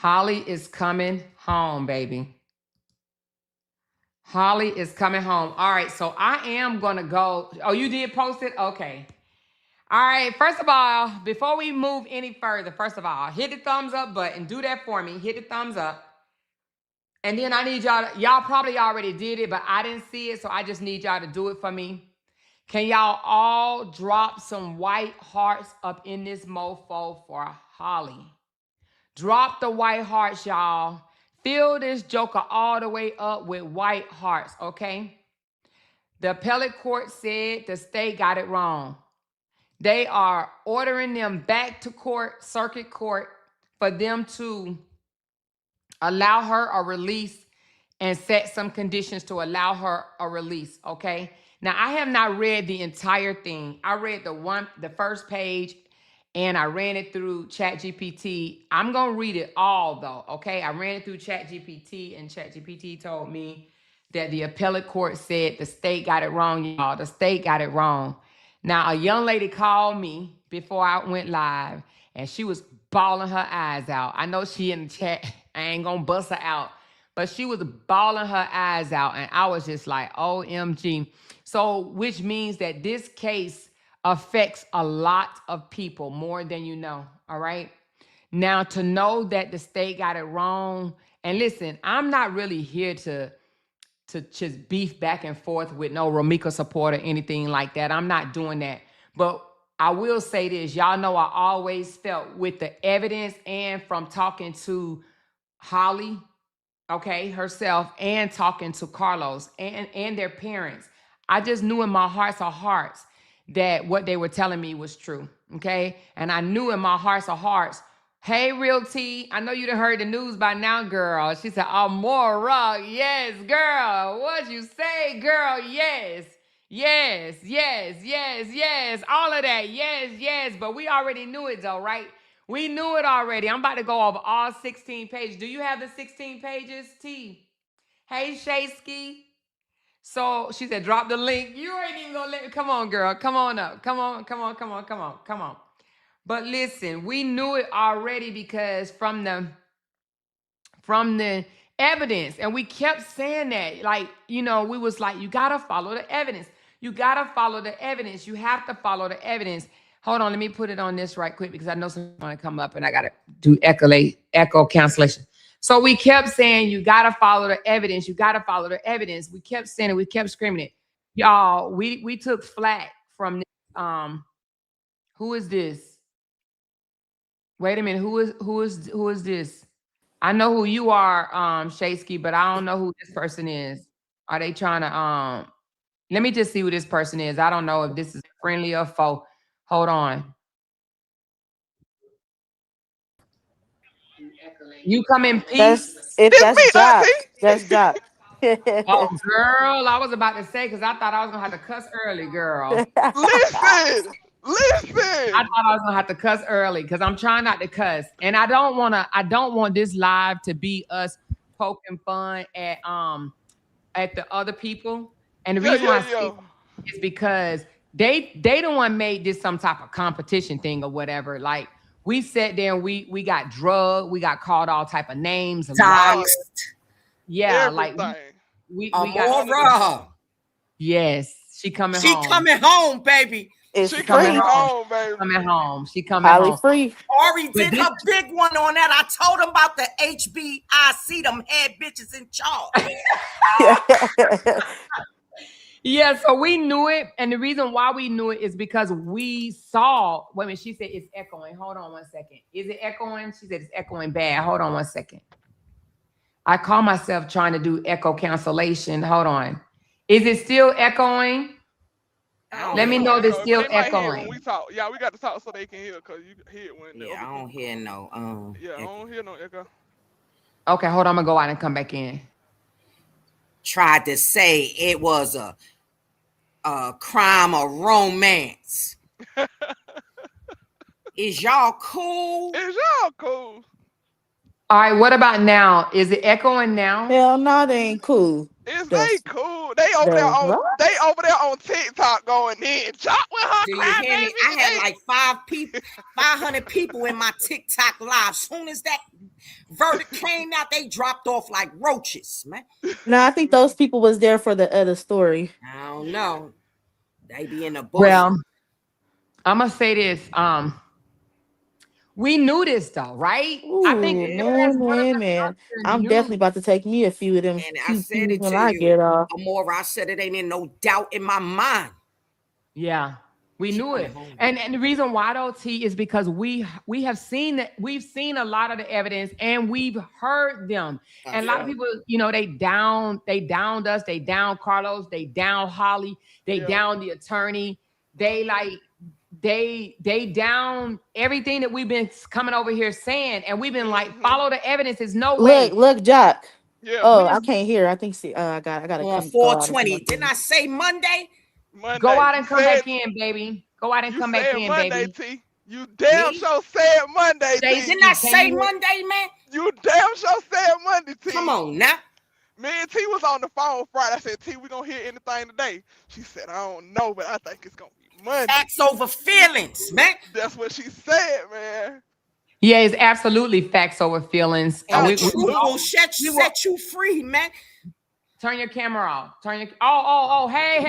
Holly is coming home, baby. Holly is coming home. All right, so I am going to go. Oh, you did post it? Okay. All right, first of all, before we move any further, first of all, hit the thumbs up button. Do that for me. Hit the thumbs up. And then I need y'all probably already did it, but I didn't see it, so I just need y'all to do it for me. Can y'all all drop some white hearts up in this mofo for Holly? Drop the white hearts, y'all. Fill this joker all the way up with white hearts, okay? The appellate court said the state got it wrong. They are ordering them back to court, circuit court, for them to allow her a release and set some conditions to allow her a release, okay? Now, I have not read the entire thing. I read the first page, and I ran it through ChatGPT. I'm going to read it all, though, okay? I ran it through ChatGPT, and ChatGPT told me that the appellate court said the state got it wrong, y'all. The state got it wrong. Now, a young lady called me before I went live, and she was bawling her eyes out. I know she in the chat. I ain't going to bust her out. But she was bawling her eyes out, and I was just like, OMG. So, which means that this case affects a lot of people, more than you know, all right? Now, to know that the state got it wrong, and listen, I'm not really here to just beef back and forth with no Romika support or anything like that. I'm not doing that. But I will say this. Y'all know I always felt with the evidence and from talking to Holly, okay, herself, and talking to Carlos and their parents, I just knew in my hearts of hearts that what they were telling me was true, okay? And I knew in my hearts of hearts, hey, Real T, I know you done heard the news by now, girl. She said, Amora, yes, girl. What'd you say, girl? Yes, yes, yes, yes, yes. All of that, yes, yes. But we already knew it, though, right? We knew it already. I'm about to go over all 16 pages. Do you have the 16 pages, T? Hey, Shaysky. So she said, drop the link. You ain't even gonna let me. Come on, girl. Come on up. Come on, come on, come on, come on, come on. But listen, we knew it already because from the evidence, and we kept saying that, like, you know, we was like, you gotta follow the evidence. You gotta follow the evidence. You have to follow the evidence. Hold on, let me put it on this right quick because I know someone's gonna come up and I gotta do echo cancellation. So we kept saying, you gotta follow the evidence. You gotta follow the evidence. We kept saying it. We kept screaming it. Y'all, we took flack from this. Who is this? Wait a minute. Who is this? I know who you are, Shaysky, but I don't know who this person is. Are they trying to let me just see who this person is. I don't know if this is friendly or foe. Hold on. You come in peace? That's Jock. That's Jock. Oh, girl, I was about to say, because I thought I was gonna have to cuss early, girl. Listen. I thought I was gonna have to cuss early because I'm trying not to cuss. And I don't want this live to be us poking fun at the other people. And the reason why I say is because they the one made this some type of competition thing or whatever. Like, we sat there and we got drugged, we got called all type of names. Yeah, everything. like we got. Yes, she coming home. She coming home, baby. She coming home, baby. Coming home. She coming home. Free. Ari did her big one on that. I told him about the HBIC, them head bitches in charge. Yeah, so we knew it. And the reason why we knew it is because we saw, wait a minute, she said it's echoing. Hold on one second. Is it echoing? She said it's echoing bad. Hold on one second. I call myself trying to do echo cancellation. Hold on. Is it still echoing? Let me know it's still echoing. We talk. Yeah, we got to talk so they can hear, because you hear it when. Yeah, I don't hear no. Yeah, I don't hear no echo. Okay, hold on. I'm gonna go out and come back in. Tried to say it was a crime of romance. Is y'all cool? Is y'all cool? All right, what about now? Is it echoing now? Hell no, they ain't cool. They cool? They over there on TikTok going in. Chop with her. Do you hear me? I had like 500 people in my TikTok live. Soon as that Verdict came out, they dropped off like roaches, man. No, I think those people was there for the other story. I don't know. They be in the bush. Well, I'm gonna say this. We knew this though, right? Ooh, I think man. I'm definitely about to take me a few of them and I said QQs it when to I you. get off. Amora, I said it ain't in no doubt in my mind. Yeah, we knew it. And the reason why though, T, is because we have seen that we've seen a lot of the evidence and we've heard them. And a lot of people, you know, they downed us, they down Carlos, they down Holly, they down the attorney. They like they down everything that we've been coming over here saying, and we've been like, follow the evidence. There's no way. Look, Jock. Yeah. Oh, I can't hear. I think I gotta on come 420. Didn't I say Monday? Monday. Go out and come back in, baby. Go out and come back in, Monday, baby. T. You damn sure said Monday, T. Didn't I say Monday, man? You damn sure said Monday, T. Come on now. Me and T was on the phone Friday. I said, T, we gonna hear anything today? She said, I don't know, but I think it's gonna be Monday. Facts over feelings, man. That's what she said, man. Yeah, it's absolutely facts over feelings. And the truth will set you free, man. Turn your camera off. Turn your hey.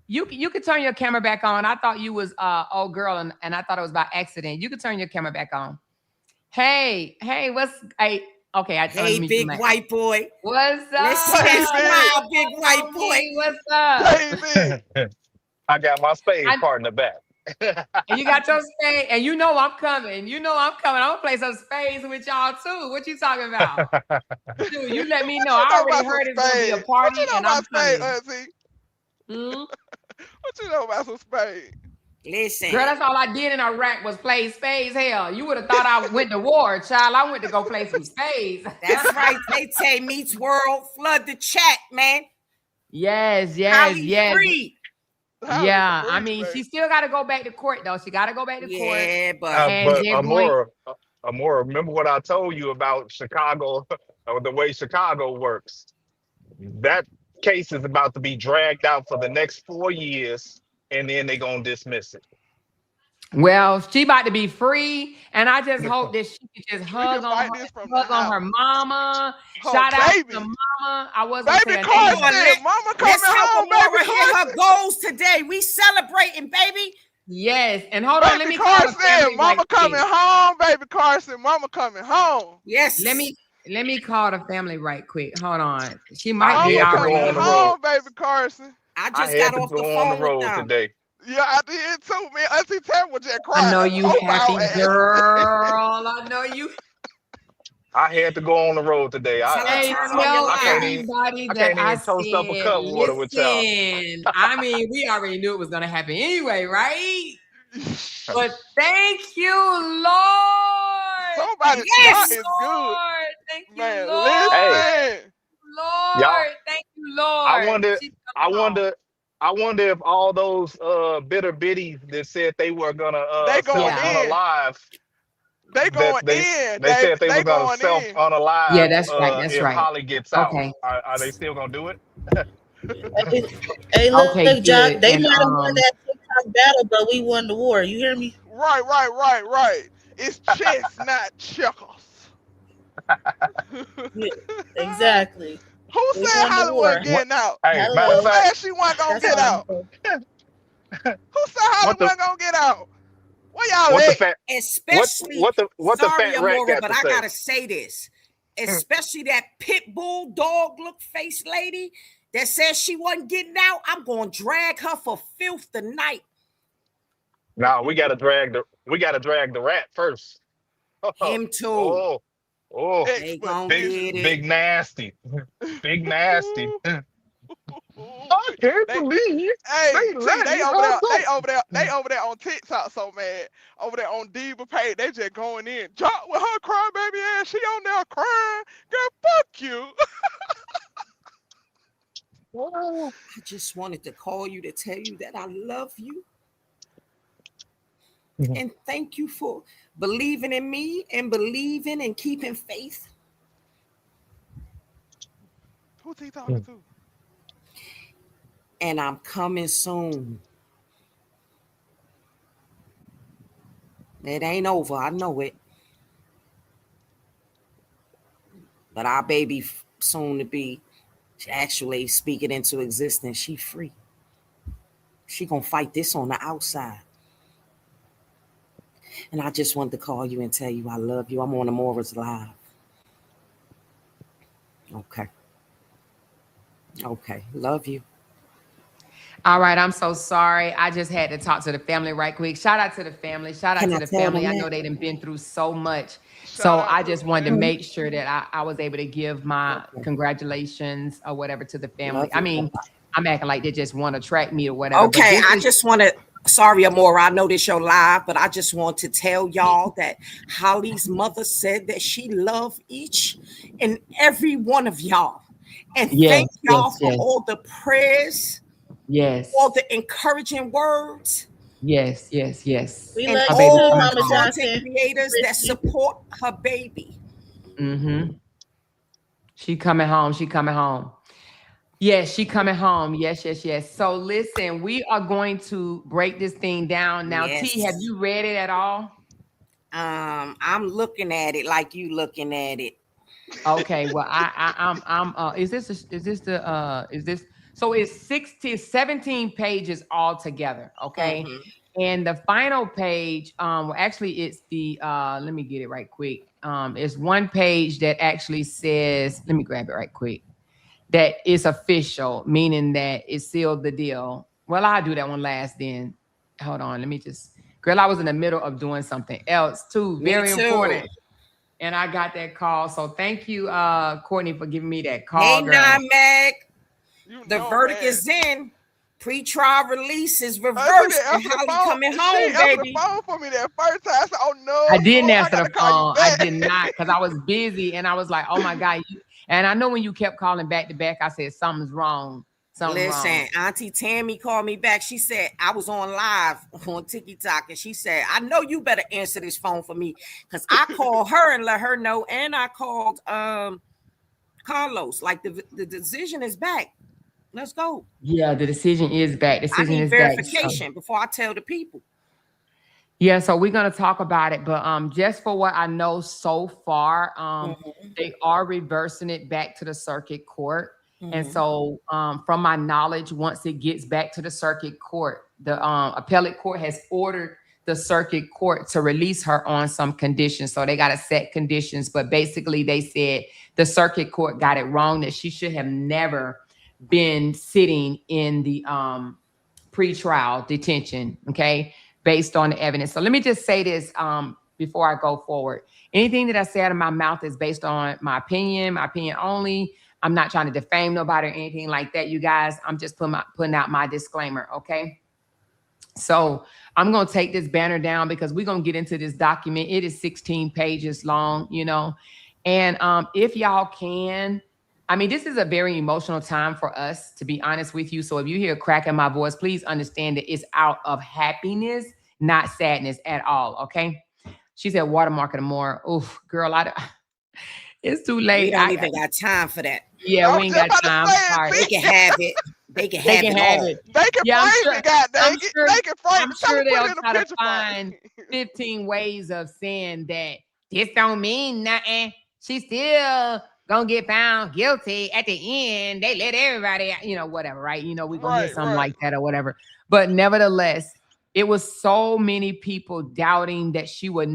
You could turn your camera back on. I thought you was old girl and I thought it was by accident. You could turn your camera back on. Hey, okay, hey, big white boy. What's up? Let's see that smile, big white boy. What's up? Baby. I got my spade part in the back. And you got your spade, and you know I'm coming. I'm gonna play some spades with y'all too. What you talking about? Dude, you let me know. I already heard it's gonna be a party, and I'm coming. What you know about some spades? Listen, girl, that's all I did in Iraq was play spades. Hell, you would have thought I went to war, child. I went to go play some spades. That's right. They say Meets World, flood the chat, man. Yes. Free. Yeah, I mean, she still got to go back to court, though. She got to go back to court. Yeah, but Amora, remember what I told you about Chicago, or the way Chicago works? That case is about to be dragged out for the next 4 years, and then they're going to dismiss it. Well, she about to be free, and I just hope that she could just hug on her mama. Shout out to mama. I was going to say, mama coming home, baby. Hit her goals today. We celebrating, baby. Yes, and hold on, let me call the family. Mama coming home, baby Carson. Mama coming home. Yes. Let me call the family right quick. Hold on. She might be already home, baby Carson. I just got off the phone on the road today. Yeah, I did too, man. Auntie Tam was just crying. I know you happy, girl. I know you. I had to go on the road today. I can't even toast up a cup of water with y'all. I mean, we already knew it was going to happen anyway, right? But thank you, Lord. Somebody's yes, is Lord. Good. Thank you, man, Lord. Hey. Lord, thank you, Lord. I wonder if all those bitter biddies that said they were gonna unalive. They going in. They said they were gonna self unalive. Yeah, that's right. That's right. If Holly gets out, okay. Are they still gonna do it? Hey, look, Jock. They might have won that TikTok battle, but we won the war. You hear me? Right. It's chess, not checkers. Yeah, exactly. Who said Holly wasn't getting out? Hey, who said she wasn't gonna get out? Who said Holly wasn't gonna get out? Where y'all at? Especially, what the fat rat Amora, got but to I say? gotta say this. Especially that pit bull dog look face lady that says she wasn't getting out. I'm gonna drag her for filth tonight. No, we gotta drag the rat first. Him too. Oh, big nasty. Big nasty. I can't believe. Hey, they over there on TikTok so mad. Over there on Diva page, they just going in. Jock with her crying baby ass. She on there crying. Girl, fuck you. I just wanted to call you to tell you that I love you. And thank you for believing in me and believing and keeping faith. Who's he talking to? And I'm coming soon. It ain't over. I know it. But our baby soon to be, actually speak it into existence. She free. She gonna fight this on the outside. And I just wanted to call you and tell you I love you. I'm on Amora's Live. Okay. Okay. Love you. All right, I'm so sorry. I just had to talk to the family right quick. Shout out to the family. Shout out Can to I the tell family. them I that? know they done been through so much. So Shout out I to just the wanted to family. make sure that I was able to give my Okay. congratulations or whatever to the family. Love I you. mean, I'm acting like they just want to track me or whatever. Okay, But I this is just want to, sorry, Amora, I know this your live, but I just want to tell y'all that Holly's mother said that she loved each and every one of y'all. And yes, thank y'all yes, for yes, all the prayers, yes, all the encouraging words, yes, yes, yes. We and love My you baby too, all coming the Mama home. content Johnson. creators that support her baby. Mm-hmm. She coming home. She coming home. Yes, she coming home. Yes, yes, yes. So listen, we are going to break this thing down now. T, have Yes. you read it at all? I'm looking at it like you looking at it. Okay, well, is this so it's 17 pages altogether, okay? Mm-hmm. And the final page, well, actually it's the let me get it right quick. It's one page that actually says, let me grab it right quick, that it's official, meaning that it sealed the deal. Well, I'll do that one last then. Hold on, let me just, girl, I was in the middle of doing something else too, Me very too. important. And I got that call. So thank you, Courtney, for giving me that call, Hey, girl. Meg. You The know, verdict man. is in. Pre-trial release is She reversed, and answered the Holly phone. coming She home, answered the baby. phone for me that first time. I said, "Oh no, I didn't Lord, I answer gotta the call you phone. I back." did not, because I was busy and I was like, oh my God. And I know when you kept calling back to back, I said, something's wrong. Something Listen, wrong. Auntie Tammy called me back. She said, I was on live on TikTok, and she said, I know you better answer this phone for me. Because I called her and let her know, and I called Carlos. Like the decision is back. Let's go. Yeah, the decision is back. I Decision need is back. So, verification before I tell the people. yeah, so we're gonna talk about it. But just for what I know so far, they are reversing it back to the circuit court. And so from my knowledge, once it gets back to the circuit court, the appellate court has ordered the circuit court to release her on some conditions. So they got to set conditions. But basically, they said the circuit court got it wrong, that she should have never been sitting in the pretrial detention, okay, based on the evidence. So let me just say this before I go forward. Anything that I say out of my mouth is based on my opinion only. I'm not trying to defame nobody or anything like that, you guys. I'm just putting out my disclaimer, okay? So I'm going to take this banner down because we're going to get into this document. It is 16 pages long, you know. And if y'all can, I mean, this is a very emotional time for us, to be honest with you. So if you hear a crack in my voice, please understand that it's out of happiness, not sadness at all, okay? She said watermark it more. Oof, girl, it's too late. We don't even got time for that. Yeah, I we was ain't just got about to time. say it, Sorry. They can have it. They can have it all. They can Yeah, I'm frame sure- it, God dang I'm it. sure- They can frame I'm it. Tell sure them put they'll it in try a to picture find frame. 15 ways of saying that this don't mean nothing. She's still gonna get found guilty at the end. They let everybody, you know, whatever, right? You know, we're gonna hear something like that or whatever. But nevertheless, it was so many people doubting that she would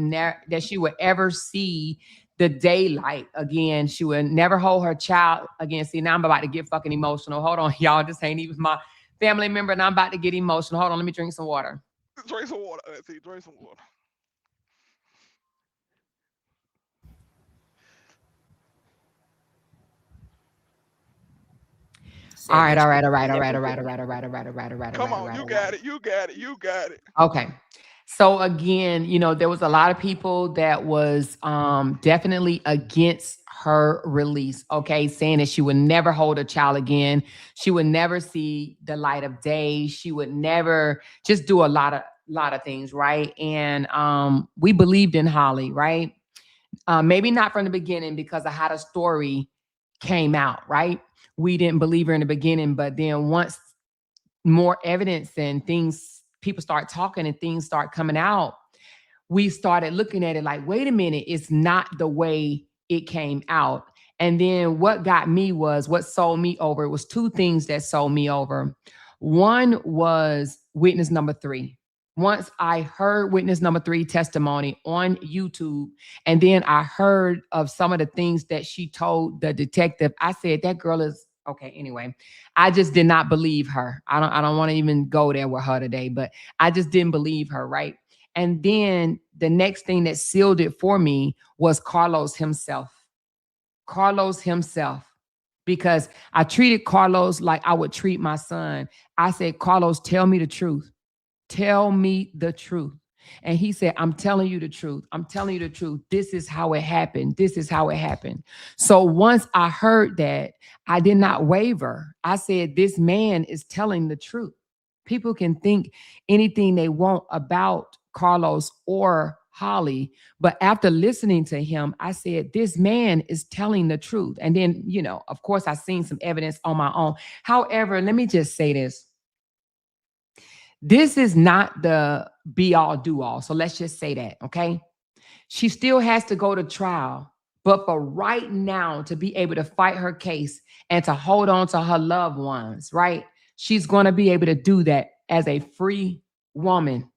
ever see the daylight again. She would never hold her child again. See, now I'm about to get fucking emotional. Hold on, y'all. This ain't even my family member, and I'm about to get emotional. Hold on, let me drink some water. Drink some water, Auntie. Drink some water. All right. Come on, you got it. You got it. You got it. Okay. So again, you know, there was a lot of people that was definitely against her release, okay, saying that she would never hold a child again. She would never see the light of day. She would never just do a lot of things, right? And we believed in Holly, right? Maybe not from the beginning because of how the story came out, right? We didn't believe her in the beginning, but then once more evidence and things, people start talking and things start coming out, we started looking at it like, wait a minute, it's not the way it came out. And then what sold me over, it was two things that sold me over. One was witness number 3. Once I heard witness number 3 testimony on YouTube, and then I heard of some of the things that she told the detective, I said, that girl is okay. Anyway, I just did not believe her. I don't want to even go there with her today, but I just didn't believe her, right? And then the next thing that sealed it for me was Carlos himself. Carlos himself. Because I treated Carlos like I would treat my son. I said, Carlos, tell me the truth. Tell me the truth. And he said, I'm telling you the truth. I'm telling you the truth. This is how it happened. This is how it happened. So once I heard that, I did not waver. I said, this man is telling the truth. People can think anything they want about Carlos or Holly, but after listening to him, I said, this man is telling the truth. And then, you know, of course, I seen some evidence on my own. However, let me just say this. This is not the be all do all. So let's just say that, okay? She still has to go to trial, but for right now to be able to fight her case and to hold on to her loved ones, right? She's going to be able to do that as a free woman.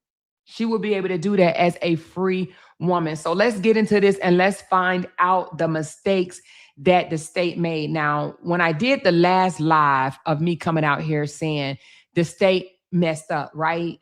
She will be able to do that as a free woman. So let's get into this and let's find out the mistakes that the state made. Now, when I did the last live of me coming out here saying the state messed up, right?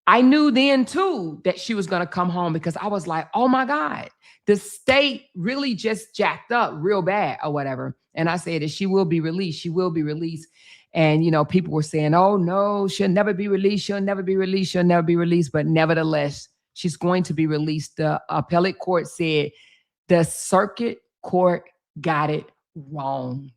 I knew then too that she was going to come home because I was like, oh my God, the state really just jacked up real bad or whatever. And I said that she will be released. She will be released. And, you know, people were saying, oh no, she'll never be released. She'll never be released. She'll never be released. But nevertheless, she's going to be released. The appellate court said the circuit court got it wrong.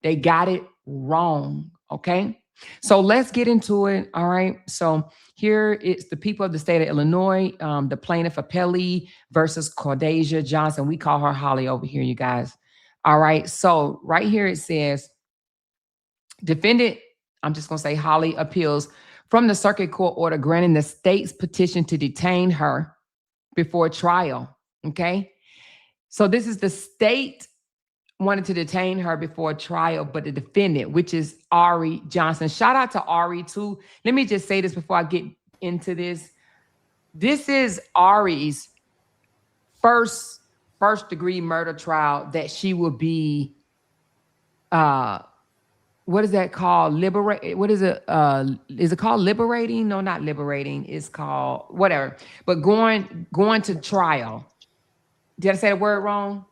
They got it wrong. Okay. So let's get into it. All right. So here it's the people of the state of Illinois, the plaintiff Appellate versus Cordesia Johnson. We call her Holly over here, you guys. All right. So right here it says, defendant, I'm just going to say Holly, appeals from the circuit court order granting the state's petition to detain her before trial. Okay. So this is the state wanted to detain her before trial, but the defendant, which is Ari Johnson. Shout out to Ari too. Let me just say this before I get into this. This is Ari's first degree murder trial that she will be, what is that called? What is it? Is it called liberating? No, not liberating. It's called whatever, but going to trial. Did I say the word wrong?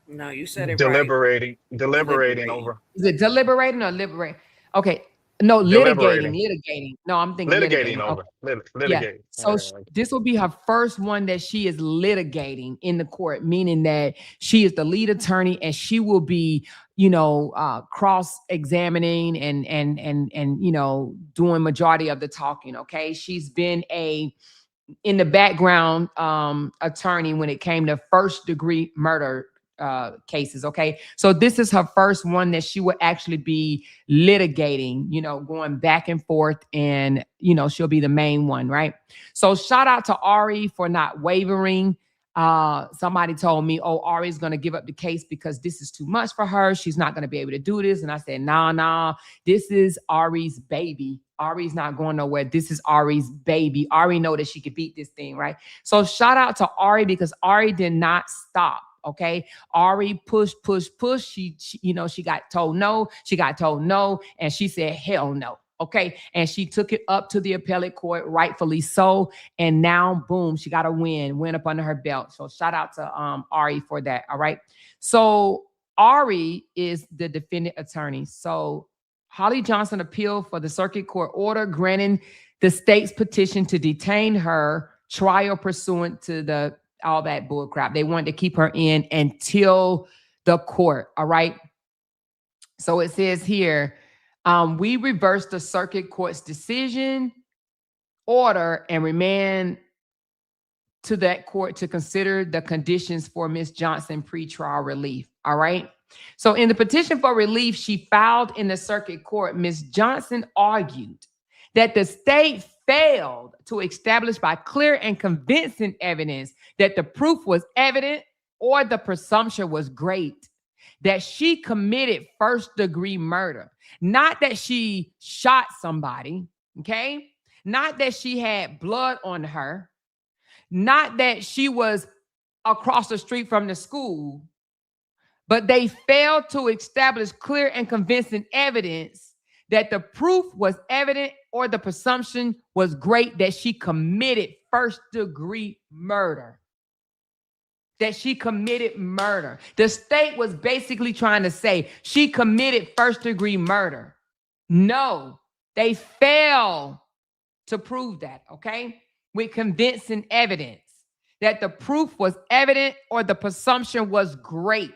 No, you said it deliberating, right. deliberating over. Is it deliberating or liberating? Okay. No, litigating. No, I'm thinking litigating over. Okay. Litigating. Yeah. So this will be her first one that she is litigating in the court, meaning that she is the lead attorney and she will be, you know, cross-examining and you know, doing majority of the talking. Okay. She's been in the background attorney when it came to first degree murder cases. Okay. So this is her first one that she will actually be litigating, you know, going back and forth, and, you know, she'll be the main one. Right. So shout out to Ari for not wavering. Somebody told me, oh, Ari's going to give up the case because this is too much for her. She's not going to be able to do this. And I said, nah, this is Ari's baby. Ari's not going nowhere. This is Ari's baby. Ari know that she could beat this thing. Right. So shout out to Ari because Ari did not stop. Okay. Ari pushed. She, you know, she got told no. And she said, hell no. Okay. And she took it up to the appellate court, rightfully so. And now, boom, she got a win up under her belt. So shout out to Ari for that. All right. So Ari is the defendant attorney. So Holly Johnson appealed for the circuit court order granting the state's petition to detain her trial pursuant to all that bull crap. They wanted to keep her in until the court. All right. So it says here, we reversed the circuit court's decision, order, and remand to that court to consider the conditions for Ms. Johnson pretrial relief. All right. So in the petition for relief she filed in the circuit court, Ms. Johnson argued that the state failed to establish by clear and convincing evidence that the proof was evident or the presumption was great that she committed first-degree murder. Not that she shot somebody, okay? Not that she had blood on her. Not that she was across the street from the school. But they failed to establish clear and convincing evidence that the proof was evident or the presumption was great that she committed first-degree murder. That she committed murder. The state was basically trying to say she committed first-degree murder. No, they failed to prove that, okay? With convincing evidence that the proof was evident or the presumption was great,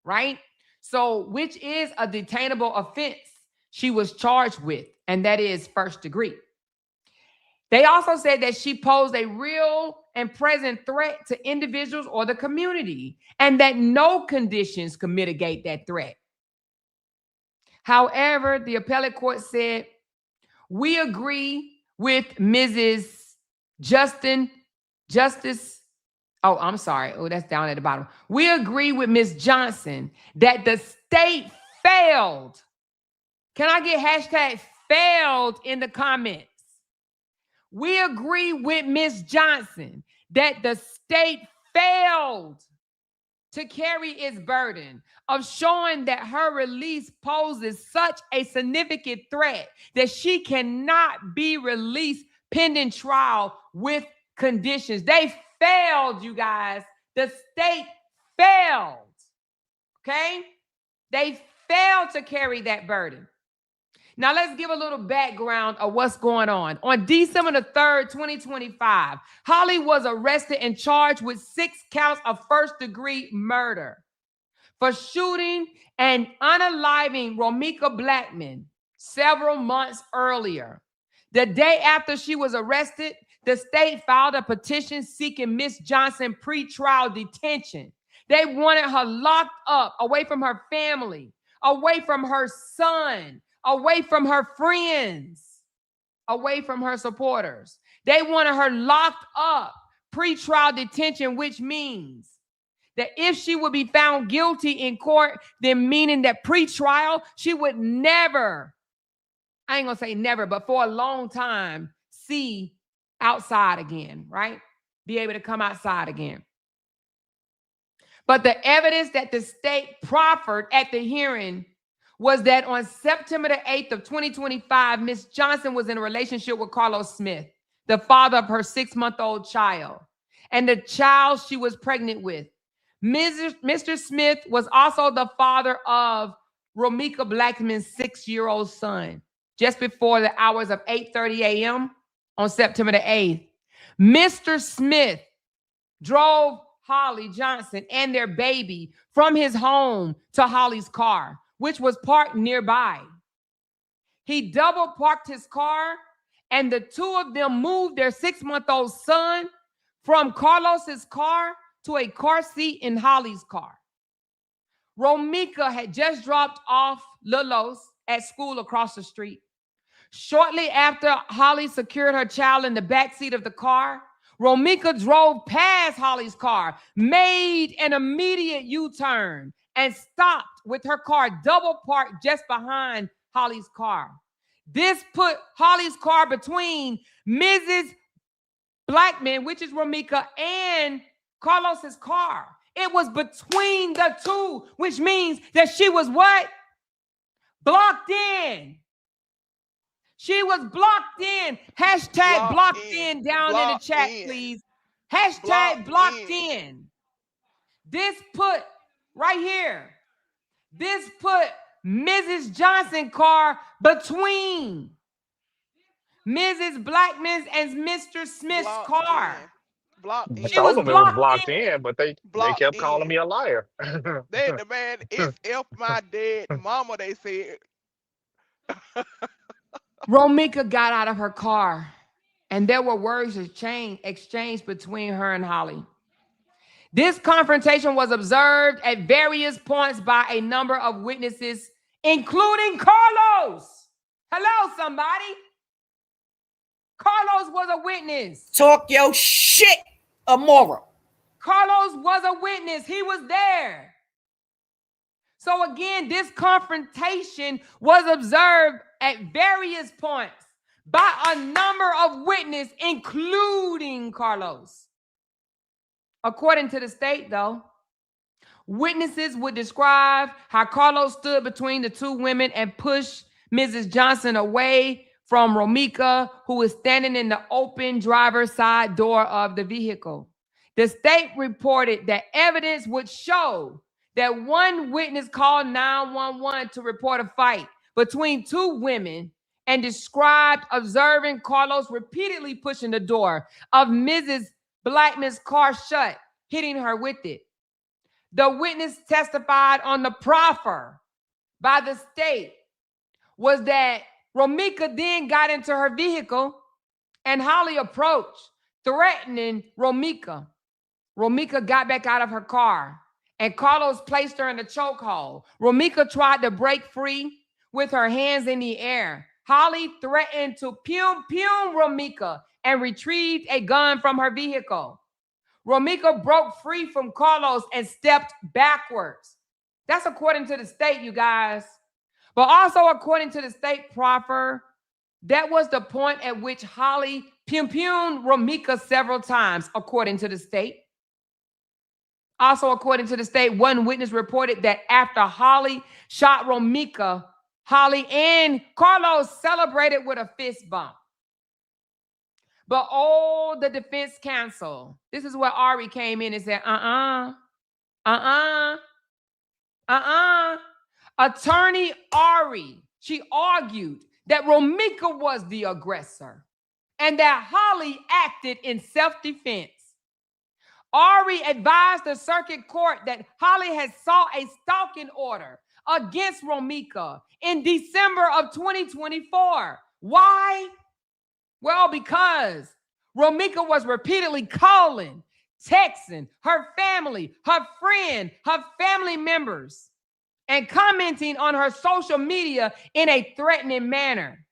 right? So, which is a detainable offense she was charged with, and that is first degree. They also said that she posed a real and present threat to individuals or the community, and that no conditions could mitigate that threat. However, the appellate court said, we agree with Mrs. that's down at the bottom. We agree with Ms. Johnson that the state failed. Can I get hashtag failed in the comments? We agree with Ms. Johnson that the state failed to carry its burden of showing that her release poses such a significant threat that she cannot be released pending trial with conditions. They failed, you guys. The state failed. Okay? They failed to carry that burden. Now, let's give a little background of what's going on. On December the 3rd, 2025, Holly was arrested and charged with 6 counts of first-degree murder for shooting and unaliving Romika Blackman several months earlier. The day after she was arrested, the state filed a petition seeking Ms. Johnson pretrial detention. They wanted her locked up, away from her family, away from her son, away from her friends, away from her supporters. They wanted her locked up, pretrial detention, which means that if she would be found guilty in court, then meaning that pretrial, she would never, I ain't gonna say never, but for a long time, see outside again, right? Be able to come outside again. But the evidence that the state proffered at the hearing was that on September the 8th of 2025, Ms. Johnson was in a relationship with Carlos Smith, the father of her 6-month-old child, and the child she was pregnant with. Mr. Smith was also the father of Romika Blackman's 6-year-old son. Just before the hours of 8:30 a.m. on September the 8th, Mr. Smith drove Holly Johnson and their baby from his home to Holly's car, which was parked nearby. He double parked his car, and the two of them moved their 6-month-old son from Carlos's car to a car seat in Holly's car. Romika had just dropped off Lilos at school across the street. Shortly after Holly secured her child in the backseat of the car, Romika drove past Holly's car, made an immediate U-turn, and stopped with her car double parked just behind Holly's car. This put Holly's car between Mrs. Blackman, which is Romika, and Carlos's car. It was between the two, which means that she was what? Blocked in. She was blocked in. Hashtag blocked in down in the chat, please. Hashtag blocked in. This put right here. This put Mrs. Johnson's car between Mrs. Blackman's and Mr. Smith's car. I told them it was blocked in, but they kept calling me a liar. Man, it's F my dead mama, they said. Romika got out of her car, and there were words exchanged between her and Holly. This confrontation was observed at various points by a number of witnesses, including Carlos. Hello, somebody. Carlos was a witness. Talk your shit, Amora. Carlos was a witness. He was there. So again, this confrontation was observed at various points by a number of witnesses, including Carlos. According to the state, though, witnesses would describe how Carlos stood between the two women and pushed Mrs. Johnson away from Romika, who was standing in the open driver's side door of the vehicle. The state reported that evidence would show that one witness called 911 to report a fight between two women and described observing Carlos repeatedly pushing the door of Mrs. Blackman's car shut, hitting her with it. The witness testified on the proffer by the state was that Romika then got into her vehicle and Holly approached, threatening Romika. Romika got back out of her car and Carlos placed her in a chokehold. Romika tried to break free with her hands in the air. Holly threatened to pum Romika and retrieved a gun from her vehicle. Romika broke free from Carlos and stepped backwards. That's according to the state, you guys. But also according to the state proffer, that was the point at which Holly pum Romika several times, according to the state. Also, according to the state, one witness reported that after Holly shot Romika, Holly and Carlos celebrated with a fist bump. But the defense counsel, this is where Ari came in and said, Attorney Ari, she argued that Romika was the aggressor and that Holly acted in self-defense. Ari advised the circuit court that Holly had sought a stalking order against Romika in December of 2024. Why? Well, because Romika was repeatedly calling, texting her family, her friend, her family members, and commenting on her social media in a threatening manner.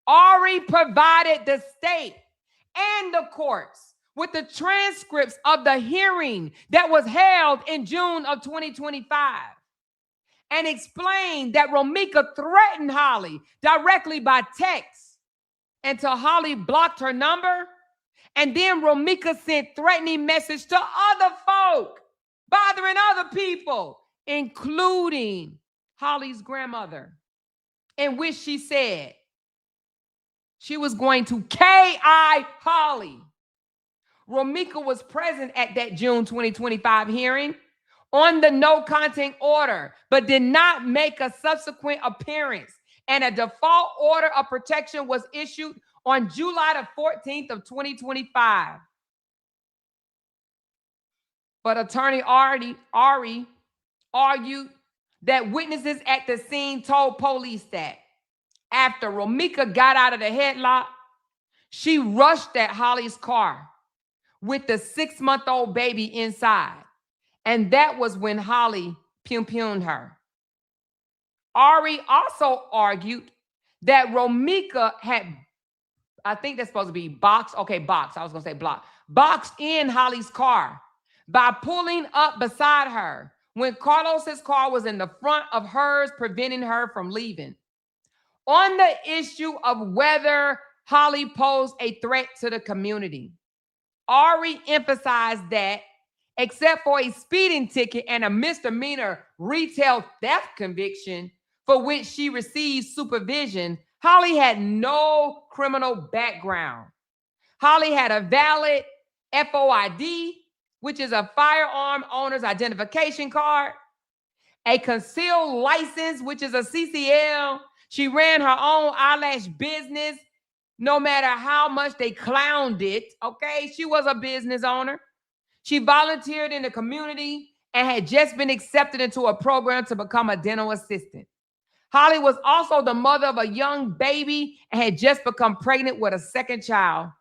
Ari provided the state and the courts with the transcripts of the hearing that was held in June of 2025 and explained that Romika threatened Holly directly by text until Holly blocked her number, and then Romika sent threatening messages to other folk, bothering other people, including Holly's grandmother, in which she said she was going to KI Holly. Romika was present at that June 2025 hearing on the no contact order, but did not make a subsequent appearance. And a default order of protection was issued on July the 14th of 2025. But Attorney Ari argued that witnesses at the scene told police that after Romika got out of the headlock, she rushed at Holly's car with the 6-month-old baby inside. And that was when Holly pum-pumed her. Ari also argued that Romika had, I think that's supposed to be boxed. Okay, boxed. I was going to say block. Boxed in Holly's car by pulling up beside her when Carlos's car was in the front of hers, preventing her from leaving. On the issue of whether Holly posed a threat to the community, Ari emphasized that except for a speeding ticket and a misdemeanor retail theft conviction for which she received supervision, Holly had no criminal background. Holly had a valid FOID, which is a firearm owner's identification card, a concealed license, which is a CCL. She ran her own eyelash business, no matter how much they clowned it, okay? She was a business owner. She volunteered in the community and had just been accepted into a program to become a dental assistant. Holly was also the mother of a young baby and had just become pregnant with a second child.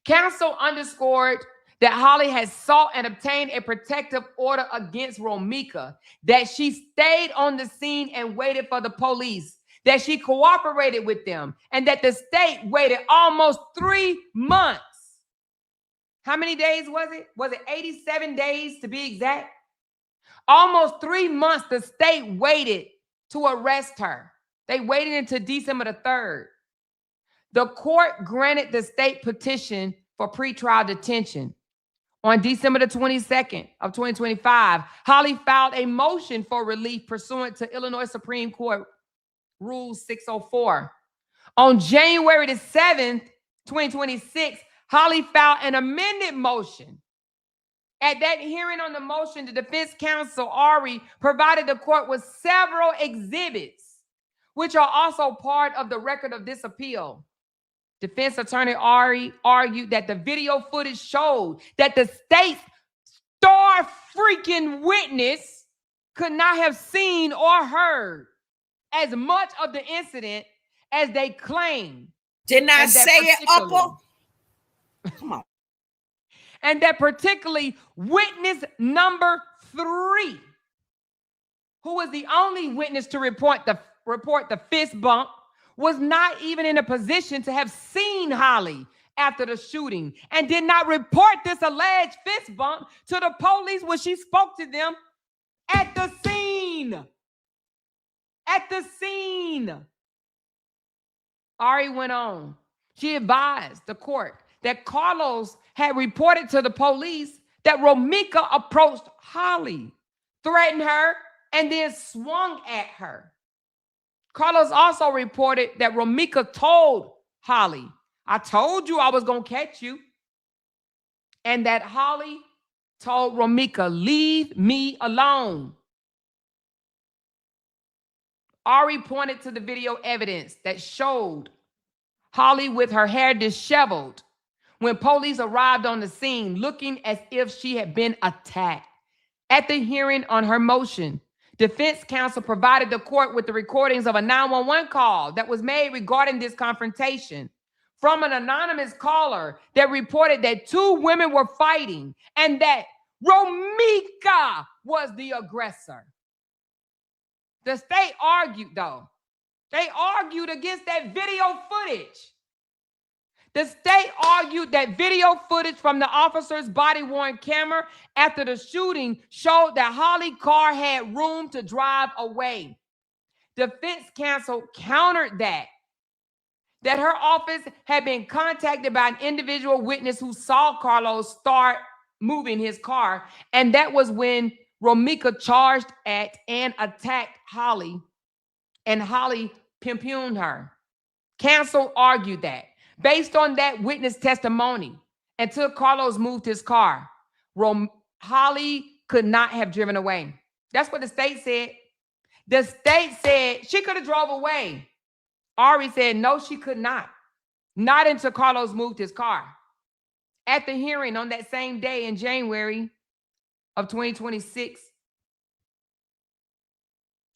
Counsel underscored that Holly had sought and obtained a protective order against Romika, that she stayed on the scene and waited for the police, that she cooperated with them, and that the state waited almost 3 months. How many days was it? Was it 87 days to be exact? Almost 3 months the state waited to arrest her. They waited until December the 3rd. The court granted the state petition for pretrial detention. On December the 22nd of 2025, Holly filed a motion for relief pursuant to Illinois Supreme Court Rule 604. On January the 7th, 2026, Holly filed an amended motion. At that hearing on the motion, the defense counsel, Ari, provided the court with several exhibits, which are also part of the record of this appeal. Defense attorney Ari argued that the video footage showed that the state's star freaking witness could not have seen or heard as much of the incident as they claimed. Didn't I say it, Upper? Come on. And that particularly witness number 3, who was the only witness to report the fist bump, was not even in a position to have seen Holly after the shooting and did not report this alleged fist bump to the police when she spoke to them at the scene. At the scene. Ari went on. She advised the court that Carlos had reported to the police that Romika approached Holly, threatened her, and then swung at her. Carlos also reported that Romika told Holly, "I told you I was going to catch you." And that Holly told Romika, "Leave me alone." Ari pointed to the video evidence that showed Holly with her hair disheveled when police arrived on the scene, looking as if she had been attacked. At the hearing on her motion, defense counsel provided the court with the recordings of a 911 call that was made regarding this confrontation from an anonymous caller that reported that 2 women were fighting and that Romika was the aggressor. The state argued, though. They argued against that video footage. The state argued that video footage from the officer's body-worn camera after the shooting showed that Holly's car had room to drive away. Defense counsel countered that her office had been contacted by an individual witness who saw Carlos start moving his car, and that was when Romika charged at and attacked Holly, and Holly pimpuned her. Counsel argued that based on that witness testimony, until Carlos moved his car, Holly could not have driven away. That's what the state said. The state said she could have drove away. Ari said, no, she could not. Not until Carlos moved his car. At the hearing on that same day in January of 2026,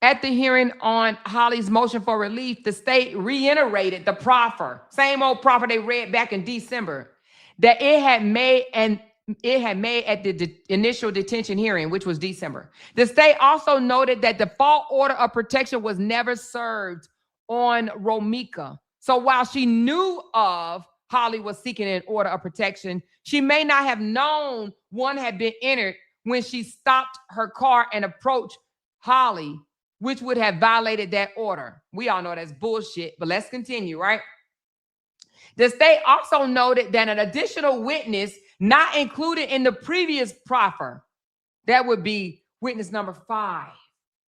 at the hearing on Holly's motion for relief, the state reiterated the proffer, same old proffer they read back in December, that it had made at the initial detention hearing, which was December. The state also noted that the default order of protection was never served on Romika. So while she knew of Holly was seeking an order of protection, she may not have known one had been entered when she stopped her car and approached Holly, which would have violated that order. We all know that's bullshit, but let's continue, right? The state also noted that an additional witness not included in the previous proffer, that would be witness number 5,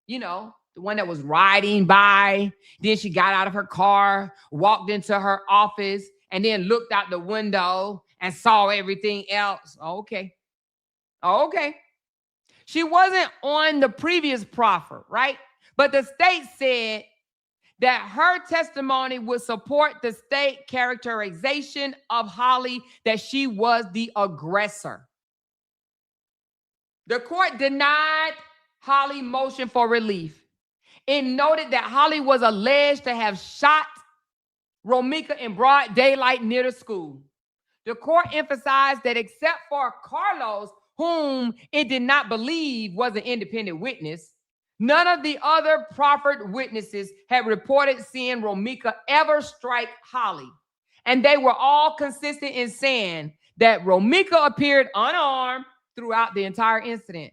you know, the one that was riding by, then she got out of her car, walked into her office, and then looked out the window and saw everything else. Okay. She wasn't on the previous proffer, right? But the state said that her testimony would support the state characterization of Holly that she was the aggressor. The court denied Holly's motion for relief. It noted that Holly was alleged to have shot Romika in broad daylight near the school. The court emphasized that except for Carlos, whom it did not believe was an independent witness, None of the other proffered witnesses had reported seeing Romika ever strike Holly, and they were all consistent in saying that Romika appeared unarmed throughout the entire incident.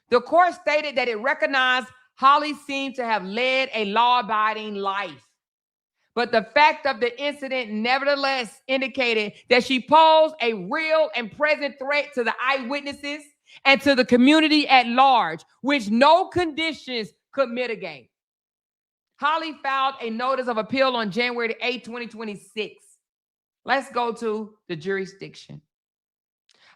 The court stated that it recognized Holly seemed to have led a law-abiding life, but the fact of the incident nevertheless indicated that she posed a real and present threat to the eyewitnesses and to the community at large, which no conditions could mitigate. Holly filed a notice of appeal on January 8, 2026. Let's go to the jurisdiction.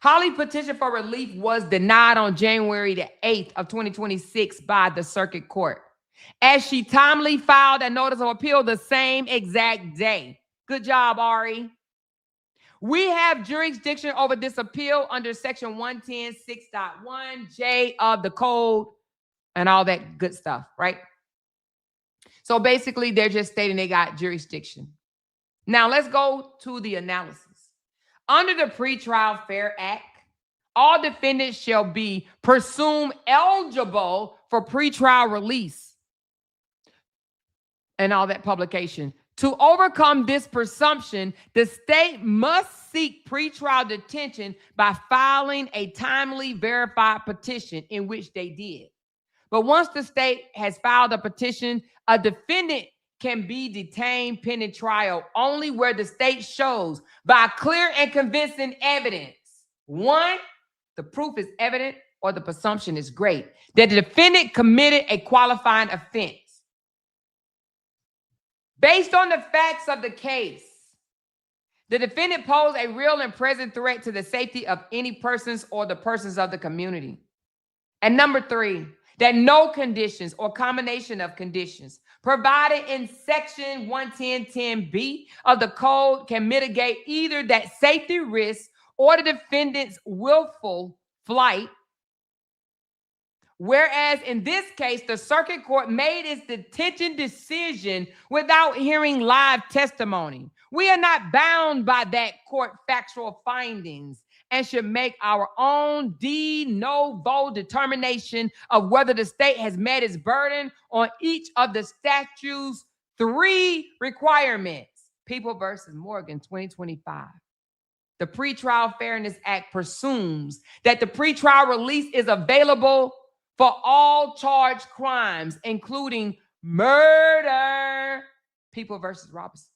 Holly's petition for relief was denied on January the 8th of 2026 by the circuit court, as she timely filed a notice of appeal the same exact day. Good job, Ari. We have jurisdiction over this appeal under section 110.6.1J of the code and all that good stuff, right? So basically, they're just stating they got jurisdiction. Now, let's go to the analysis. Under the Pretrial Fair Act, all defendants shall be presumed eligible for pretrial release and all that publication. To overcome this presumption, the state must seek pretrial detention by filing a timely verified petition, in which they did. But once the state has filed a petition, a defendant can be detained pending trial only where the state shows by clear and convincing evidence, one, the proof is evident or the presumption is great, that the defendant committed a qualifying offense. Based on the facts of the case, the defendant posed a real and present threat to the safety of any persons or the persons of the community. And number three, that no conditions or combination of conditions provided in section 110.10b of the code can mitigate either that safety risk or the defendant's willful flight. Whereas in this case, the circuit court made its detention decision without hearing live testimony. We are not bound by that court factual findings and should make our own de novo determination of whether the state has met its burden on each of the statute's three requirements. People versus Morgan, 2025. The Pretrial Fairness Act presumes that the pretrial release is available for all charged crimes, including murder. People versus Robinson.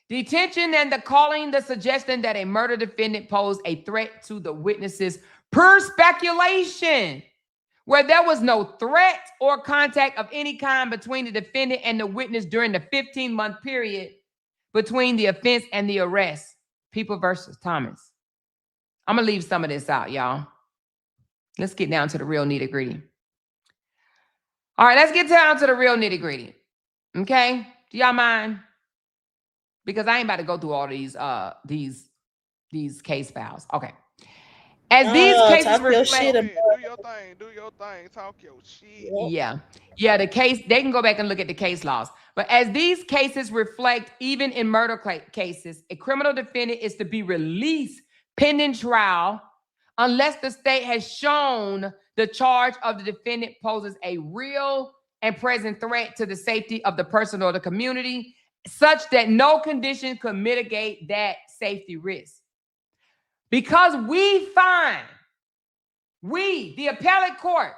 Detention and the calling the suggestion that a murder defendant posed a threat to the witnesses per speculation, where there was no threat or contact of any kind between the defendant and the witness during the 15-month period between the offense and the arrest. People versus Thomas. I'm going to leave some of this out, y'all. Let's get down to the real nitty-gritty. All right, let's get down to the real nitty-gritty. Okay? Do y'all mind? Because I ain't about to go through all these case files. Okay. As these cases reflect, do your thing, talk your shit. Yeah, the case, they can go back and look at the case laws. But as these cases reflect, even in murder cases, a criminal defendant is to be released pending trial unless the state has shown the charge of the defendant poses a real and present threat to the safety of the person or the community, such that no condition could mitigate that safety risk. Because we find, the appellate court,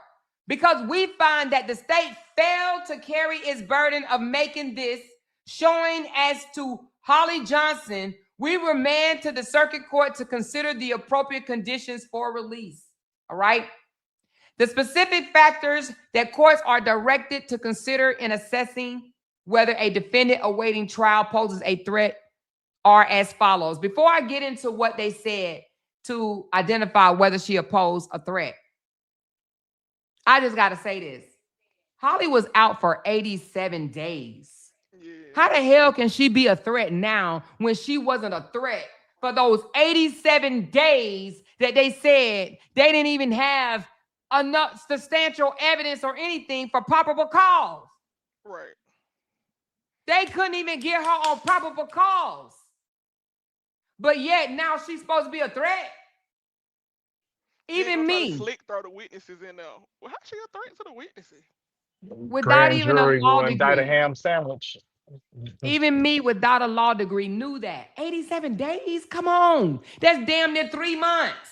because we find that the state failed to carry its burden of making this showing as to Holly Johnson, we remand to the circuit court to consider the appropriate conditions for release. All right? The specific factors that courts are directed to consider in assessing whether a defendant awaiting trial poses a threat are as follows. Before I get into what they said to identify whether she opposed a threat, I just got to say this. Holly was out for 87 days. Yeah. How the hell can she be a threat now when she wasn't a threat for those 87 days that they said they didn't even have enough substantial evidence or anything for probable cause? Right. They couldn't even get her on probable cause. But yet now she's supposed to be a threat. Even me. Slick throw the witnesses in there. Well, how's she a threat to the witnesses? Without Grand even a jury law will indict a degree. ham sandwich. Even me without a law degree knew that. 87 days? Come on. That's damn near 3 months.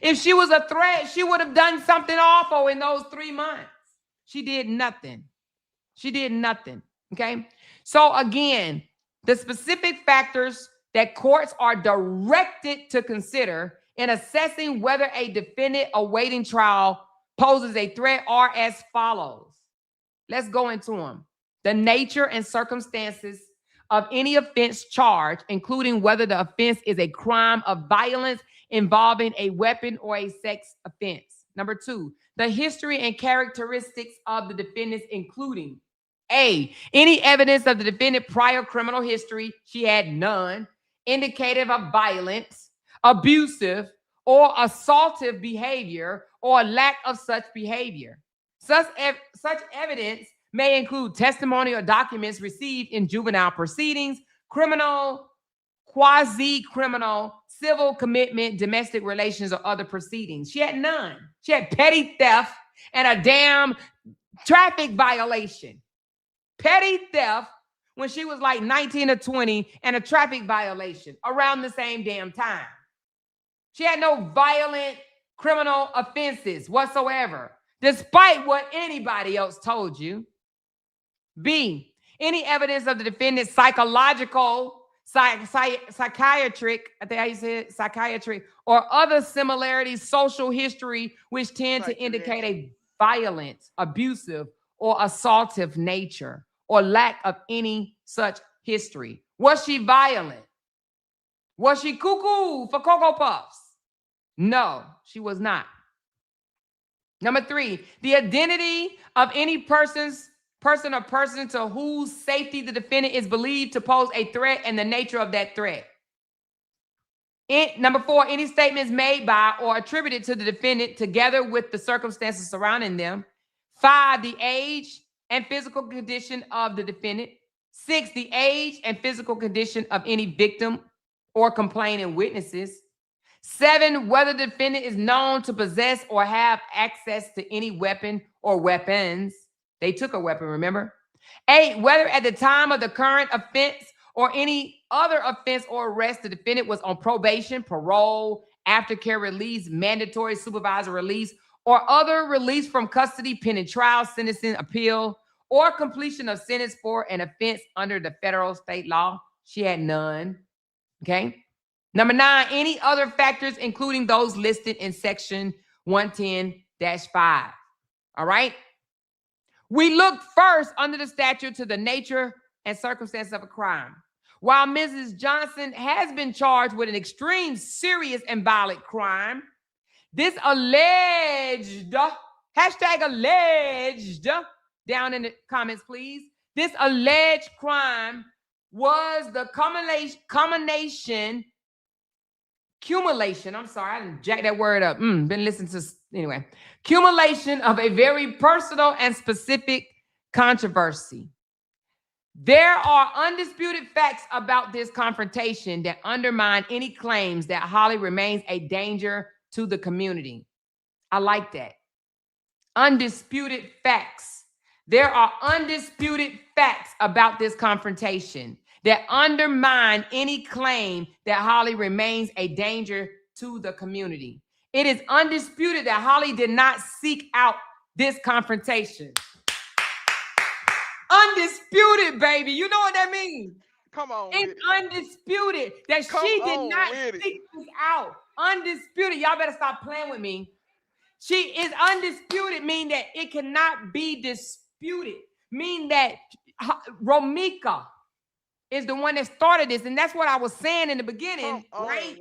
If she was a threat, she would have done something awful in those 3 months. She did nothing. She did nothing. Okay. So again, the specific factors that courts are directed to consider in assessing whether a defendant awaiting trial poses a threat are as follows. Let's go into them. The nature and circumstances of any offense charged, including whether the offense is a crime of violence involving a weapon or a sex offense. Number 2, the history and characteristics of the defendants, including A, any evidence of the defendant prior criminal history, she had none, indicative of violence, abusive, or assaultive behavior, or lack of such behavior. Such evidence may include testimony or documents received in juvenile proceedings, criminal, quasi-criminal, civil commitment, domestic relations, or other proceedings. She had none. She had petty theft and a damn traffic violation. Petty theft when she was like 19 or 20 and a traffic violation around the same damn time. She had no violent criminal offenses whatsoever, despite what anybody else told you. B, any evidence of the defendant's psychological, psychiatric, I think how you say it, psychiatric, or other similarities, social history, which tend to indicate a violent, abusive, or assaultive nature, or lack of any such history. Was she violent? Was she cuckoo for Cocoa Puffs? No, she was not. Number 3, the identity of any person or persons to whose safety the defendant is believed to pose a threat and the nature of that threat. Number 4, any statements made by or attributed to the defendant together with the circumstances surrounding them. 5, the age and physical condition of the defendant. 6, the age and physical condition of any victim or complaining witnesses. 7, whether the defendant is known to possess or have access to any weapon or weapons. They took a weapon, remember? 8, whether at the time of the current offense or any other offense or arrest, the defendant was on probation, parole, aftercare release, mandatory supervisor release, or other release from custody pending trial, sentencing, appeal, or completion of sentence for an offense under the federal state law. She had none. Okay. Number 9, any other factors, including those listed in section 110-5. All right. We looked first under the statute to the nature and circumstances of a crime. While Mrs. Johnson has been charged with an extreme, serious, and violent crime, this alleged, hashtag alleged, down in the comments, please. This alleged crime was the accumulation, I'm sorry, I didn't jack that word up. Been listening to, anyway. Accumulation of a very personal and specific controversy. There are undisputed facts about this confrontation that undermine any claims that Holly remains a danger to the community. I like that. Undisputed facts. There are undisputed facts about this confrontation that undermine any claim that Holly remains a danger to the community. It is undisputed that Holly did not seek out this confrontation. Undisputed, baby. You know what that means? Come on. It's undisputed that she did not seek this out. Undisputed. Y'all better stop playing with me. She is undisputed, meaning that it cannot be disputed. Meaning that Romika is the one that started this. And that's what I was saying in the beginning, right?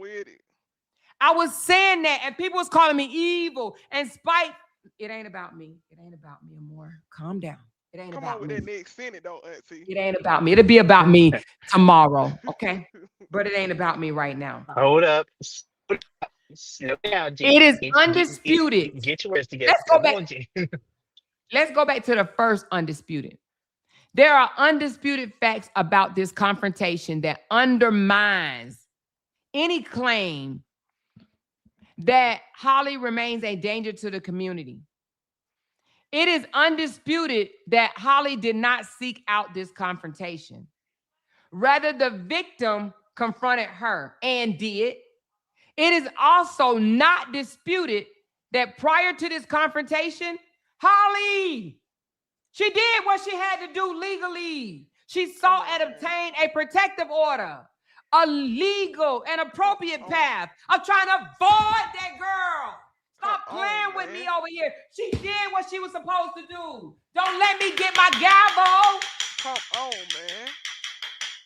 I was saying that, and people was calling me evil and spite. It ain't about me. It ain't about me anymore. Calm down. It ain't about me. Come on with that next sentence, though, Auntie. It ain't about me. It'll be about me tomorrow, okay? But it ain't about me right now. Hold up. It is undisputed. Get your rest together. Let's go back to the first undisputed. There are undisputed facts about this confrontation that undermines any claim that Holly remains a danger to the community. It is undisputed that Holly did not seek out this confrontation. Rather, the victim confronted her and did. It is also not disputed that prior to this confrontation, Holly, she did what she had to do legally. She sought and obtained a protective order, a legal and appropriate path of trying to avoid that girl. Stop playing with me over here. She did what she was supposed to do. Don't let me get my gavel. Come on, man.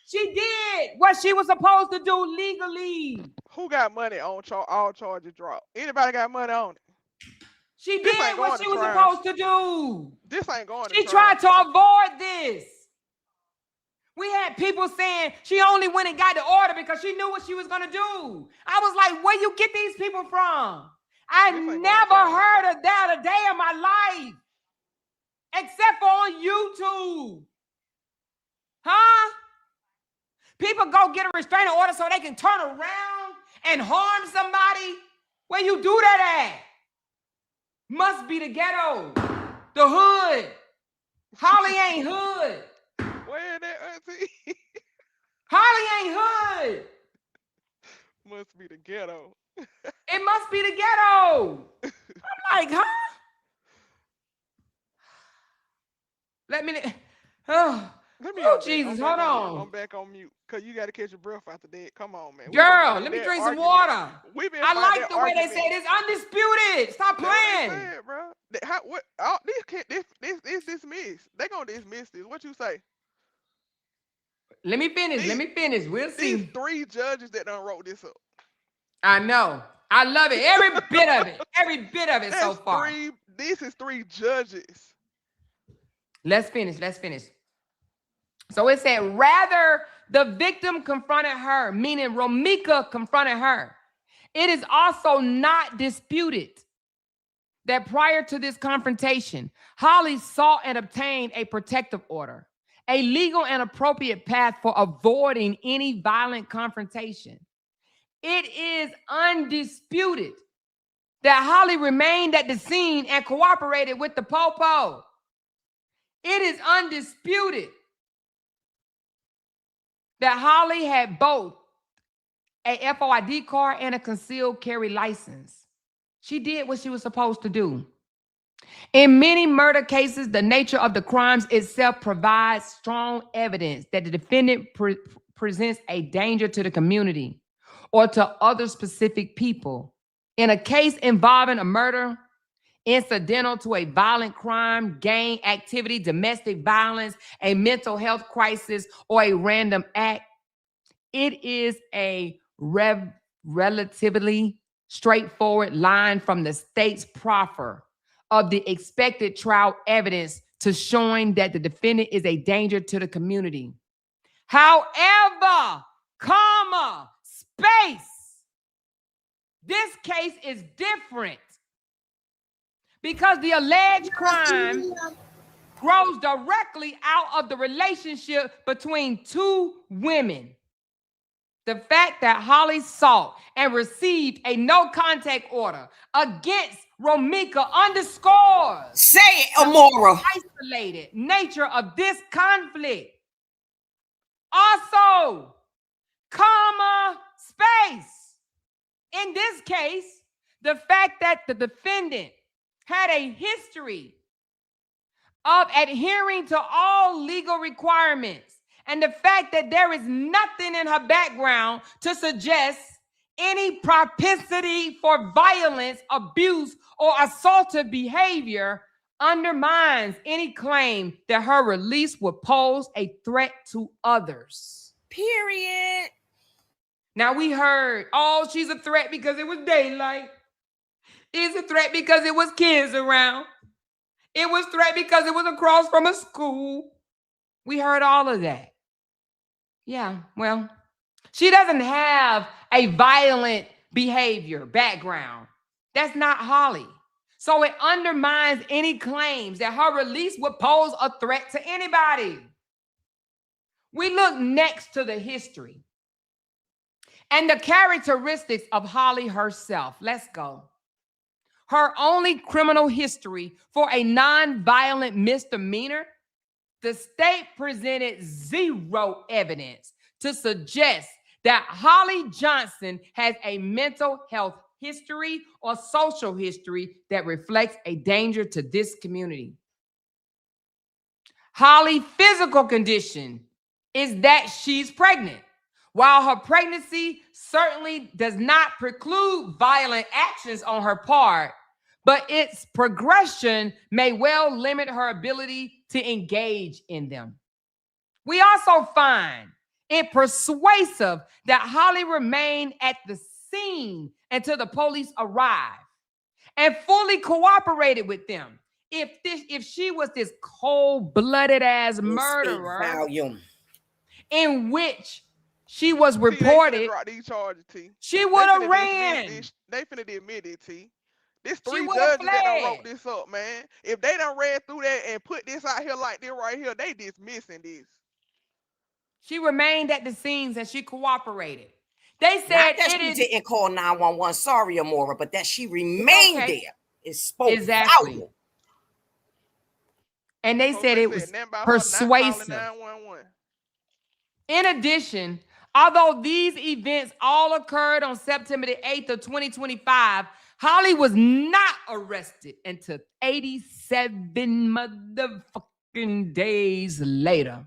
She did what she was supposed to do legally. Who got money on all charges dropped? Anybody got money on it? She did what she was supposed to do. This ain't going to She tried to avoid this. We had people saying she only went and got the order because she knew what she was going to do. I was like, where you get these people from? I never heard of that a day in my life. Except for on YouTube. Huh? People go get a restraining order so they can turn around and harm somebody. Where you do that at? Must be the ghetto. The hood. Holly ain't hood. Where that, auntie? Holly ain't hood. Must be the ghetto. It must be the ghetto. I'm like, huh? Let me oh, Jesus, hold on. I'm back on mute because you got to catch your breath after that. Come on, man. Girl, let me drink some water. I like the way they said it's undisputed. Stop playing. Said, bro. This dismissed. They going to dismiss this. What you say? Let me finish. We'll see. These 3 judges that done wrote this up. I know. I love it. Every bit of it. Every bit of it so far. This is 3 judges. Let's finish. So it said, rather the victim confronted her, meaning Romika confronted her. It is also not disputed that prior to this confrontation, Holly sought and obtained a protective order, a legal and appropriate path for avoiding any violent confrontation. It is undisputed that Holly remained at the scene and cooperated with the popo. It is undisputed that Holly had both a FOID card and a concealed carry license. She did what she was supposed to do. In many murder cases, the nature of the crimes itself provides strong evidence that the defendant presents a danger to the community or to other specific people. In a case involving a murder, incidental to a violent crime, gang activity, domestic violence, a mental health crisis, or a random act, it is a relatively straightforward line from the state's proffer of the expected trial evidence to showing that the defendant is a danger to the community. However, this case is different because the alleged crime grows directly out of the relationship between 2 women. The fact that Holly sought and received a no-contact order against Romika underscores say it, Amora, isolated nature of this conflict. Also, in this case, the fact that the defendant had a history of adhering to all legal requirements, and the fact that there is nothing in her background to suggest any propensity for violence, abuse, or assaultive behavior undermines any claim that her release would pose a threat to others. Period. Now we heard, oh, she's a threat because it was daylight. It's a threat because it was kids around. It was a threat because it was across from a school. We heard all of that. Yeah, well, she doesn't have a violent behavior background. That's not Holly. So it undermines any claims that her release would pose a threat to anybody. We look next to the history. And the characteristics of Holly herself. Let's go. Her only criminal history for a non-violent misdemeanor, the state presented zero evidence to suggest that Holly Johnson has a mental health history or social history that reflects a danger to this community. Holly's physical condition is that she's pregnant. While her pregnancy certainly does not preclude violent actions on her part, but its progression may well limit her ability to engage in them. We also find it persuasive that Holly remained at the scene until the police arrived and fully cooperated with them. If she was this cold-blooded ass murderer in which she was reported, these charges, T. She would have ran. They finna admit it, T. This 3 judges that done wrote this up, man. If they done read through that and put this out here like this right here, they dismissing this. She remained at the scenes and she cooperated. They said not that she didn't call 911. Sorry, Amora, but that she remained there. It spoke exactly. And they said it was persuasive. In addition, although these events all occurred on September the 8th of 2025, Holly was not arrested until 87 motherfucking days later.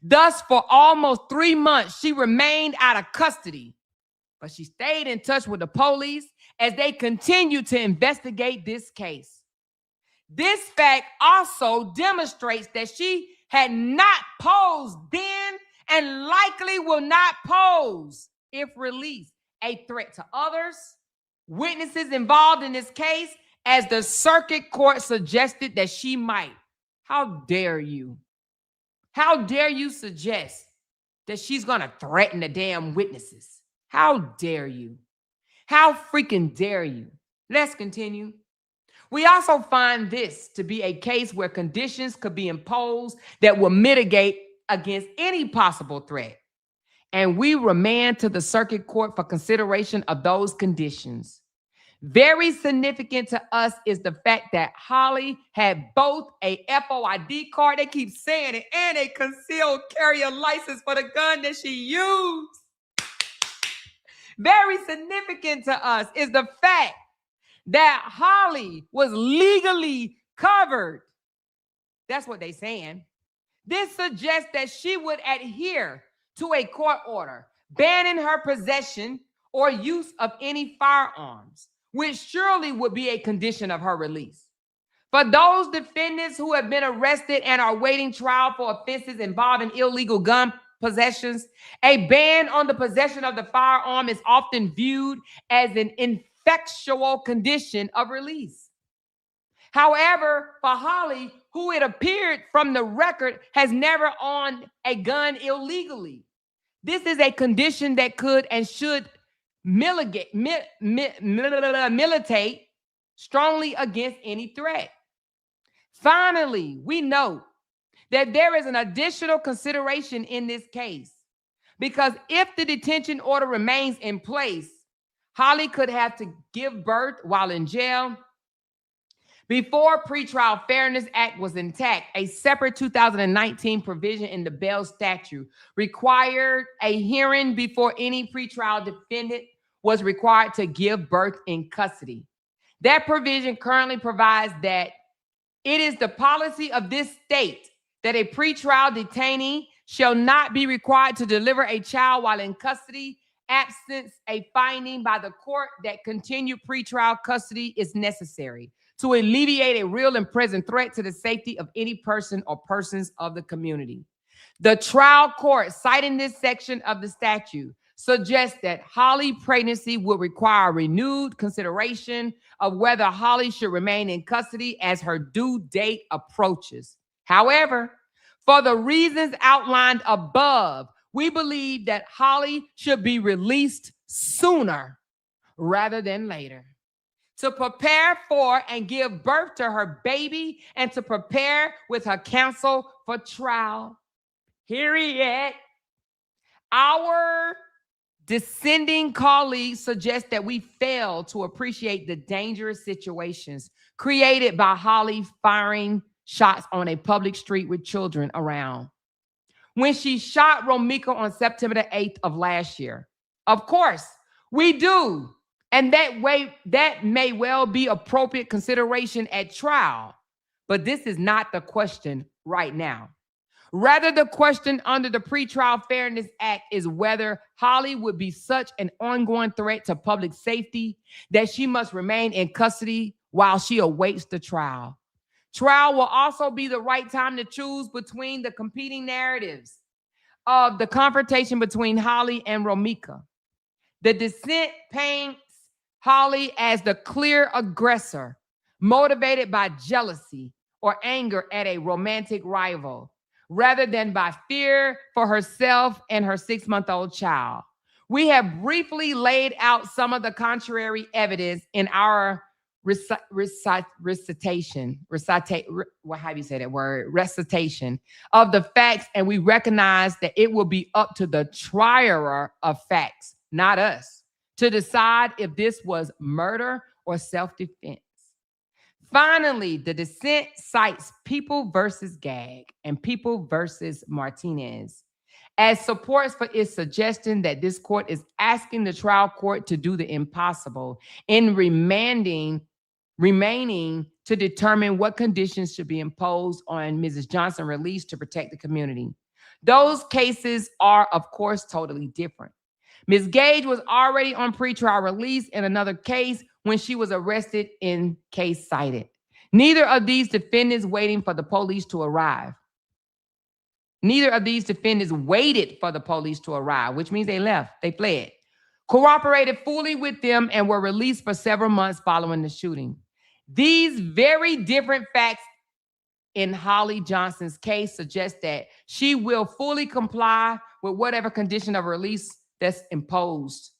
Thus, for almost 3 months, she remained out of custody, but she stayed in touch with the police as they continued to investigate this case. This fact also demonstrates that she had not posed then and likely will not pose, if released, a threat to others, witnesses involved in this case, as the circuit court suggested that she might. How dare you? How dare you suggest that she's going to threaten the damn witnesses? How dare you? How freaking dare you? Let's continue. We also find this to be a case where conditions could be imposed that will mitigate against any possible threat. And we remand to the circuit court for consideration of those conditions. Very significant to us is the fact that Holly had both a FOID card, they keep saying it, and a concealed carrier license for the gun that she used. Very significant to us is the fact that Holly was legally covered. That's what they're saying. This suggests that she would adhere to a court order banning her possession or use of any firearms, which surely would be a condition of her release. For those defendants who have been arrested and are waiting trial for offenses involving illegal gun possessions, a ban on the possession of the firearm is often viewed as an effectual condition of release. However, for Holly, who it appeared from the record has never owned a gun illegally, this is a condition that could and should militate strongly against any threat. Finally, we note that there is an additional consideration in this case, because if the detention order remains in place, Holly could have to give birth while in jail. Before Pretrial Fairness Act was intact, a separate 2019 provision in the bail statute required a hearing before any pretrial defendant was required to give birth in custody. That provision currently provides that it is the policy of this state that a pretrial detainee shall not be required to deliver a child while in custody, absent a finding by the court that continued pretrial custody is necessary to alleviate a real and present threat to the safety of any person or persons of the community. The trial court, citing this section of the statute, suggests that Holly's pregnancy would require renewed consideration of whether Holly should remain in custody as her due date approaches. However, for the reasons outlined above, we believe that Holly should be released sooner rather than later to prepare for and give birth to her baby and to prepare with her counsel for trial. Period. Our Dissenting colleagues suggest that we fail to appreciate the dangerous situations created by Holly firing shots on a public street with children around. When she shot Romika on September the 8th of last year. Of course, we do. And that may well be appropriate consideration at trial. But this is not the question right now. Rather, the question under the Pretrial Fairness Act is whether Holly would be such an ongoing threat to public safety that she must remain in custody while she awaits the trial. Trial will also be the right time to choose between the competing narratives of the confrontation between Holly and Romika. The dissent paints Holly as the clear aggressor, motivated by jealousy or anger at a romantic rival, rather than by fear for herself and her 6-month-old child. We have briefly laid out some of the contrary evidence in our recitation of the facts, and we recognize that it will be up to the trier of facts, not us, to decide if this was murder or self-defense. Finally, the dissent cites People versus Gag and People versus Martinez as supports for its suggestion that this court is asking the trial court to do the impossible in remaining to determine what conditions should be imposed on Mrs. Johnson release to protect the community. Those cases are, of course, totally different. Ms. Gage was already on pretrial release in another case when she was arrested in case cited. Neither of these defendants waiting for the police to arrive. Neither of these defendants waited for the police to arrive, which means they left, they fled, cooperated fully with them, and were released for several months following the shooting. These very different facts in Holly Johnson's case suggest that she will fully comply with whatever condition of release that's imposed,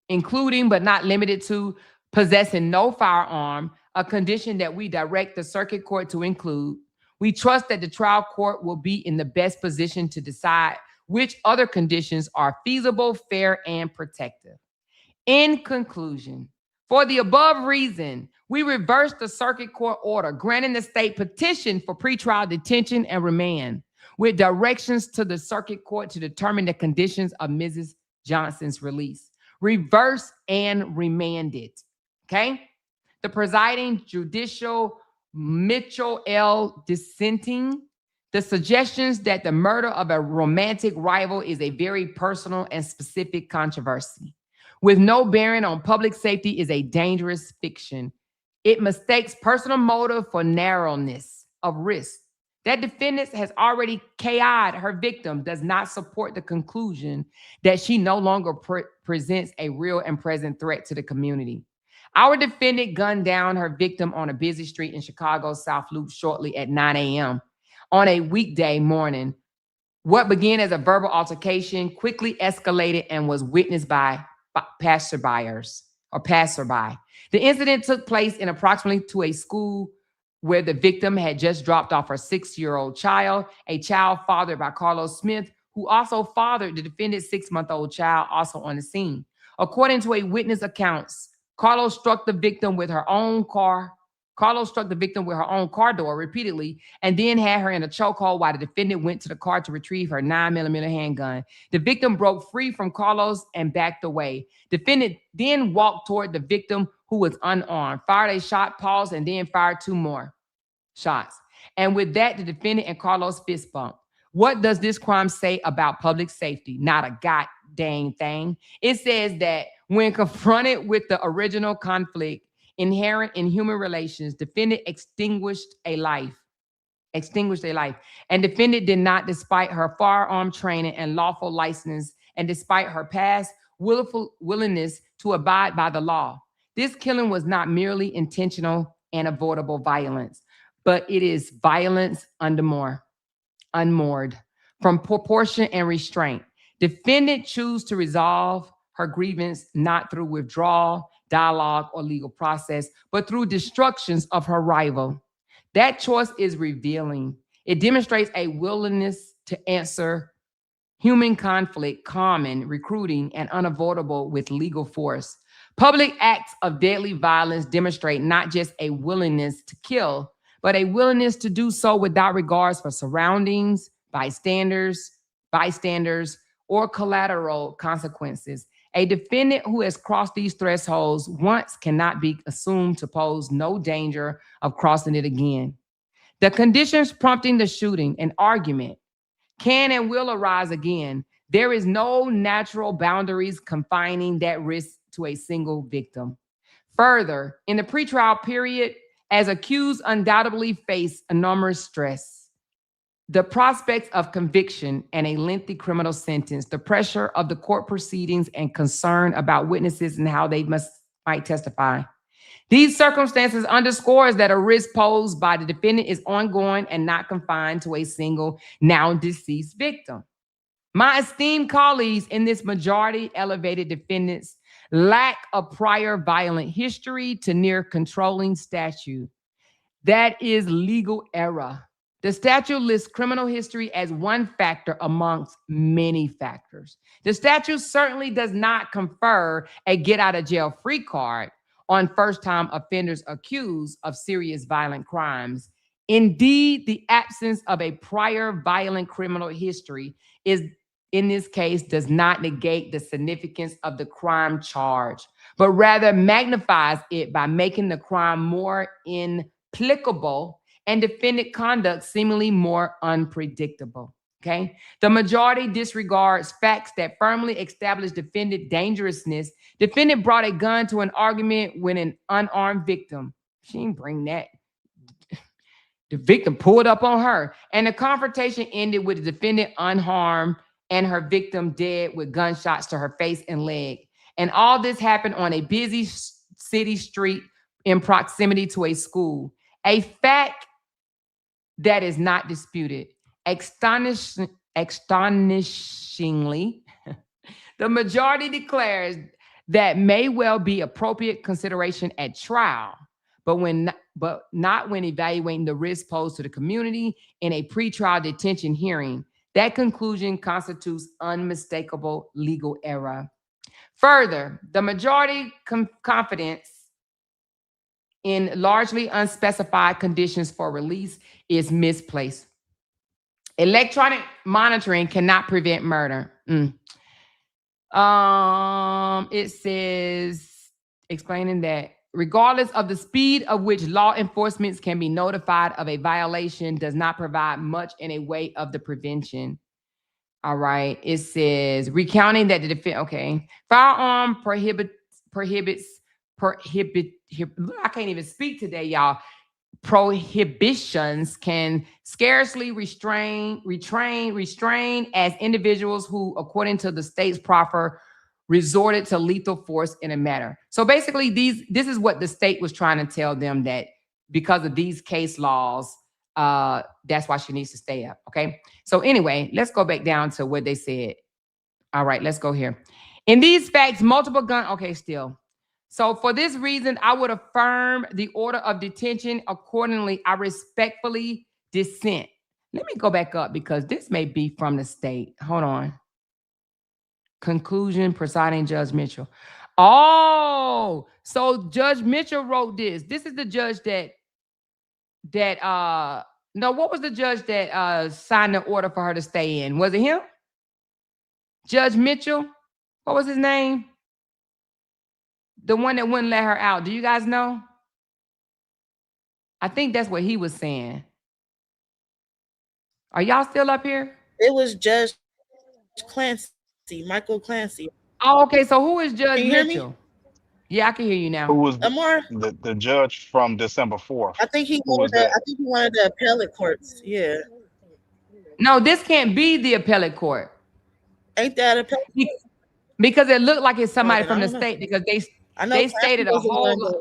including but not limited to possessing no firearm, a condition that we direct the circuit court to include. We trust that the trial court will be in the best position to decide which other conditions are feasible, fair, and protective. In conclusion, for the above reason, we reverse the circuit court order granting the state petition for pretrial detention and remand with directions to the circuit court to determine the conditions of Mrs. Johnson's release. Reverse and remand it, okay? The presiding judicial Mitchell L. Dissenting, the suggestions that the murder of a romantic rival is a very personal and specific controversy with no bearing on public safety is a dangerous fiction. It mistakes personal motive for narrowness of risk. That defendant has already KI'd her victim does not support the conclusion that she no longer presents a real and present threat to the community. Our defendant gunned down her victim on a busy street in Chicago's South Loop shortly at 9 a.m. on a weekday morning. What began as a verbal altercation quickly escalated and was witnessed by passerby. The incident took place in approximately to a school where the victim had just dropped off her 6-year-old child, a child fathered by Carlos Smith, who also fathered the defendant's 6-month-old child, also on the scene. According to a witness accounts, Carlos struck the victim with her own car door repeatedly and then had her in a chokehold while the defendant went to the car to retrieve her 9mm handgun. The victim broke free from Carlos and backed away. Defendant then walked toward the victim who was unarmed, fired a shot, paused, and then fired 2 more shots. And with that, the defendant and Carlos fist bumped. What does this crime say about public safety? Not a goddamn thing. It says that when confronted with the original conflict inherent in human relations, defendant extinguished a life. And defendant did not, despite her firearm training and lawful license, and despite her past willful willingness to abide by the law. This killing was not merely intentional and avoidable violence, but it is violence unmoored from proportion and restraint. Defendant chose to resolve her grievance not through withdrawal, dialogue, or legal process, but through destructions of her rival. That choice is revealing. It demonstrates a willingness to answer human conflict common, recruiting, and unavoidable with legal force. Public acts of deadly violence demonstrate not just a willingness to kill, but a willingness to do so without regards for surroundings, bystanders, or collateral consequences. A defendant who has crossed these thresholds once cannot be assumed to pose no danger of crossing it again. The conditions prompting the shooting, an argument, can and will arise again. There is no natural boundaries confining that risk to a single victim. Further, in the pretrial period, as accused undoubtedly face enormous stress, the prospects of conviction and a lengthy criminal sentence, the pressure of the court proceedings, and concern about witnesses and how they might testify. These circumstances underscores that a risk posed by the defendant is ongoing and not confined to a single now deceased victim. My esteemed colleagues in this majority elevated defendants lack a prior violent history to near controlling statute. That is legal error. The statute lists criminal history as one factor amongst many factors. The statute certainly does not confer a get-out-of-jail-free card on first-time offenders accused of serious violent crimes. Indeed, the absence of a prior violent criminal history in this case does not negate the significance of the crime charge, but rather magnifies it by making the crime more implicable and defendant conduct seemingly more unpredictable. Okay. The majority disregards facts that firmly establish defendant dangerousness. Defendant brought a gun to an argument with an unarmed victim. She didn't bring that. The victim pulled up on her, and the confrontation ended with the defendant unharmed and her victim dead with gunshots to her face and leg. And all this happened on a busy city street in proximity to a school. A fact that is not disputed. Astonishingly, the majority declares that may well be appropriate consideration at trial, but not when evaluating the risk posed to the community in a pretrial detention hearing. That conclusion constitutes unmistakable legal error. Further, the majority confidence in largely unspecified conditions for release is misplaced. Electronic monitoring cannot prevent murder. It says, explaining that regardless of the speed of which law enforcement can be notified of a violation does not provide much in a way of the prevention. All right. It says recounting that the defense, okay, firearm prohibits, I can't even speak today, y'all. Prohibitions can scarcely restrain as individuals who, according to the state's proffer, resorted to lethal force in a matter. So basically, this is what the state was trying to tell them, that because of these case laws, that's why she needs to stay up. Okay. So anyway, let's go back down to what they said. All right, let's go here. In these facts, multiple gun. Okay, still. So for this reason, I would affirm the order of detention. Accordingly, I respectfully dissent. Let me go back up because this may be from the state. Hold on. Conclusion, presiding Judge Mitchell. Oh, so Judge Mitchell wrote this. This is the judge no, what was the judge that signed the order for her to stay in? Was it him? Judge Mitchell? What was his name? The one that wouldn't let her out. Do you guys know? I think that's what he was saying. Are y'all still up here? It was Judge Clancy, Michael Clancy. Oh, okay. So who is Judge Can you hear Mitchell? me? Yeah, I can hear you now. Who was Amar? the judge from December 4th? I think he Who was wanted that? I think he wanted the appellate courts. Yeah. No, this can't be the appellate court. Ain't that appellate? Because it looked like it's somebody I from the don't know. state, because I know they Clancy stated a was the whole one, lot.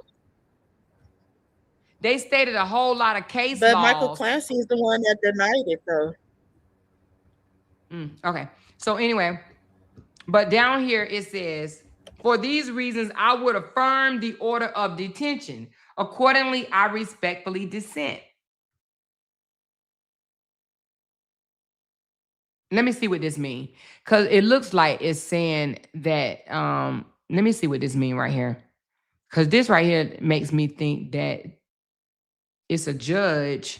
They stated a whole lot of case but laws. Michael Clancy is the one that denied it, though. Okay. So anyway, but down here it says, for these reasons, I would affirm the order of detention. Accordingly, I respectfully dissent. let me see what this means. Because it looks like it's saying that, let me see what this means right here. Because this right here makes me think that it's a judge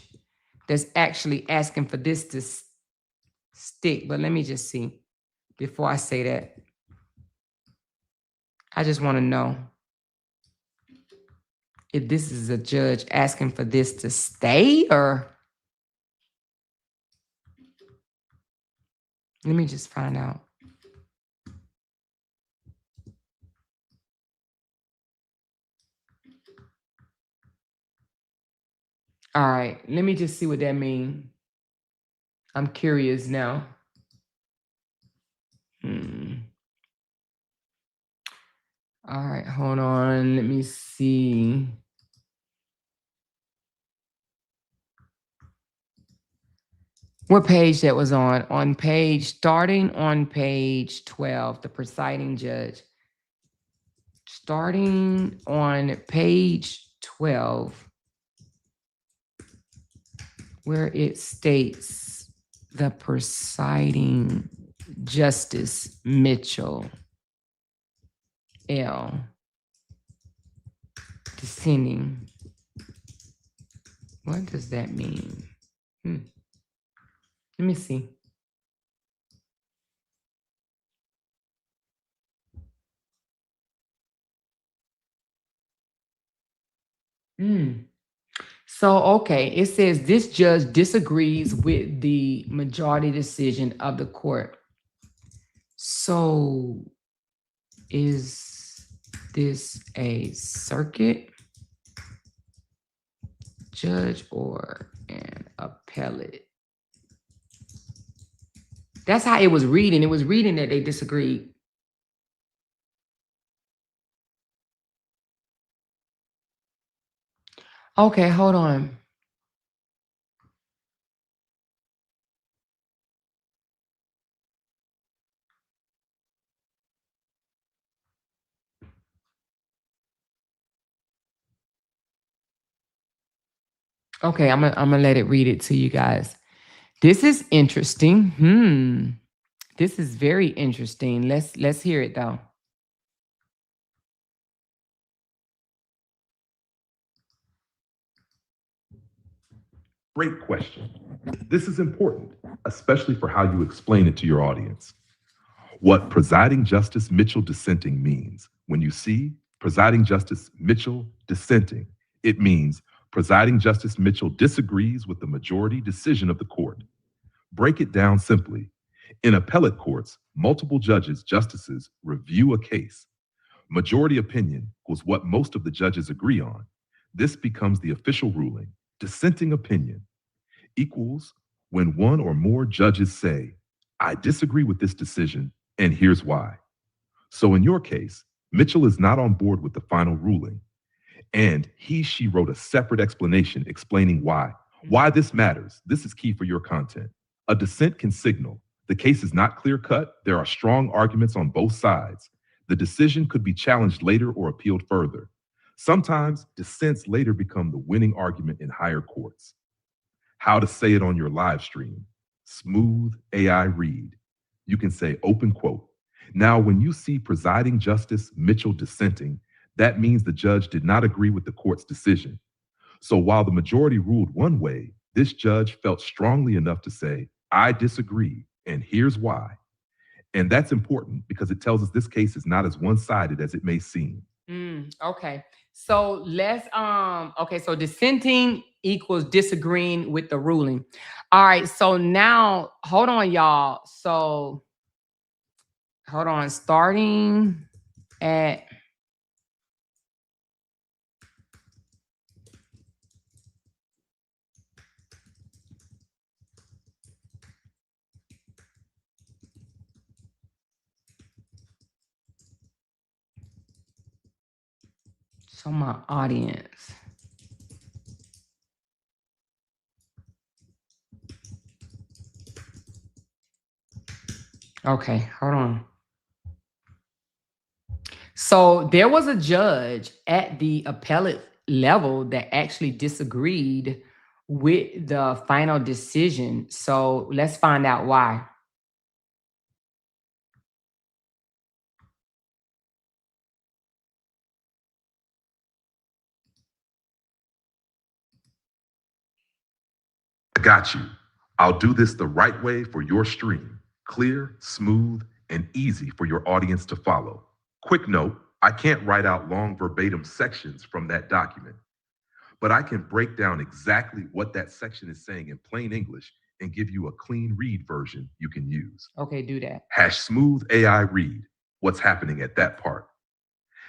that's actually asking for this to stick. But let me just see before I say that. I just want to know if this is a judge asking for this to stay, or let me just find out. All right, let me just see what that means. I'm curious now. All right, hold on. Let me see. What page that was on? On page, starting on page 12, the presiding judge. Starting on page 12, where it states the presiding Justice Mitchell L. Dissenting. What does that mean? Let me see. So, okay, it says this judge disagrees with the majority decision of the court. So, is this a circuit judge or an appellate? That's how it was reading. It was reading that they disagreed. Okay, hold on. Okay, I'm gonna let it read it to you guys. This is interesting. This is very interesting. Let's hear it though. Great question. This is important, especially for how you explain it to your audience. What presiding Justice Mitchell dissenting means. When you see presiding Justice Mitchell dissenting, it means presiding Justice Mitchell disagrees with the majority decision of the court. Break it down simply. In appellate courts, multiple judges, justices review a case. Majority opinion was what most of the judges agree on. This becomes the official ruling. Dissenting opinion equals when one or more judges say, I disagree with this decision, and here's why. So in your case, Mitchell is not on board with the final ruling, and she wrote a separate explanation explaining why this matters. This is key for your content. A dissent can signal the case is not clear-cut. There are strong arguments on both sides. The decision could be challenged later or appealed further. Sometimes dissents later become the winning argument in higher courts. How to say it on your live stream. Smooth AI read. You can say open quote. Now, when you see presiding Justice Mitchell dissenting, that means the judge did not agree with the court's decision. So while the majority ruled one way, this judge felt strongly enough to say, I disagree, and here's why. And that's important because it tells us this case is not as one-sided as it may seem. Okay. So so dissenting equals disagreeing with the ruling. All right. So now, hold on, y'all. So, hold on. Starting at my audience. Okay, hold on. So there was a judge at the appellate level that actually disagreed with the final decision. So let's find out why. Got you. I'll do this the right way for your stream. Clear, smooth, and easy for your audience to follow. Quick note, I can't write out long verbatim sections from that document, but I can break down exactly what that section is saying in plain English and give you a clean read version you can use. Okay, do that. #smooth AI read. What's happening at that part?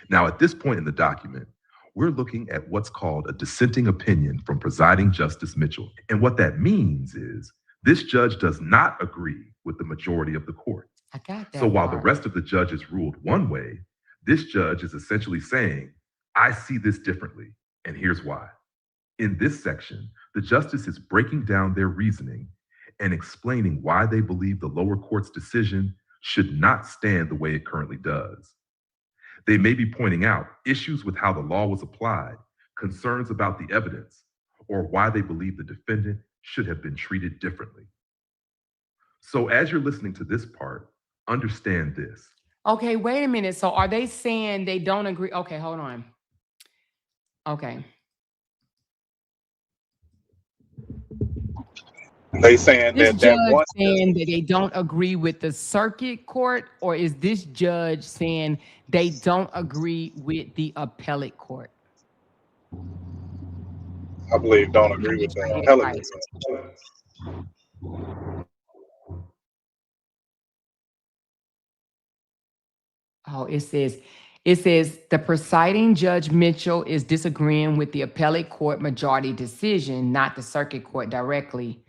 Now, at this point in the document, we're looking at what's called a dissenting opinion from presiding Justice Mitchell. And what that means is this judge does not agree with the majority of the court. I got that. So while the part. rest of the judges ruled one way, this judge is essentially saying, I see this differently, and here's why. In this section, the justice is breaking down their reasoning and explaining why they believe the lower court's decision should not stand the way it currently does. They may be pointing out issues with how the law was applied, concerns about the evidence, or why they believe the defendant should have been treated differently. So as you're listening to this part, understand this. Okay, wait a minute. So are they saying they don't agree? Okay, hold on. Okay. They saying This that judge one saying that they don't agree with the circuit court, or is this judge saying they don't agree with the appellate court? I believe don't agree with I get it appellate. right. Oh, it says the presiding judge Mitchell is disagreeing with the appellate court majority decision, not the circuit court directly.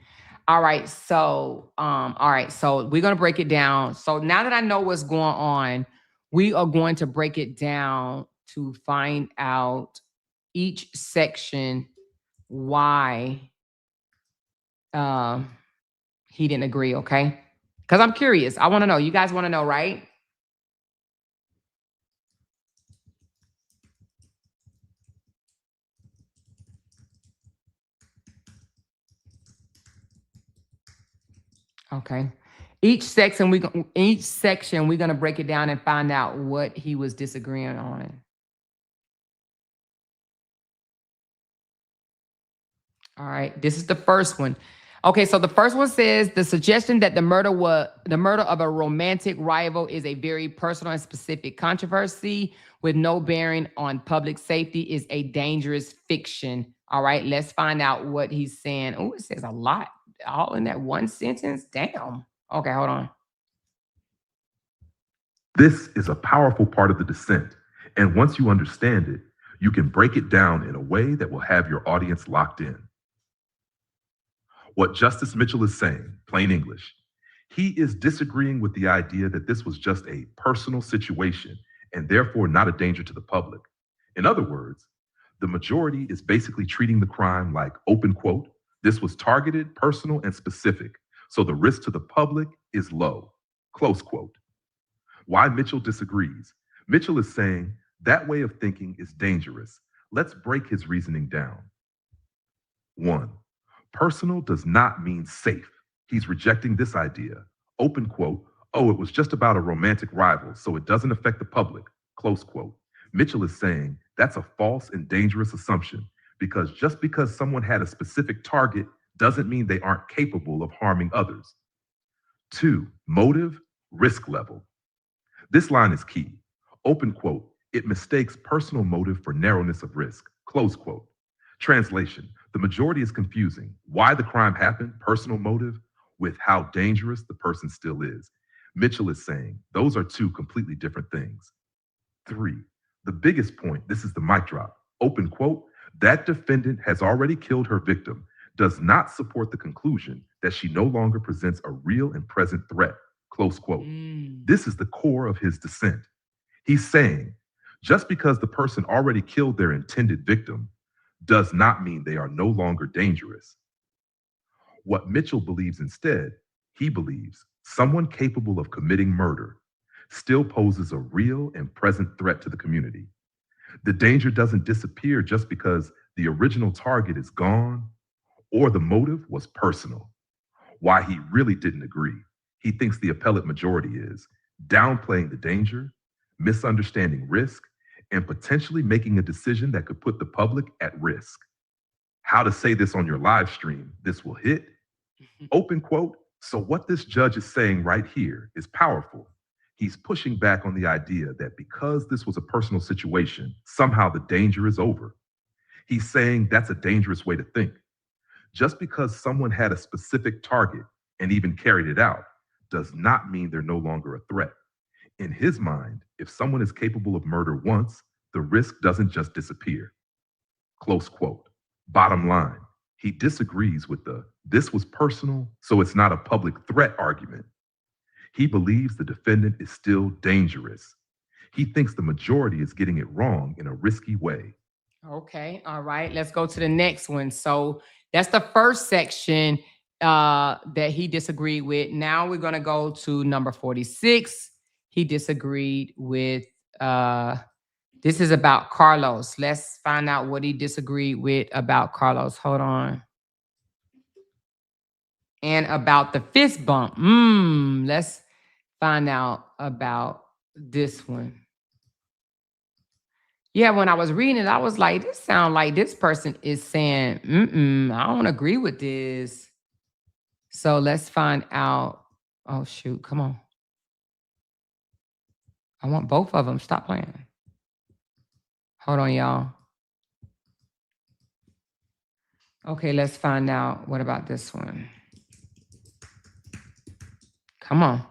All right, so we're gonna break it down. So now that I know what's going on, we are going to break it down to find out each section why he didn't agree, okay? Because I'm curious. I want to know. You guys want to know, right? Okay. Each section we're gonna break it down and find out what he was disagreeing on. All right, this is the first one. Okay, so the first one says the suggestion that the murder of a romantic rival is a very personal and specific controversy with no bearing on public safety is a dangerous fiction. All right, let's find out what he's saying. Oh, it says a lot, all in that one sentence. Damn. Okay, hold on. This is a powerful part of the dissent, and once you understand it, you can break it down in a way that will have your audience locked in. What Justice Mitchell is saying, plain English, he is disagreeing with the idea that this was just a personal situation and therefore not a danger to the public. In other words, the majority is basically treating the crime like, open quote, this was targeted, personal, and specific, so the risk to the public is low, close quote. Why Mitchell disagrees? Mitchell is saying that way of thinking is dangerous. Let's break his reasoning down. 1. Personal does not mean safe. He's rejecting this idea. Open quote, oh, it was just about a romantic rival, so it doesn't affect the public, close quote. Mitchell is saying that's a false and dangerous assumption because just because someone had a specific target doesn't mean they aren't capable of harming others. 2, motive, risk level. This line is key. Open quote, it mistakes personal motive for narrowness of risk, close quote. Translation, the majority is confusing why the crime happened, personal motive, with how dangerous the person still is. Mitchell is saying those are two completely different things. 3, the biggest point, this is the mic drop. Open quote, that defendant has already killed her victim, does not support the conclusion that she no longer presents a real and present threat, close quote. This is the core of his dissent. He's saying just because the person already killed their intended victim does not mean they are no longer dangerous. What Mitchell believes instead, he believes someone capable of committing murder still poses a real and present threat to the community. The danger doesn't disappear just because the original target is gone or the motive was personal. Why he really didn't agree, he thinks the appellate majority is downplaying the danger, misunderstanding risk, and potentially making a decision that could put the public at risk. How to say this on your live stream, this will hit. Open quote. So what this judge is saying right here is powerful. He's pushing back on the idea that because this was a personal situation, somehow the danger is over. He's saying that's a dangerous way to think. Just because someone had a specific target and even carried it out does not mean they're no longer a threat. In his mind, if someone is capable of murder once, the risk doesn't just disappear. Close quote. Bottom line, he disagrees with the "this was personal, so it's not a public threat" argument. He believes the defendant is still dangerous. He thinks the majority is getting it wrong in a risky way. Okay, all right. Let's go to the next one. So that's the first section that he disagreed with. Now we're going to go to number 46. He disagreed with, this is about Carlos. Let's find out what he disagreed with about Carlos. Hold on. And about the fist bump. Let's find out about this one. Yeah, when I was reading it, I was like, this sounds like this person is saying, I don't agree with this. So let's find out. Oh, shoot. Come on. I want both of them. Stop playing. Hold on, y'all. Okay, let's find out. What about this one? Come on.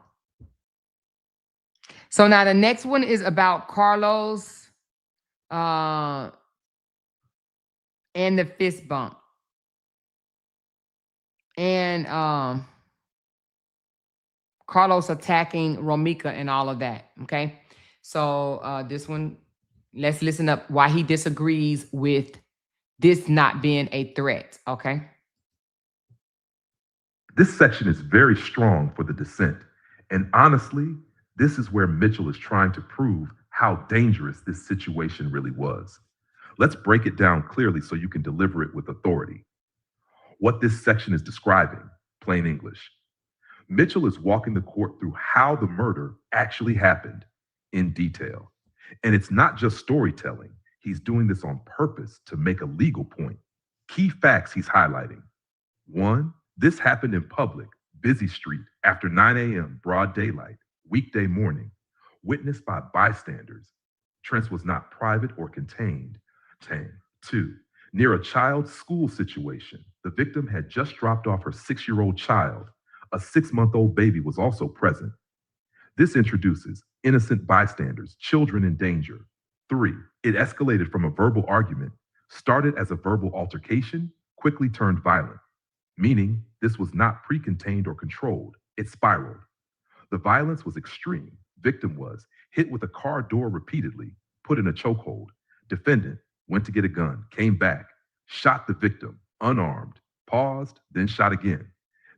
So now the next one is about Carlos and the fist bump. And Carlos attacking Romika and all of that. Okay. So this one, let's listen up why he disagrees with this not being a threat. Okay. This section is very strong for the dissent. And honestly, this is where Mitchell is trying to prove how dangerous this situation really was. Let's break it down clearly so you can deliver it with authority. What this section is describing, plain English. Mitchell is walking the court through how the murder actually happened in detail. And it's not just storytelling. He's doing this on purpose to make a legal point. Key facts he's highlighting. 1, this happened in public, busy street, after 9 a.m., broad daylight, weekday morning, witnessed by bystanders. Trent was not private or contained. 2, near a child's school situation. The victim had just dropped off her 6-year-old child. A 6-month-old baby was also present. This introduces innocent bystanders, children in danger. 3, it escalated from a verbal argument, started as a verbal altercation, quickly turned violent, meaning this was not pre-contained or controlled. It spiraled. The violence was extreme. Victim was hit with a car door repeatedly, put in a chokehold. Defendant went to get a gun, came back, shot the victim, unarmed, paused, then shot again.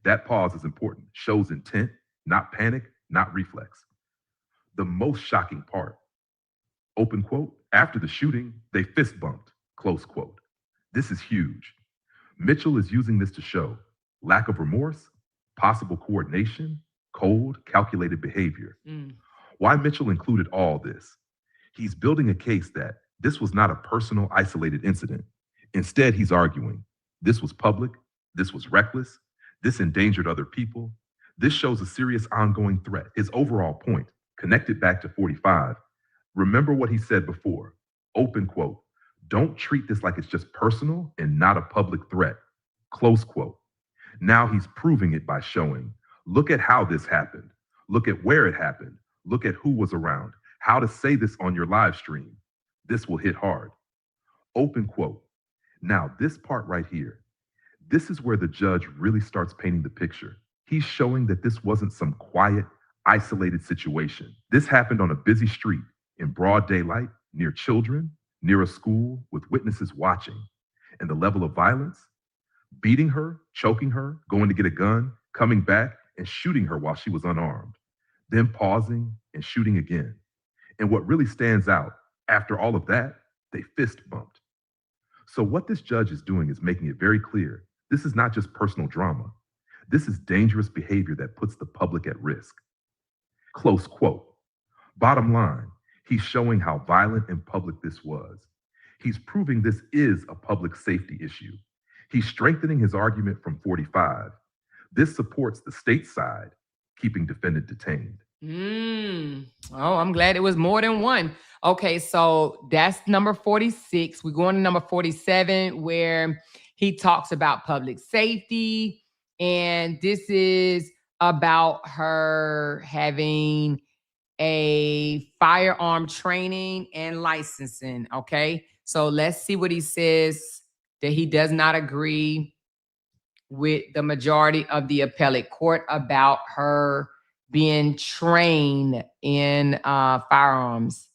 That pause is important. Shows intent, not panic, not reflex. The most shocking part, open quote, after the shooting, they fist bumped, close quote. This is huge. Mitchell is using this to show lack of remorse, possible coordination, cold, calculated behavior. Why Mitchell included all this? He's building a case that this was not a personal, isolated incident. Instead, he's arguing this was public, this was reckless, this endangered other people. This shows a serious ongoing threat. His overall point, connected back to 45, remember what he said before, open quote, don't treat this like it's just personal and not a public threat, close quote. Now he's proving it by showing, look at how this happened, look at where it happened, look at who was around, how to say this on your live stream. This will hit hard, open quote. Now this part right here, this is where the judge really starts painting the picture. He's showing that this wasn't some quiet, isolated situation. This happened on a busy street in broad daylight, near children, near a school with witnesses watching. And the level of violence, beating her, choking her, going to get a gun, coming back and shooting her while she was unarmed, then pausing and shooting again. And what really stands out, after all of that, they fist bumped. So what this judge is doing is making it very clear, this is not just personal drama. This is dangerous behavior that puts the public at risk. Close quote. Bottom line, he's showing how violent and public this was. He's proving this is a public safety issue. He's strengthening his argument from 45. This supports the state side, keeping defendant detained. Oh, I'm glad it was more than one. Okay, so that's number 46. We're going to number 47, where he talks about public safety. And this is about her having a firearm training and licensing. Okay, so let's see what he says, that he does not agree with the majority of the appellate court about her being trained in firearms.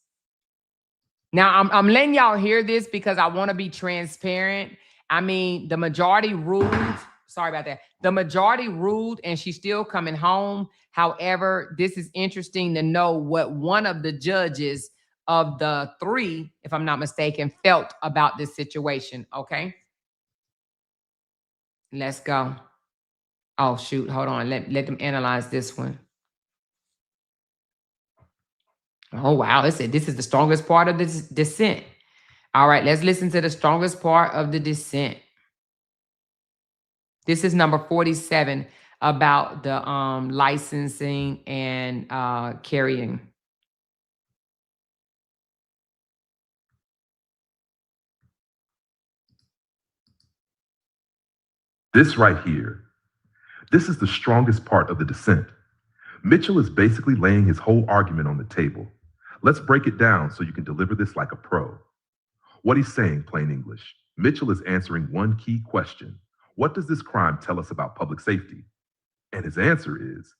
Now, I'm letting y'all hear this because I want to be transparent. I mean, the majority ruled. Sorry about that. The majority ruled, and she's still coming home. However, this is interesting to know what one of the judges of the three, if I'm not mistaken, felt about this situation. Okay. Let's go. Oh, shoot. Hold on. Let them analyze this one. Oh, wow. It said this is the strongest part of the dissent. All right. Let's listen to the strongest part of the dissent. This is number 47 about the licensing and carrying. This right here, this is the strongest part of the dissent. Mitchell is basically laying his whole argument on the table. Let's break it down so you can deliver this like a pro. What he's saying, plain English, Mitchell is answering one key question. What does this crime tell us about public safety? And his answer is,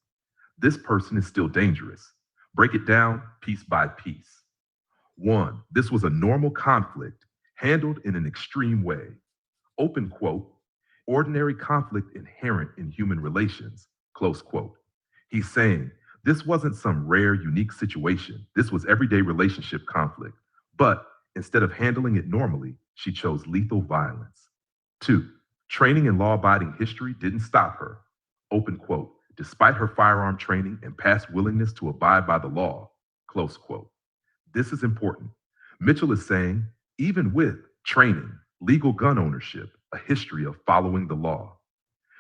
this person is still dangerous. Break it down piece by piece. 1, this was a normal conflict handled in an extreme way. Open quote, ordinary conflict inherent in human relations, close quote. He's saying this wasn't some rare, unique situation. This was everyday relationship conflict. But instead of handling it normally, she chose lethal violence. 2, training and law-abiding history didn't stop her. Open quote, despite her firearm training and past willingness to abide by the law, close quote. This is important. Mitchell is saying, even with training, legal gun ownership, a history of following the law,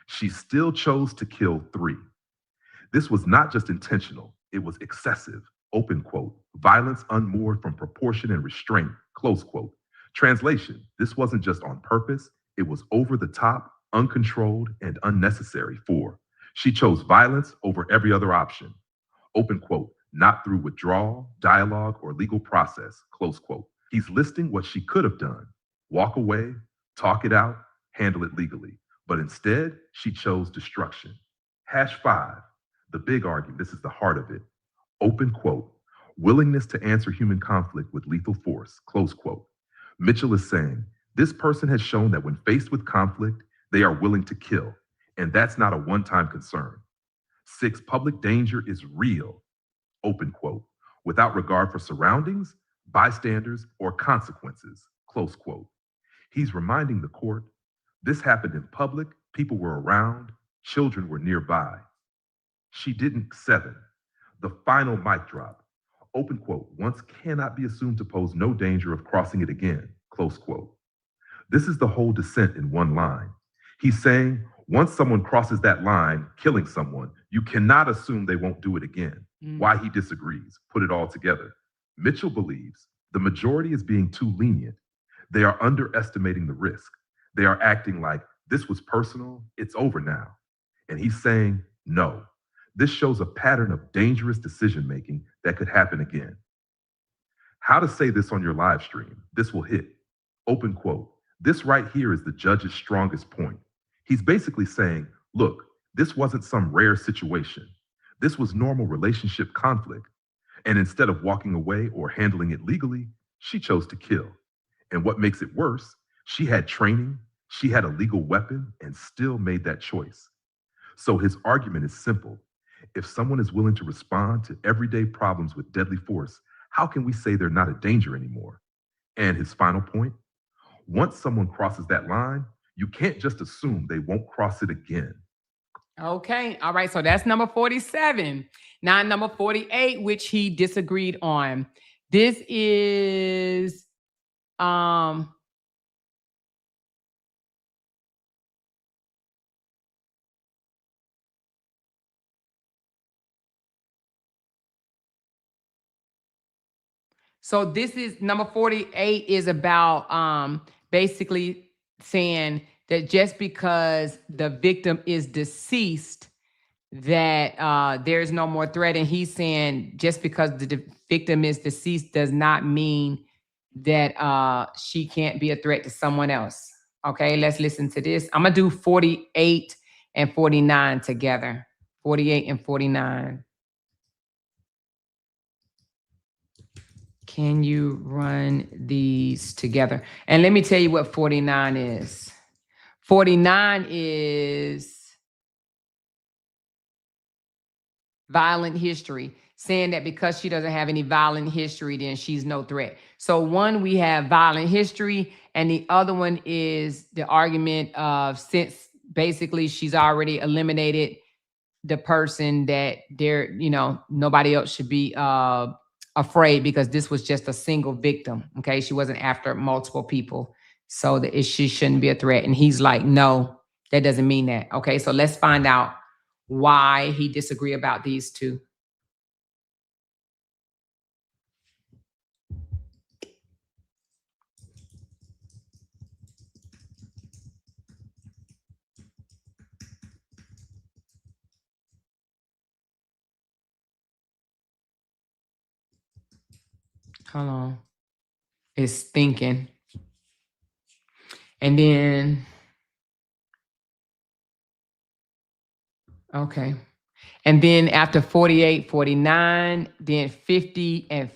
she still chose to kill 3. This was not just intentional, it was excessive, open quote, violence unmoored from proportion and restraint, close quote. Translation, this wasn't just on purpose, it was over the top, uncontrolled, and unnecessary. 4, she chose violence over every other option, open quote, not through withdrawal, dialogue, or legal process, close quote. He's listing what she could have done, walk away, talk it out, handle it legally. But instead, she chose destruction. #5, the big argument, this is the heart of it. Open quote, willingness to answer human conflict with lethal force, close quote. Mitchell is saying, this person has shown that when faced with conflict, they are willing to kill. And that's not a one-time concern. 6, public danger is real, open quote, without regard for surroundings, bystanders, or consequences, close quote. He's reminding the court, this happened in public, people were around, children were nearby. She didn't. 7, the final mic drop, open quote, once cannot be assumed to pose no danger of crossing it again, close quote. This is the whole dissent in one line. He's saying, once someone crosses that line, killing someone, you cannot assume they won't do it again. Why he disagrees, put it all together. Mitchell believes the majority is being too lenient. They are underestimating the risk. They are acting like this was personal, it's over now. And he's saying, no, this shows a pattern of dangerous decision-making that could happen again. How to say this on your live stream, this will hit. Open quote, this right here is the judge's strongest point. He's basically saying, look, this wasn't some rare situation. This was normal relationship conflict. And instead of walking away or handling it legally, she chose to kill. And what makes it worse, she had training, she had a legal weapon, and still made that choice. So his argument is simple. If someone is willing to respond to everyday problems with deadly force, how can we say they're not a danger anymore? And his final point, once someone crosses that line, you can't just assume they won't cross it again. Okay. All right. So that's number 47. Now, number 48, which he disagreed on. This is So this is number 48 is about basically saying that just because the victim is deceased, that there's no more threat. And he's saying just because the victim is deceased does not mean that she can't be a threat to someone else. Okay, let's listen to this. I'm gonna do 48 and 49 together. 48 and 49. Can you run these together? And let me tell you what 49 is. 49 is violent history, saying that because she doesn't have any violent history, then she's no threat. So one, we have violent history, and the other one is the argument of since basically she's already eliminated the person that there, nobody else should be afraid because this was just a single victim. Okay, she wasn't after multiple people, so that she shouldn't be a threat. And he's like, no, that doesn't mean that. Okay, so let's find out why he disagree about these two. Hold on. It's thinking. And then, okay. And then after 48, 49, then 50 and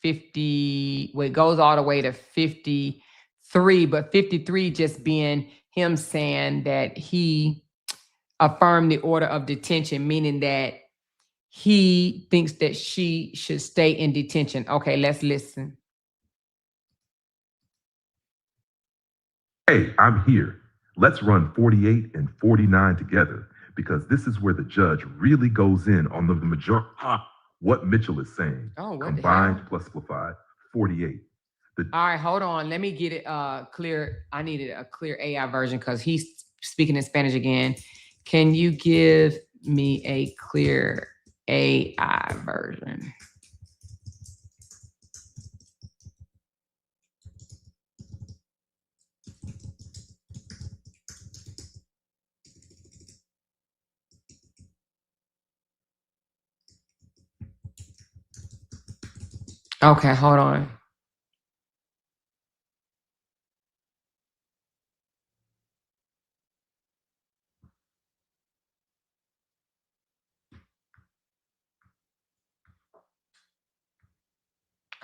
50, well, it goes all the way to 53, but 53 just being him saying that he affirmed the order of detention, meaning that he thinks that she should stay in detention. Okay, let's listen. Hey, I'm here. Let's run 48 and 49 together because this is where the judge really goes in on the majority. What Mitchell is saying. Oh, what combined plus simplified, 48. All right, hold on. Let me get it clear. I needed a clear AI version because he's speaking in Spanish again. Can you give me a clear AI version? Okay, hold on.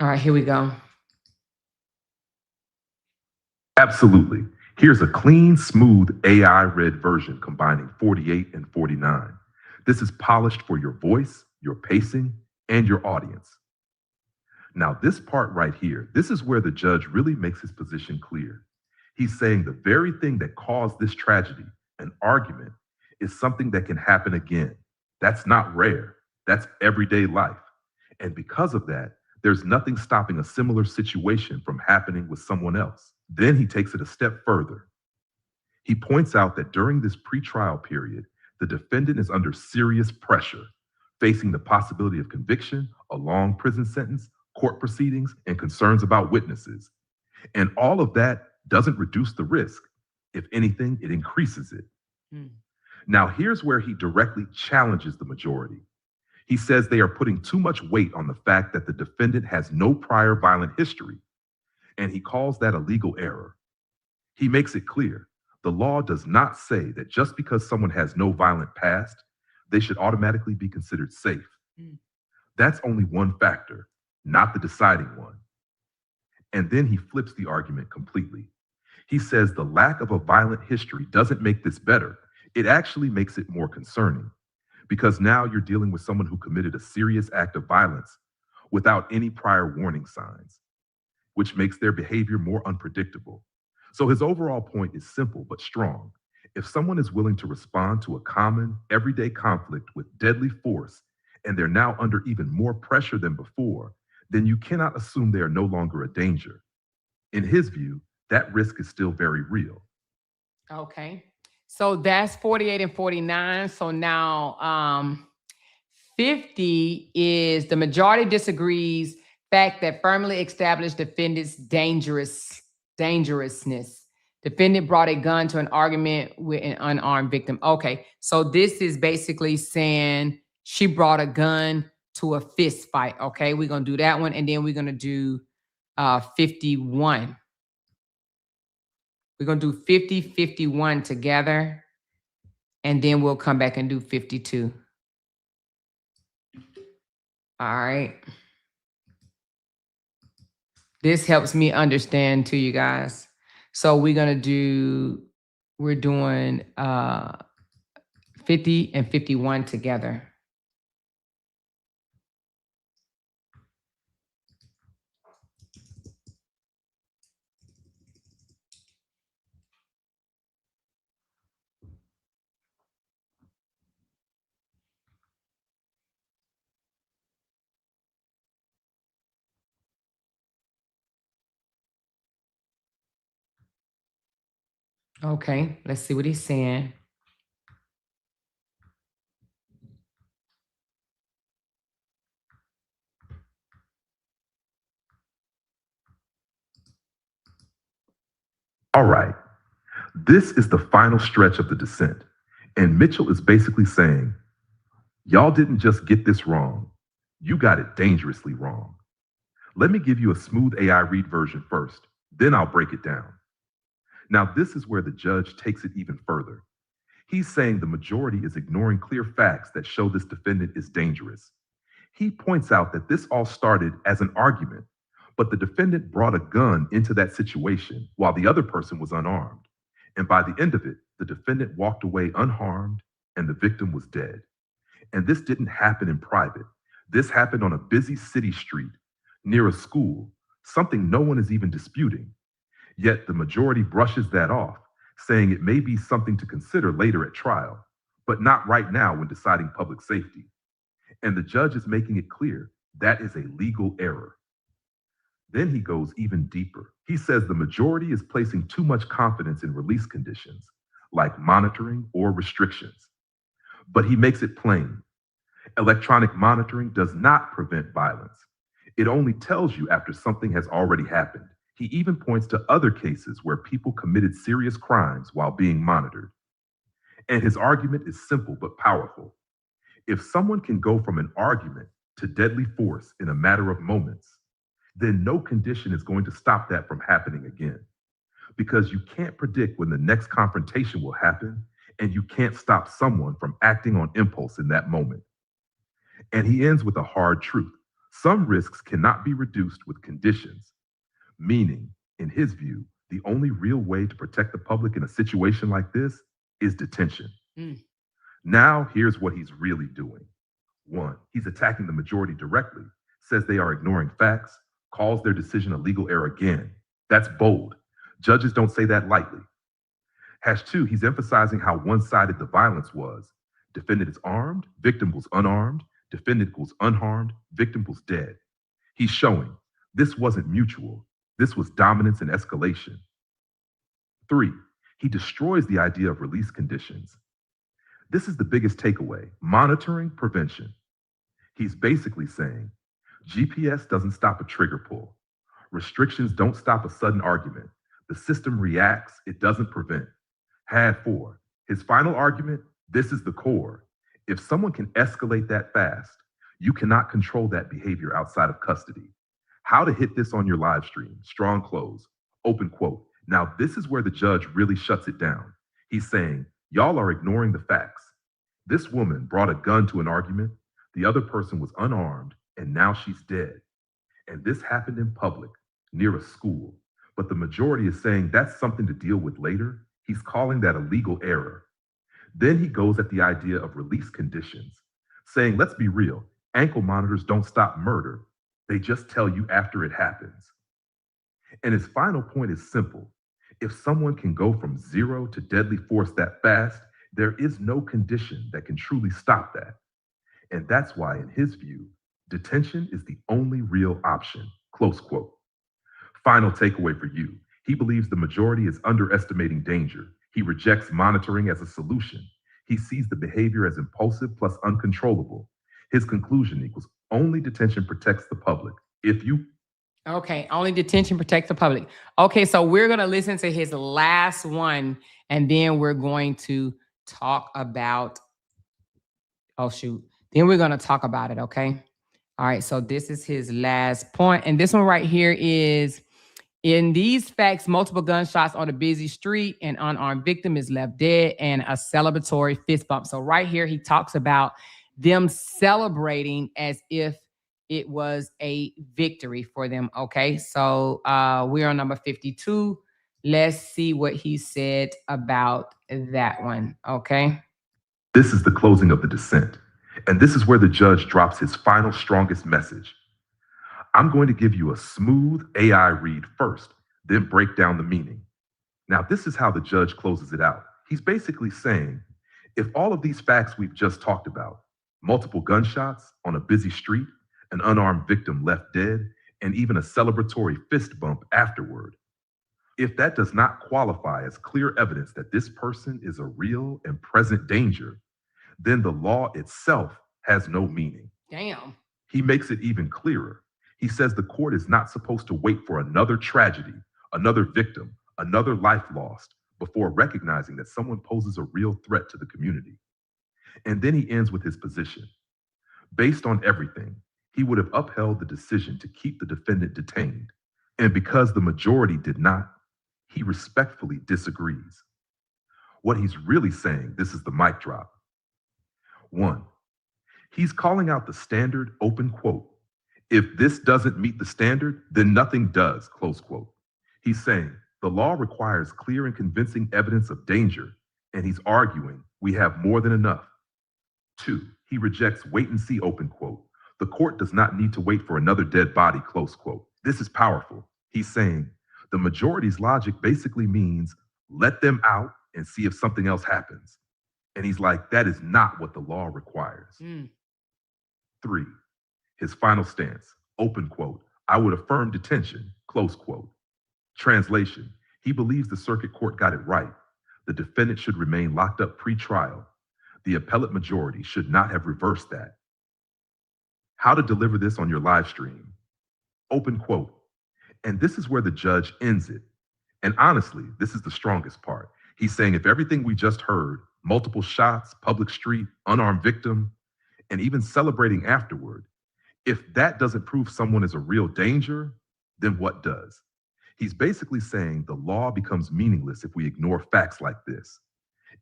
All right, here we go. Absolutely. Here's a clean, smooth AI read version combining 48 and 49. This is polished for your voice, your pacing, and your audience. Now, this part right here, this is where the judge really makes his position clear. He's saying the very thing that caused this tragedy, an argument, is something that can happen again. That's not rare. That's everyday life. And because of that, there's nothing stopping a similar situation from happening with someone else. Then he takes it a step further. He points out that during this pretrial period, the defendant is under serious pressure, facing the possibility of conviction, a long prison sentence, court proceedings, and concerns about witnesses. And all of that doesn't reduce the risk. If anything, it increases it. Now, here's where he directly challenges the majority. He says they are putting too much weight on the fact that the defendant has no prior violent history, and he calls that a legal error. He makes it clear, the law does not say that just because someone has no violent past, they should automatically be considered safe. That's only one factor, not the deciding one. And then he flips the argument completely. He says the lack of a violent history doesn't make this better. It actually makes it more concerning, because now you're dealing with someone who committed a serious act of violence without any prior warning signs, which makes their behavior more unpredictable. So his overall point is simple but strong. If someone is willing to respond to a common, everyday conflict with deadly force, and they're now under even more pressure than before, then you cannot assume they are no longer a danger. In his view, that risk is still very real. Okay. So that's 48 and 49. So now 50 is the majority disagrees fact that firmly established defendant's dangerousness. Defendant brought a gun to an argument with an unarmed victim. Okay, so this is basically saying she brought a gun to a fist fight. Okay, we're going to do that one, and then we're going to do 51. We're going to do 50, 51 together, and then we'll come back and do 52. All right. This helps me understand too, you guys. So we're doing 50 and 51 together. Okay, let's see what he's saying. All right. This is the final stretch of the dissent. And Mitchell is basically saying, y'all didn't just get this wrong. You got it dangerously wrong. Let me give you a smooth AI read version first, then I'll break it down. Now, this is where the judge takes it even further. He's saying the majority is ignoring clear facts that show this defendant is dangerous. He points out that this all started as an argument, but the defendant brought a gun into that situation while the other person was unarmed. And by the end of it, the defendant walked away unharmed and the victim was dead. And this didn't happen in private. This happened on a busy city street near a school, something no one is even disputing. Yet the majority brushes that off, saying it may be something to consider later at trial, but not right now when deciding public safety. And the judge is making it clear that is a legal error. Then he goes even deeper. He says the majority is placing too much confidence in release conditions, like monitoring or restrictions. But he makes it plain. Electronic monitoring does not prevent violence. It only tells you after something has already happened. He even points to other cases where people committed serious crimes while being monitored. And his argument is simple but powerful. If someone can go from an argument to deadly force in a matter of moments, then no condition is going to stop that from happening again. Because you can't predict when the next confrontation will happen, and you can't stop someone from acting on impulse in that moment. And he ends with a hard truth. Some risks cannot be reduced with conditions, meaning, in his view, the only real way to protect the public in a situation like this is detention. Now, here's what he's really doing. 1, he's attacking the majority directly, says they are ignoring facts, calls their decision a legal error again. That's bold. Judges don't say that lightly. #2, he's emphasizing how one-sided the violence was. Defendant is armed, victim was unarmed, defendant was unharmed, victim was dead. He's showing this wasn't mutual. This was dominance and escalation. 3, he destroys the idea of release conditions. This is the biggest takeaway: monitoring prevention. He's basically saying GPS doesn't stop a trigger pull. Restrictions don't stop a sudden argument. The system reacts, it doesn't prevent. #4, his final argument: this is the core. If someone can escalate that fast, you cannot control that behavior outside of custody. How to hit this on your live stream, strong close, open quote. Now, this is where the judge really shuts it down. He's saying, y'all are ignoring the facts. This woman brought a gun to an argument. The other person was unarmed, and now she's dead. And this happened in public, near a school. But the majority is saying that's something to deal with later. He's calling that a legal error. Then he goes at the idea of release conditions, saying, let's be real, ankle monitors don't stop murder. They just tell you after it happens. And his final point is simple. If someone can go from 0 to deadly force that fast, there is no condition that can truly stop that. And that's why, in his view, detention is the only real option, close quote. Final takeaway for you. He believes the majority is underestimating danger. He rejects monitoring as a solution. He sees the behavior as impulsive plus uncontrollable. His conclusion equals only detention protects the public. If you Okay, only detention protects the public. Okay, so we're going to listen to his last one, and then we're going to talk about, oh shoot, then we're going to talk about it, okay? All right, so this is his last point, and this one right here is, in these facts, multiple gunshots on a busy street, an unarmed victim is left dead, and a celebratory fist bump. So right here, he talks about them celebrating as if it was a victory for them. Okay, so we're on number 52. Let's see what he said about that one. Okay. This is the closing of the dissent, and this is where the judge drops his final strongest message. I'm going to give you a smooth AI read first, then break down the meaning. Now, this is how the judge closes it out. He's basically saying, if all of these facts we've just talked about, multiple gunshots on a busy street, an unarmed victim left dead, and even a celebratory fist bump afterward, if that does not qualify as clear evidence that this person is a real and present danger, then the law itself has no meaning. Damn. He makes it even clearer. He says the court is not supposed to wait for another tragedy, another victim, another life lost before recognizing that someone poses a real threat to the community. And then he ends with his position. Based on everything, he would have upheld the decision to keep the defendant detained. And because the majority did not, he respectfully disagrees. What he's really saying, this is the mic drop. 1, he's calling out the standard open quote. If this doesn't meet the standard, then nothing does, close quote. He's saying the law requires clear and convincing evidence of danger, and he's arguing we have more than enough. 2, he rejects wait and see, open quote. The court does not need to wait for another dead body, close quote. This is powerful. He's saying the majority's logic basically means let them out and see if something else happens. And he's like, that is not what the law requires. 3, his final stance, open quote, I would affirm detention, close quote. Translation, he believes the circuit court got it right. The defendant should remain locked up pre-trial. The appellate majority should not have reversed that. How to deliver this on your live stream, open quote. And this is where the judge ends it. And honestly, this is the strongest part. He's saying if everything we just heard, multiple shots, public street, unarmed victim, and even celebrating afterward, if that doesn't prove someone is a real danger, then what does? He's basically saying the law becomes meaningless if we ignore facts like this.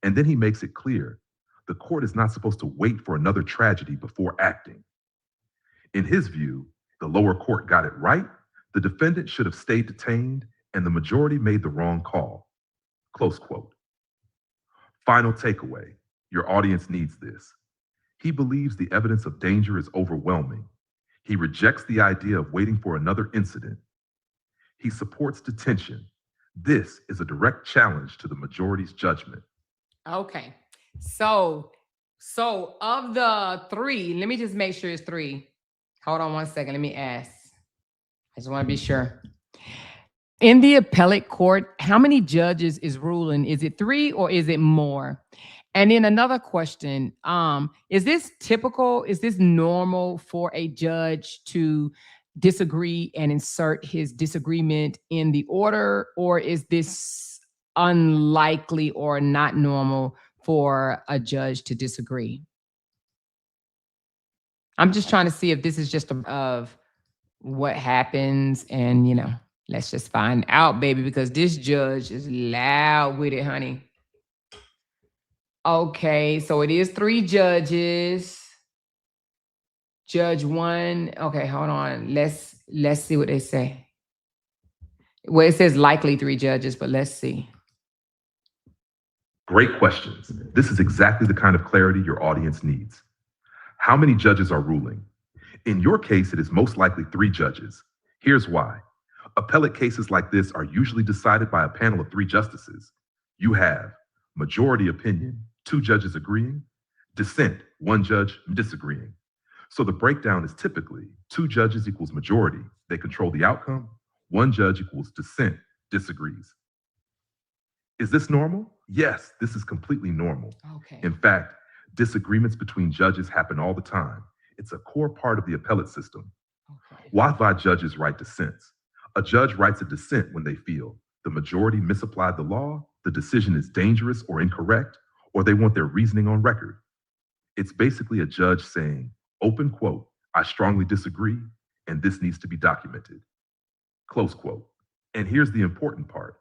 And then he makes it clear, the court is not supposed to wait for another tragedy before acting. In his view, the lower court got it right, the defendant should have stayed detained, and the majority made the wrong call. Close quote. Final takeaway, your audience needs this. He believes the evidence of danger is overwhelming. He rejects the idea of waiting for another incident. He supports detention. This is a direct challenge to the majority's judgment. Okay. So of the 3, let me just make sure it's 3. Hold on one second. Let me ask. I just want to be sure. In the appellate court, how many judges is ruling? Is it 3 or is it more? And then another question, is this typical? Is this normal for a judge to disagree and insert his disagreement in the order? Or is this unlikely or not normal for a judge to disagree? I'm just trying to see if this is just of what happens, and let's just find out, baby, because this judge is loud with it, honey. Okay, so it is 3 judges. Judge 1. Okay, hold on. Let's see what they say. Well, it says likely 3 judges, but let's see. Great questions. This is exactly the kind of clarity your audience needs. How many judges are ruling? In your case, it is most likely 3 judges. Here's why. Appellate cases like this are usually decided by a panel of 3 justices. You have majority opinion, 2 judges agreeing, dissent, 1 judge disagreeing. So the breakdown is typically 2 judges equals majority, they control the outcome, 1 judge equals dissent, disagrees. Is this normal? Yes, this is completely normal. Okay. In fact, disagreements between judges happen all the time. It's a core part of the appellate system. Okay. Why judges write dissents? A judge writes a dissent when they feel the majority misapplied the law, the decision is dangerous or incorrect, or they want their reasoning on record. It's basically a judge saying, open quote, I strongly disagree, and this needs to be documented. Close quote. And here's the important part.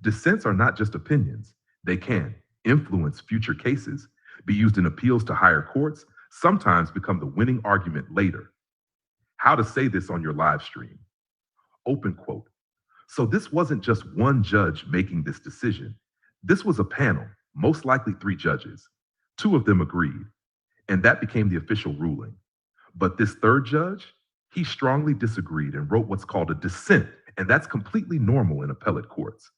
Dissents are not just opinions. They can influence future cases, be used in appeals to higher courts, sometimes become the winning argument later. How to say this on your live stream. Open quote. So this wasn't just one judge making this decision. This was a panel, most likely 3 judges. 2 of them agreed, and that became the official ruling. But this 3rd judge, he strongly disagreed and wrote what's called a dissent, and that's completely normal in appellate courts.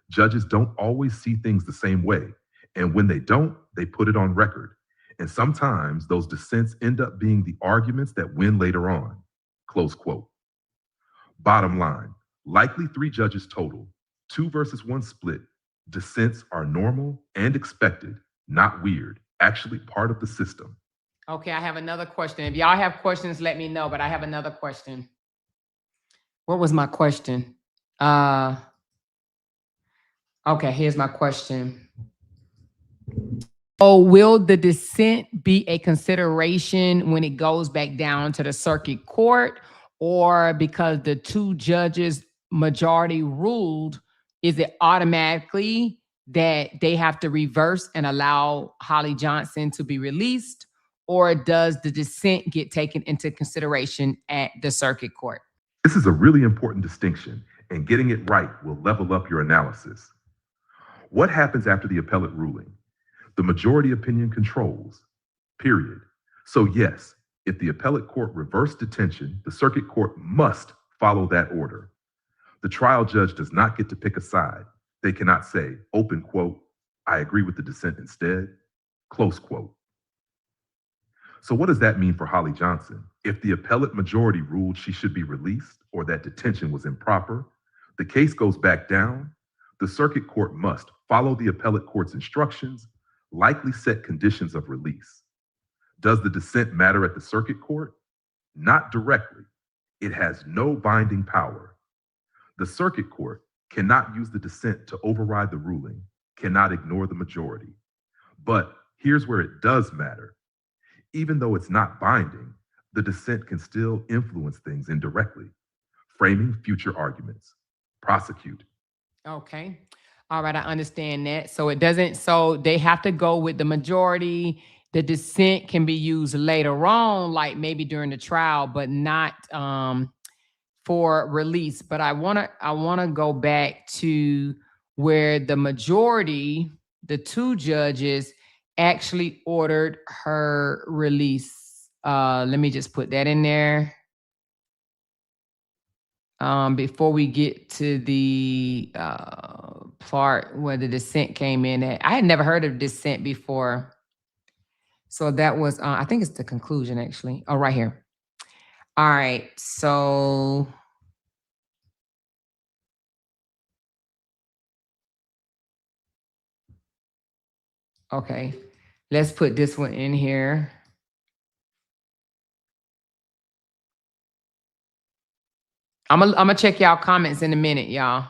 Judges don't always see things the same way, and when they don't, they put it on record. And sometimes those dissents end up being the arguments that win later on. Close quote. Bottom line, likely 3 judges total, 2 versus 1 split. Dissents are normal and expected, not weird, actually part of the system. Okay, I have another question. If y'all have questions, let me know, but I have another question. What was my question? Okay, here's my question. Oh, will the dissent be a consideration when it goes back down to the circuit court, or because the 2 judges majority ruled, is it automatically that they have to reverse and allow Holly Johnson to be released, or does the dissent get taken into consideration at the circuit court? This is a really important distinction, and getting it right will level up your analysis. What happens after the appellate ruling? The majority opinion controls, period. So yes, if the appellate court reversed detention, the circuit court must follow that order. The trial judge does not get to pick a side. They cannot say, open quote, I agree with the dissent instead, close quote. So what does that mean for Holly Johnson? If the appellate majority ruled she should be released or that detention was improper, the case goes back down. The circuit court must follow the appellate court's instructions, likely set conditions of release. Does the dissent matter at the circuit court? Not directly. It has no binding power. The circuit court cannot use the dissent to override the ruling, cannot ignore the majority. But here's where it does matter. Even though it's not binding, the dissent can still influence things indirectly, framing future arguments. Prosecute. Okay. All right, I understand that. So it doesn't, so they have to go with the majority. The dissent can be used later on, like maybe during the trial, but not for release. But I wanna go back to where the majority, the 2 judges, actually ordered her release. Let me just put that in there. Before we get to the part where the dissent came in at. I had never heard of dissent before. So that was, I think it's the conclusion actually. Oh, right here. All right, so. Okay, let's put this one in here. I'm gonna check y'all comments in a minute, y'all.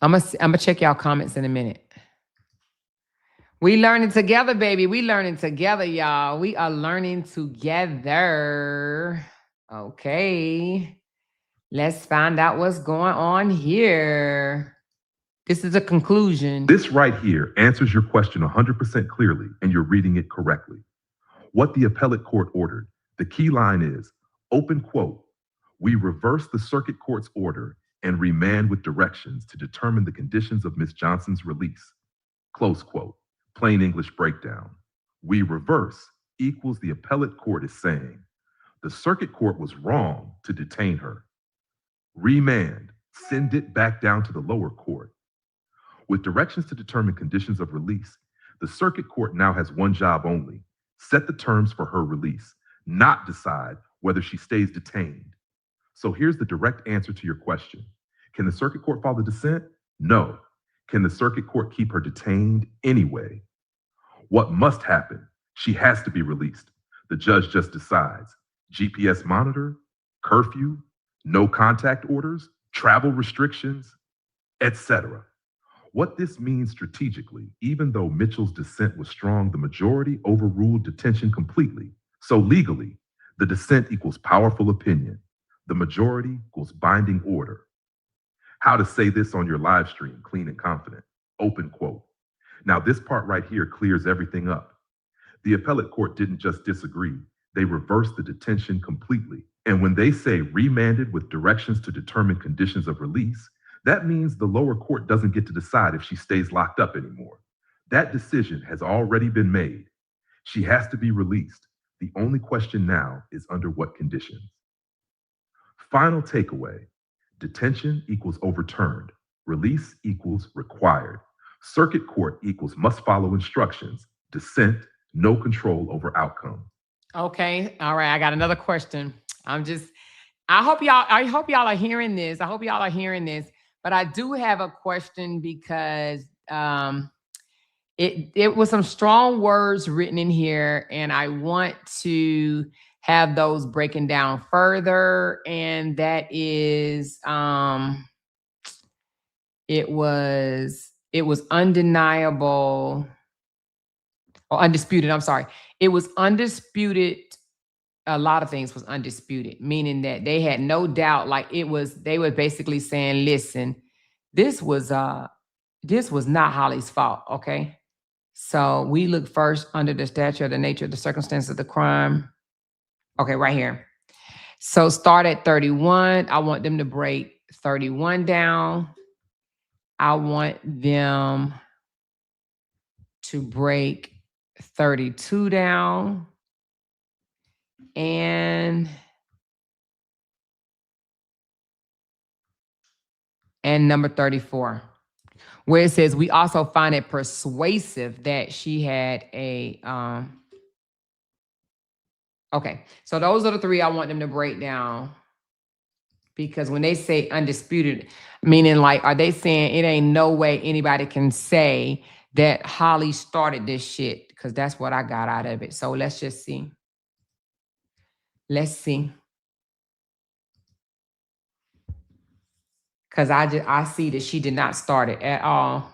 I'm gonna check y'all comments in a minute. We learning together, baby. We learning together, y'all. We are learning together. Okay. Let's find out what's going on here. This is a conclusion. This right here answers your question 100% clearly, and you're reading it correctly. What the appellate court ordered, the key line is, open quote, we reverse the circuit court's order and remand with directions to determine the conditions of Ms. Johnson's release, close quote. Plain English breakdown. We reverse equals the appellate court is saying the circuit court was wrong to detain her. Remand, send it back down to the lower court. With directions to determine conditions of release, the circuit court now has one job only: set the terms for her release, not decide whether she stays detained. So here's the direct answer to your question. Can the circuit court follow dissent? No. Can the circuit court keep her detained anyway? What must happen? She has to be released. The judge just decides. GPS monitor, curfew, no contact orders, travel restrictions, etc. What this means strategically, even though Mitchell's dissent was strong, the majority overruled detention completely. So legally, the dissent equals powerful opinion. The majority equals binding order. How to say this on your live stream, clean and confident. Open quote. Now this part right here clears everything up. The appellate court didn't just disagree, they reversed the detention completely. And when they say remanded with directions to determine conditions of release, that means the lower court doesn't get to decide if she stays locked up anymore. That decision has already been made. She has to be released. The only question now is under what conditions. Final takeaway, detention equals overturned. Release equals required. Circuit court equals must follow instructions. Dissent, no control over outcome. Okay. All right. I got another question. I hope y'all are hearing this. But I do have a question because it was some strong words written in here, and I want to have those breaking down further. And that is, it was undeniable or undisputed. I'm sorry. It was undisputed. A lot of things was undisputed, meaning that they had no doubt. Like they were basically saying, listen, this was not Holly's fault. Okay. So we look first under the statute of the nature of the circumstance of the crime. Okay. Right here. So start at 31. I want them to break 31 down. I want them to break 32 down. And number 34, where it says, we also find it persuasive that she had a, okay. So those are the three I want them to break down, because when they say undisputed, meaning like, are they saying it ain't no way anybody can say that Holly started this shit? Because that's what I got out of it. So let's just see. Let's see. Because I see that she did not start it at all.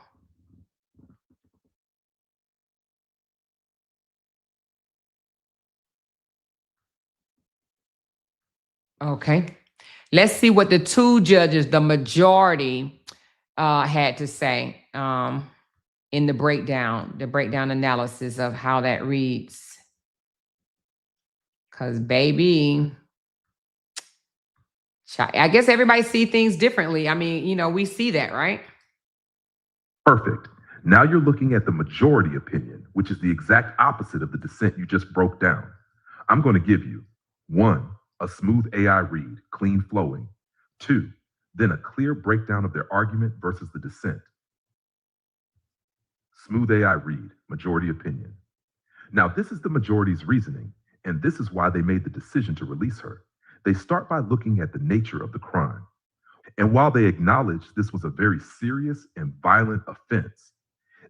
Okay. Let's see what the two judges, the majority, had to say in the breakdown analysis of how that reads. Because, baby, I guess everybody see things differently. I mean, we see that, right? Perfect. Now you're looking at the majority opinion, which is the exact opposite of the dissent you just broke down. I'm going to give you 1, a smooth AI read, clean flowing. 2, then a clear breakdown of their argument versus the dissent. Smooth AI read, majority opinion. Now, this is the majority's reasoning, and this is why they made the decision to release her. They start by looking at the nature of the crime. And while they acknowledge this was a very serious and violent offense,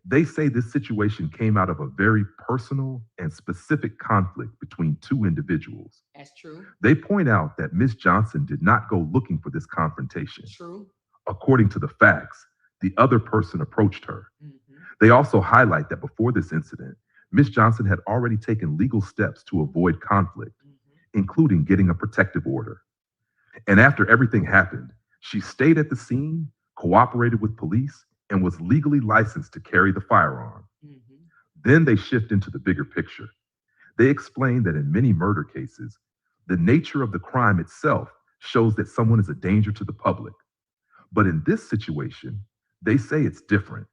they say this situation came out of a very personal and specific conflict between two individuals. That's true. They point out that Ms. Johnson did not go looking for this confrontation. True. According to the facts, the other person approached her. Mm-hmm. They also highlight that before this incident, Ms. Johnson had already taken legal steps to avoid conflict, including getting a protective order. And after everything happened, she stayed at the scene, cooperated with police, and was legally licensed to carry the firearm. Mm-hmm. Then they shift into the bigger picture. They explain that in many murder cases, the nature of the crime itself shows that someone is a danger to the public. But in this situation, they say it's different.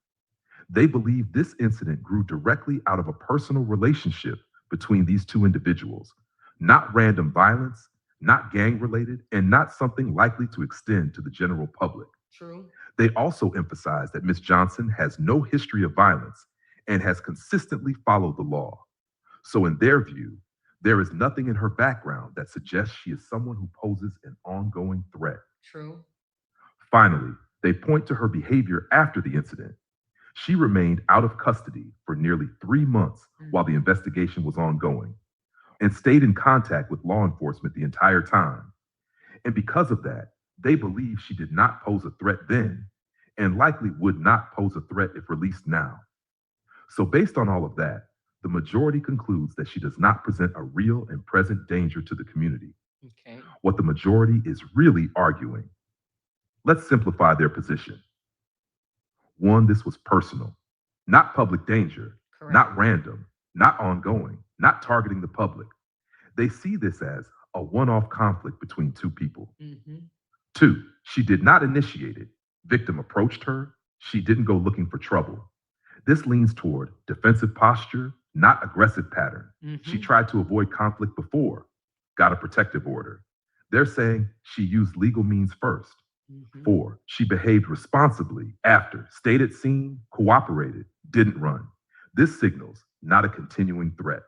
They believe this incident grew directly out of a personal relationship between these two individuals, not random violence, not gang-related, and not something likely to extend to the general public. True. They also emphasize that Ms. Johnson has no history of violence and has consistently followed the law. So in their view, There is nothing in her background that suggests she is someone who poses an ongoing threat. True. Finally, they point to her behavior after the incident. She remained out of custody for nearly 3 months while the investigation was ongoing and stayed in contact with law enforcement the entire time. And because of that, they believe she did not pose a threat then and likely would not pose a threat if released now. So based on all of that, the majority concludes that she does not present a real and present danger to the community. Okay. What the majority is really arguing. Let's simplify their position. 1, this was personal, not public danger, Correct. not random, not ongoing, not targeting the public. They see this as a one-off conflict between 2 people. 2, she did not initiate it. Victim approached her. She didn't go looking for trouble. This leans toward defensive posture, not aggressive pattern. She tried to avoid conflict before, got a protective order. They're saying she used legal means first. 4, she behaved responsibly after, stayed at scene, cooperated, didn't run. This signals not a continuing threat.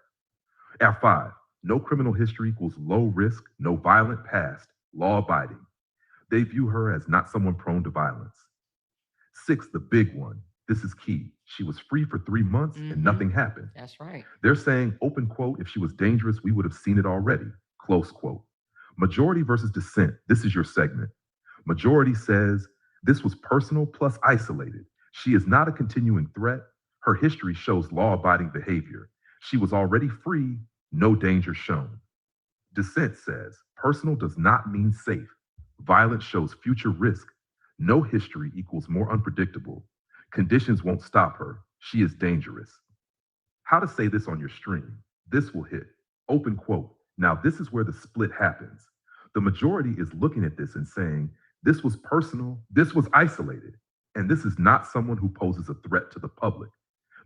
At 5, no criminal history equals low risk, no violent past, law abiding. They view her as not someone prone to violence. 6, the big one. This is key. She was free for 3 months and nothing happened. That's right. They're saying, open quote, if she was dangerous, we would have seen it already, close quote. Majority versus dissent. This is your segment. Majority says this was personal plus isolated. She is not a continuing threat. Her history shows law-abiding behavior. She was already free, no danger shown. Dissent says personal does not mean safe. Violence shows future risk. No history equals more unpredictable. Conditions won't stop her. She is dangerous. How to say this on your stream? This will hit. Open quote. Now this is where the split happens. The majority is looking at this and saying, this was personal, this was isolated, and this is not someone who poses a threat to the public.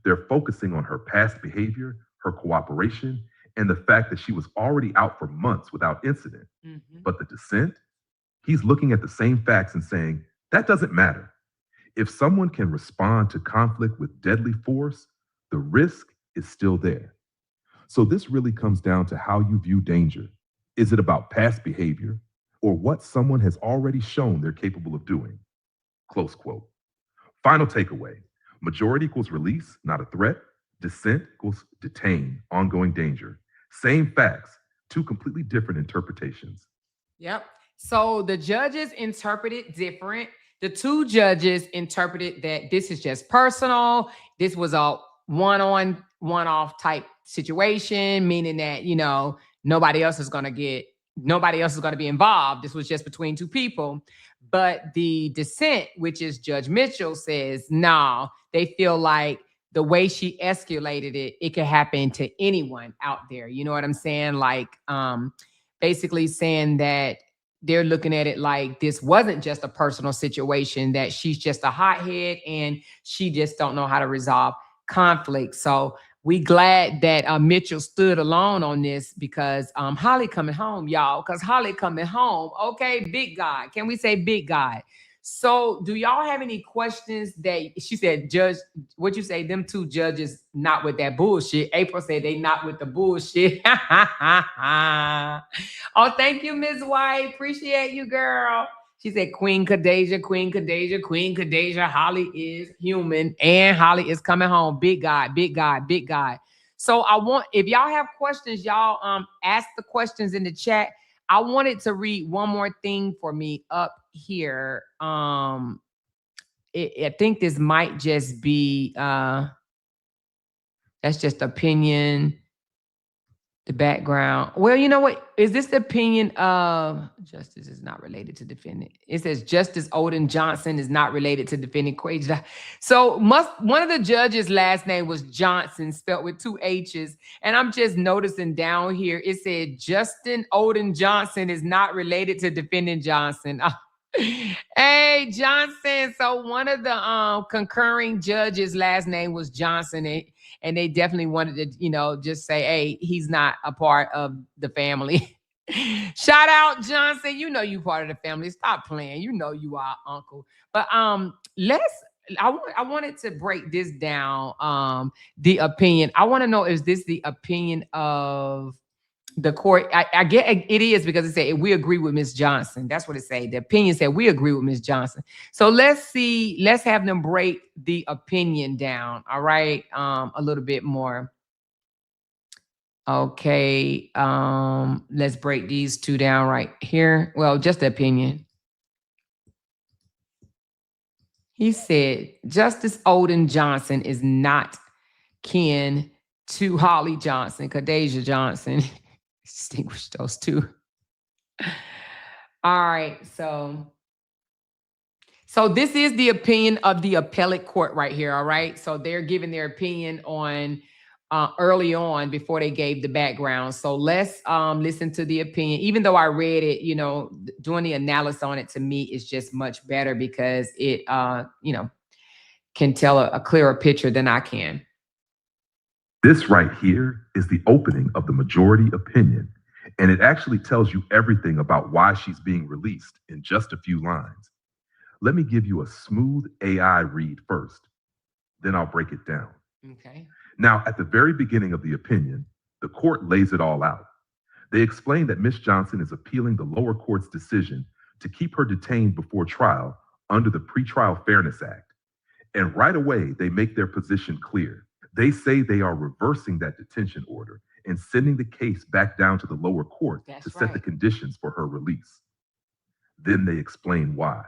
They're focusing on her past behavior, her cooperation, and the fact that she was already out for months without incident. But the dissent, he's looking at the same facts and saying, that doesn't matter. If someone can respond to conflict with deadly force, the risk is still there. So this really comes down to how you view danger. Is it about past behavior or what someone has already shown they're capable of doing? Close quote. Final takeaway. Majority equals release, not a threat. Dissent equals detain, ongoing danger. Same facts, 2 completely different interpretations. Yep. So the judges interpreted different. The 2 judges interpreted that this is just personal. This was a one-on, one-off type situation, meaning that, you know, nobody else is going to be involved. This was just between 2 people. But the dissent, which is Judge Mitchell, says, no, they feel like the way she escalated it, it could happen to anyone out there. You know what I'm saying? Like, basically saying that they're looking at it like this wasn't just a personal situation, that she's just a hothead and she just don't know how to resolve conflict. So we glad that Mitchell stood alone on this because Holly coming home, y'all, because Holly coming home. Okay, big guy. Can we say big guy? So do y'all have any questions that she said, Judge, what you say, them 2 judges not with that bullshit? April said they not with the bullshit. Oh, thank you, Ms. White. Appreciate you, girl. She said, Queen Khadijah, Queen Khadijah, Queen Khadijah. Holly is human and Holly is coming home. Big guy, big guy, big guy. So I want, if y'all have questions, y'all ask the questions in the chat. I wanted to read one more thing for me up here. I think this might just be, that's just opinion, the background. Well, you know what? Is this the opinion of justice is not related to defendant? It says Justice Odin Johnson is not related to defendant Quaid. So one of the judges' last name was Johnson, spelled with 2 H's. And I'm just noticing down here, it said Justin Odin Johnson is not related to defendant Johnson. Hey, Johnson. So one of the concurring judges' last name was Johnson. And they definitely wanted to, you know, just say, hey, he's not a part of the family. Shout out, Johnson. You know you part of the family. Stop playing. You know you are, uncle. But I wanted to break this down, the opinion. I want to know, is this the opinion of the court, I get it is because it said we agree with Ms. Johnson. That's what it said. The opinion said we agree with Ms. Johnson. So let's have them break the opinion down. All right. A little bit more. Okay. Let's break these two down right here. Well, just the opinion. He said Justice Odin Johnson is not kin to Holly Johnson, Kadasia Johnson. Distinguish those two. All right, so this is the opinion of the appellate court right here. All right, so they're giving their opinion on early on before they gave the background. So let's listen to the opinion. Even though I read it, you know, doing the analysis on it to me is just much better because it, you know, can tell a clearer picture than I can. This right here is the opening of the majority opinion, and it actually tells you everything about why she's being released in just a few lines. Let me give you a smooth AI read first, then I'll break it down. Okay. Now, at the very beginning of the opinion, the court lays it all out. They explain that Ms. Johnson is appealing the lower court's decision to keep her detained before trial under the Pretrial Fairness Act. And right away, they make their position clear. They say they are reversing that detention order and sending the case back down to the lower court to set the conditions for her release. Then they explain why.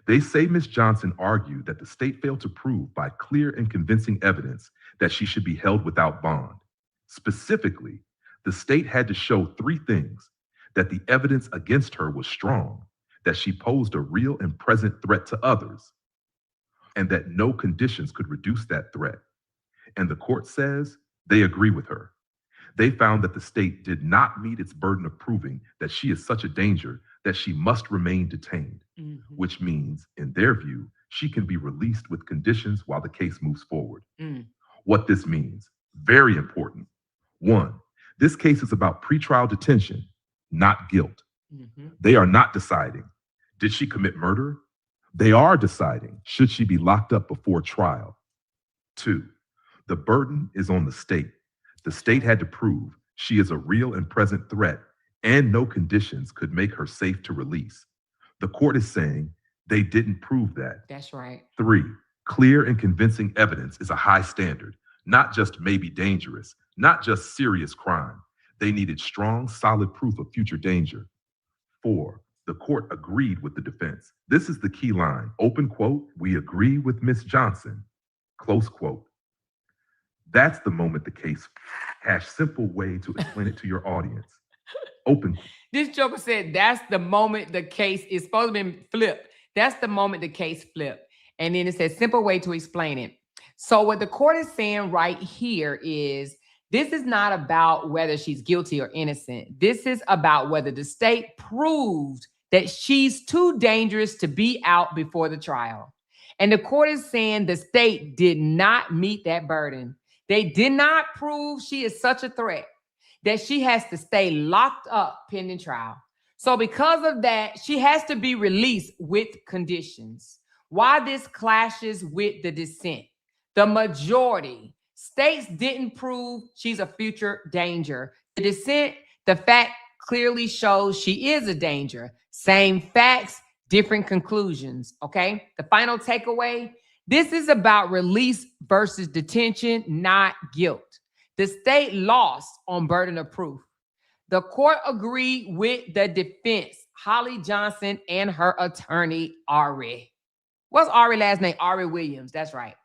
They say Ms. Johnson argued that the state failed to prove by clear and convincing evidence that she should be held without bond. Specifically, the state had to show three things: that the evidence against her was strong, that she posed a real and present threat to others, and that no conditions could reduce that threat. And the court says they agree with her. They found that the state did not meet its burden of proving that she is such a danger that she must remain detained, which means, in their view, she can be released with conditions while the case moves forward. What this means, very important. One, this case is about pretrial detention, not guilt. They are not deciding, did she commit murder? They are deciding, should she be locked up before trial? Two, the burden is on the state. The state had to prove she is a real and present threat, and no conditions could make her safe to release. The court is saying they didn't prove that. That's right. Three, clear and convincing evidence is a high standard, not just maybe dangerous, not just serious crime. They needed strong, solid proof of future danger. Four, the court agreed with the defense. This is the key line, open quote, we agree with Ms. Johnson, close quote. That's the moment the case, simple way to explain it to your audience. Open. This joker said that's the moment the case is supposed to be flipped. That's the moment the case flipped. And then it says simple way to explain it. So what the court is saying right here is this is not about whether she's guilty or innocent. This is about whether the state proved that she's too dangerous to be out before the trial. And the court is saying the state did not meet that burden. They did not prove she is such a threat that she has to stay locked up pending trial. So because of that, she has to be released with conditions. Why this clashes with the dissent? The majority states didn't prove she's a future danger. The dissent, the fact clearly shows she is a danger. Same facts, different conclusions, okay? The final takeaway, this is about release versus detention, not guilt. The state lost on burden of proof. The court agreed with the defense, Holly Johnson and her attorney, Ari. What's Ari's last name? Ari Williams, that's right.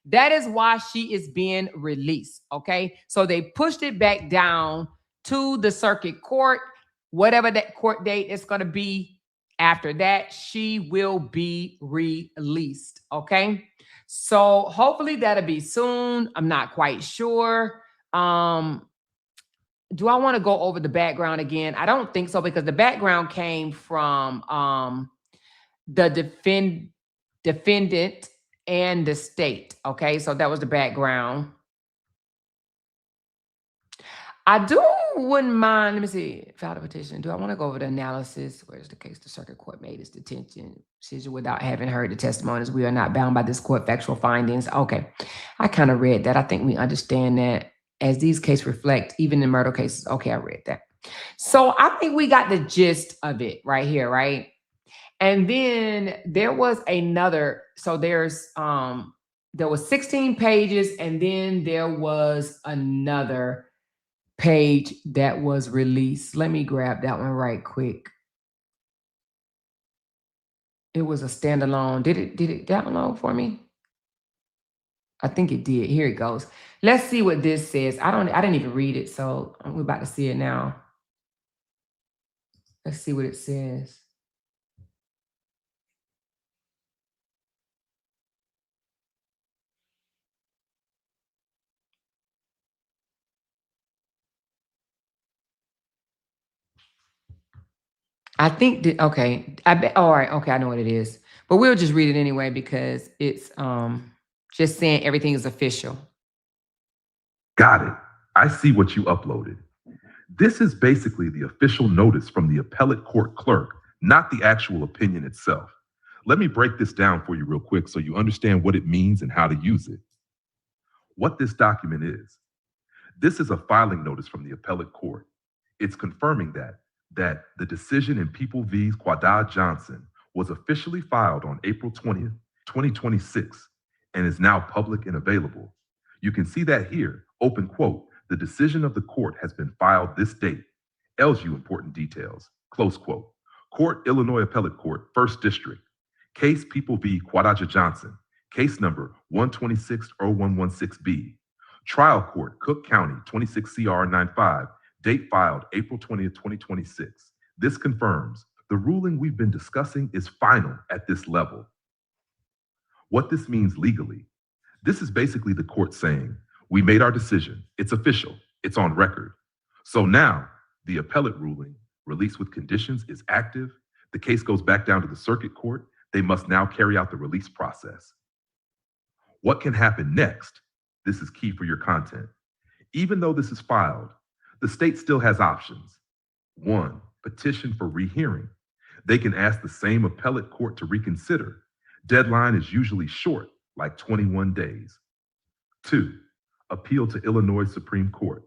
That is why she is being released, okay? So they pushed it back down to the circuit court, whatever that court date is going to be. After that, she will be released, okay? So hopefully that'll be soon. I'm not quite sure. Do I want to go over the background again? I don't think so, because the background came from the defendant and the state, okay? So that was the background. I wouldn't mind, let me see, filed a petition. Do I want to go over the analysis? Where's the case? The circuit court made its detention decision without having heard the testimonies. We are not bound by this court factual findings. Okay, I kind of read that. I think we understand that. as these cases reflect, even in murder cases. Okay, I read that. So I think we got the gist of it right here, right? And then there was another, so there was 16 pages, and then there was another page that was released. Let me grab that one right quick. It was a standalone. Did it download for me? I think it did. Here it goes. Let's see what this says. I didn't even read it, so we're about to see it now. Let's see what it says. I think that, okay. I bet, all right, okay, I know what it is. But we'll just read it anyway because it's just saying everything is official. Got it. I see what you uploaded. This is basically the official notice from the appellate court clerk, not the actual opinion itself. Let me break this down for you real quick so you understand what it means and how to use it. What this document is. This is a filing notice from the appellate court. It's confirming that the decision in People v. Quada Johnson was officially filed on April 20th, 2026, and is now public and available. You can see that here, open quote, the decision of the court has been filed this date, tells you important details, close quote. Court, Illinois Appellate Court, 1st District, case People v. Quadaja Johnson, case number 126-0116B. Trial Court, Cook County, 26 CR 95, date filed April 20th, 2026. This confirms the ruling we've been discussing is final at this level. What this means legally, this is basically the court saying, we made our decision, it's official, it's on record. So now, the appellate ruling, release with conditions, is active. The case goes back down to the circuit court. They must now carry out the release process. What can happen next? This is key for your content. Even though this is filed, the state still has options. 1, petition for rehearing. They can ask the same appellate court to reconsider. Deadline is usually short, like 21 days. 2, appeal to Illinois Supreme Court.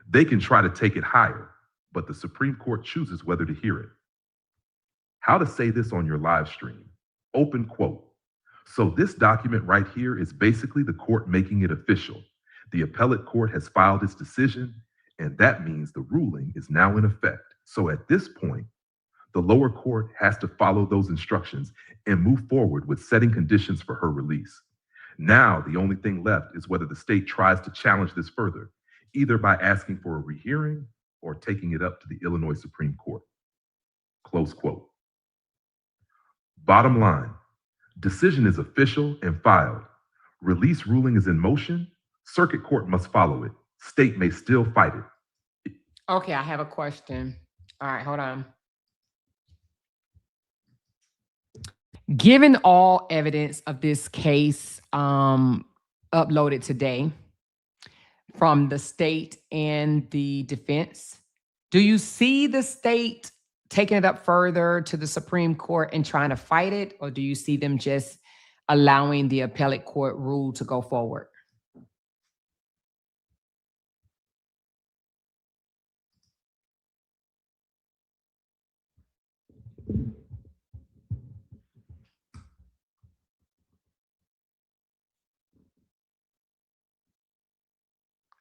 They can try to take it higher, but the Supreme Court chooses whether to hear it. How to say this on your live stream. Open quote. So this document right here is basically the court making it official. The appellate court has filed its decision, and that means the ruling is now in effect. So at this point, the lower court has to follow those instructions and move forward with setting conditions for her release. Now, the only thing left is whether the state tries to challenge this further, either by asking for a rehearing or taking it up to the Illinois Supreme Court. Close quote. Bottom line, decision is official and filed. Release ruling is in motion. Circuit court must follow it. State may still fight it. Okay, I have a question. All right, hold on. Given all evidence of this case uploaded today from the state and the defense, do you see the state taking it up further to the Supreme Court and trying to fight it, or do you see them just allowing the appellate court rule to go forward?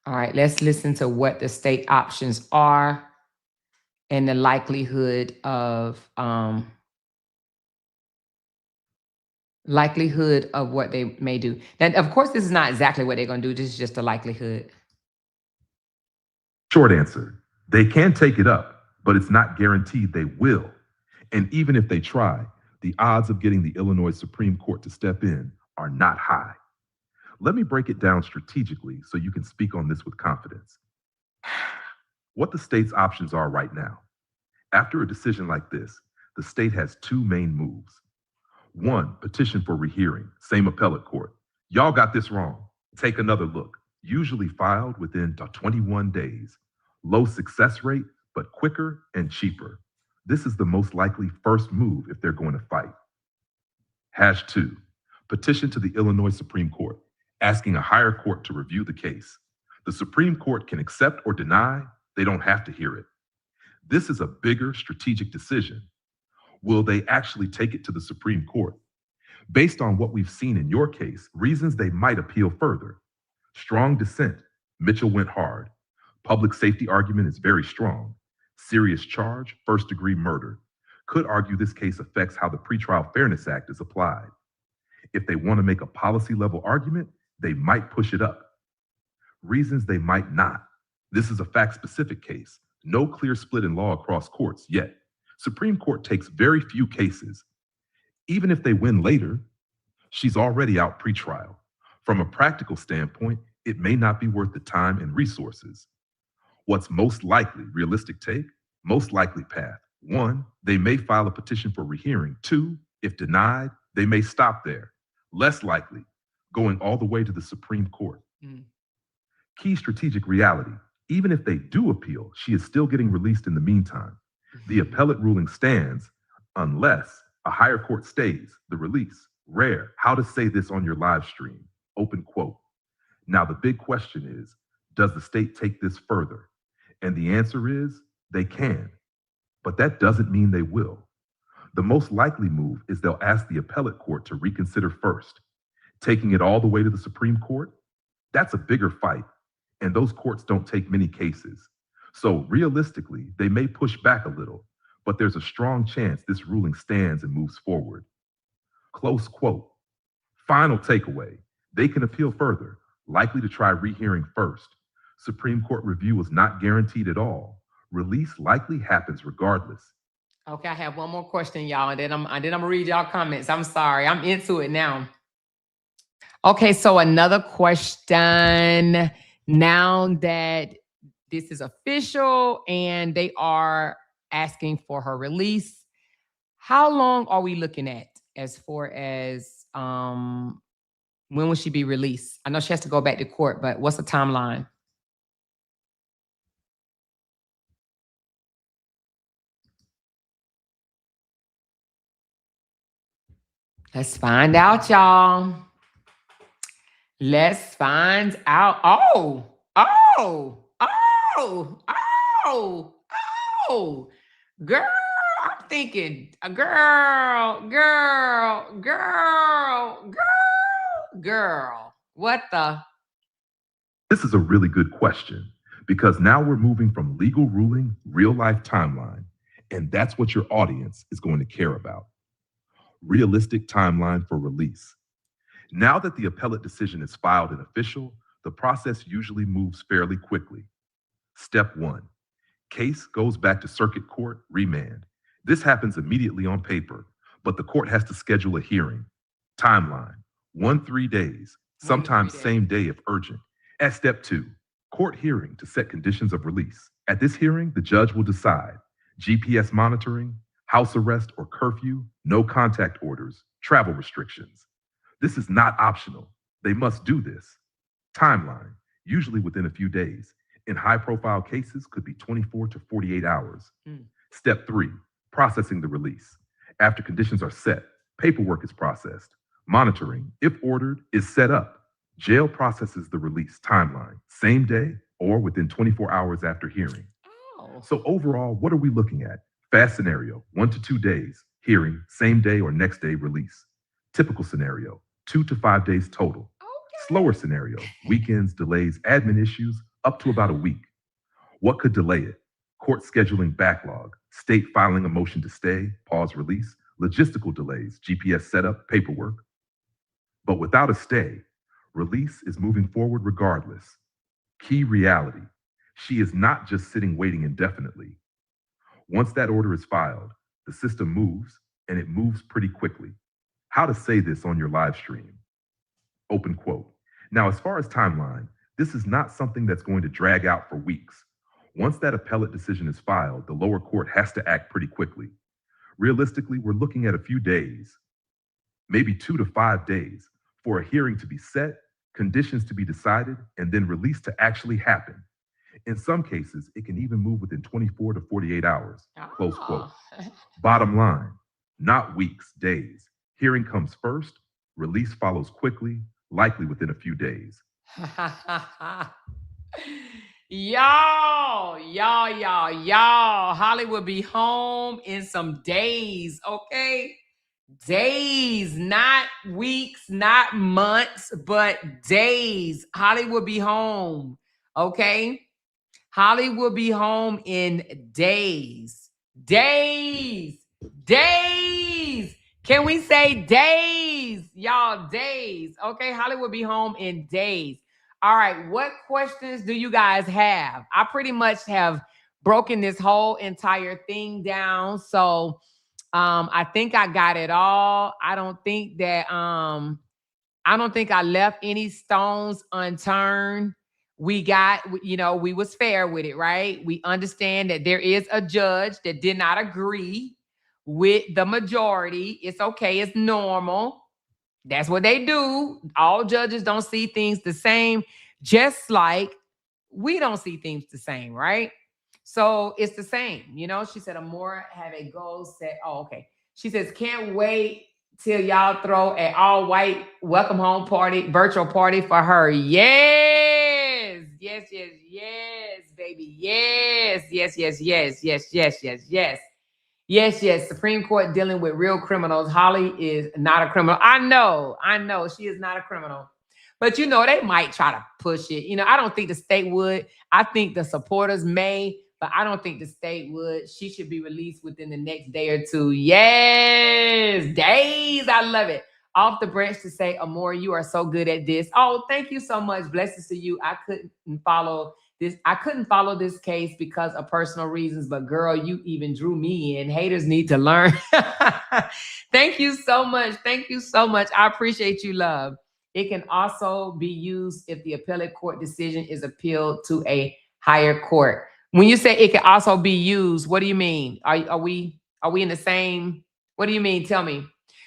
All right, let's listen to what the state options are and the likelihood of what they may do. Now, of course, this is not exactly what they're going to do. This is just a likelihood. Short answer, they can take it up, but it's not guaranteed they will. And even if they try, the odds of getting the Illinois Supreme Court to step in are not high. Let me break it down strategically so you can speak on this with confidence. What the state's options are right now. After a decision like this, the state has 2 main moves. 1, petition for rehearing, same appellate court. Y'all got this wrong. Take another look. Usually filed within 21 days. Low success rate, but quicker and cheaper. This is the most likely first move if they're going to fight. #2, petition to the Illinois Supreme Court, asking a higher court to review the case. The Supreme Court can accept or deny, they don't have to hear it. This is a bigger strategic decision. Will they actually take it to the Supreme Court? Based on what we've seen in your case, reasons they might appeal further. Strong dissent, Mitchell went hard. Public safety argument is very strong. Serious charge, first-degree murder. Could argue this case affects how the Pretrial Fairness Act is applied. If they want to make a policy-level argument, they might push it up. Reasons they might not. This is a fact-specific case. No clear split in law across courts yet. Supreme Court takes very few cases. Even if they win later, she's already out pre-trial. From a practical standpoint, it may not be worth the time and resources. What's most likely, realistic take? Most likely path. 1, they may file a petition for rehearing. 2, if denied, they may stop there. Less likely, going all the way to the Supreme Court. Key strategic reality. Even if they do appeal, she is still getting released in the meantime. The appellate ruling stands unless a higher court stays the release. Rare. How to say this on your live stream. Open quote. Now, the big question is, does the state take this further? And the answer is, they can. But that doesn't mean they will. The most likely move is they'll ask the appellate court to reconsider first. Taking it all the way to the Supreme Court? That's a bigger fight. And those courts don't take many cases. So realistically, they may push back a little, but there's a strong chance this ruling stands and moves forward. Close quote. Final takeaway. They can appeal further, likely to try rehearing first. Supreme Court review is not guaranteed at all. Release likely happens regardless. Okay, I have one more question, y'all, and then I'm gonna read y'all comments. I'm sorry, I'm into it now. Okay, so another question. Now that this is official and they are asking for her release, how long are we looking at as far as when will she be released? I know she has to go back to court, but what's the timeline? Let's find out, y'all. Let's find out. Oh. Girl, I'm thinking, girl. What the? This is a really good question because now we're moving from legal ruling, real life timeline, and that's what your audience is going to care about. Realistic timeline for release. Now that the appellate decision is filed and official, the process usually moves fairly quickly. Step 1, case goes back to circuit court, remand. This happens immediately on paper, but the court has to schedule a hearing. Timeline, 1-3 days, sometimes same day if urgent. At step 2, court hearing to set conditions of release. At this hearing, the judge will decide GPS monitoring, house arrest or curfew, no contact orders, travel restrictions. This is not optional. They must do this. Timeline, usually within a few days. In high-profile cases, could be 24 to 48 hours. Step 3, processing the release. After conditions are set, paperwork is processed. Monitoring, if ordered, is set up. Jail processes the release timeline, same day or within 24 hours after hearing. So overall, what are we looking at? Fast scenario, 1 to 2 days. Hearing, same day or next day release. Typical scenario, 2 to 5 days total. Slower scenario, weekends, delays, admin issues, up to about a week. What could delay it? Court scheduling backlog, state filing a motion to stay, pause release, logistical delays, GPS setup, paperwork. But without a stay, release is moving forward regardless. Key reality, she is not just sitting waiting indefinitely. Once that order is filed, the system moves, and it moves pretty quickly. How to say this on your live stream. Open quote. Now, as far as timeline, this is not something that's going to drag out for weeks. Once that appellate decision is filed, the lower court has to act pretty quickly. Realistically, we're looking at a few days, maybe 2 to 5 days, for a hearing to be set, conditions to be decided, and then release to actually happen. In some cases, it can even move within 24 to 48 hours, close quote. Bottom line, not weeks, days. Hearing comes first, release follows quickly, likely within a few days. Y'all. Holly will be home in some days, okay? Days, not weeks, not months, but days. Holly will be home, okay? Holly will be home in days. Days. Can we say days? Y'all, days. Okay, Holly will be home in days. All right, what questions do you guys have? I pretty much have broken this whole entire thing down. So I think I got it all. I don't think I left any stones unturned. We was fair with it, right? We understand that there is a judge that did not agree with the majority. It's okay. It's normal. That's what they do. All judges don't see things the same, just like we don't see things the same, right? So it's the same. She said, Amora have a goal set. Oh, okay. She says, can't wait till y'all throw an all-white welcome home party, virtual party for her. Yes, baby. Yes. Supreme Court dealing with real criminals. Holly is not a criminal. I know. She is not a criminal. But, they might try to push it. I don't think the state would. I think the supporters may, but I don't think the state would. She should be released within the next day or two. Yes, days. I love it. Off the branch to say, Amor, you are so good at this. Oh, thank you so much. Blessings to you. I couldn't follow this case because of personal reasons, but girl, you even drew me in. Haters need to learn. Thank you so much. I appreciate you, love. It can also be used if the appellate court decision is appealed to a higher court. When you say it can also be used, what do you mean? Are we in the same? What do you mean? Tell me.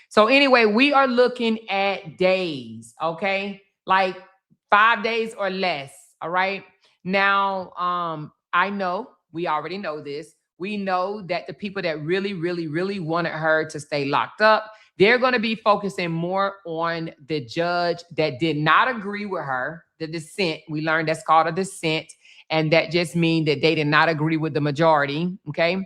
So anyway, we are looking at days, okay? Like 5 days or less, all right? Now, I know, we already know this. We know that the people that really, really, really wanted her to stay locked up, they're going to be focusing more on the judge that did not agree with her, the dissent. We learned that's called a dissent, and that just means that they did not agree with the majority, okay?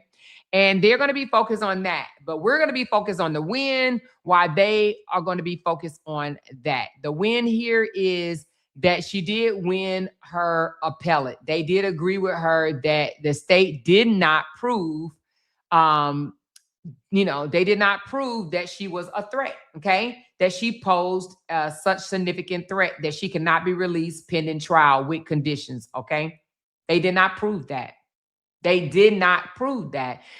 And they're going to be focused on that. But we're going to be focused on the win, while they are going to be focused on that. The win here is that she did win her appellate. They did agree with her that the state did not prove, they did not prove that she was a threat, okay? That she posed such significant threat that she cannot be released pending trial with conditions, okay? They did not prove that.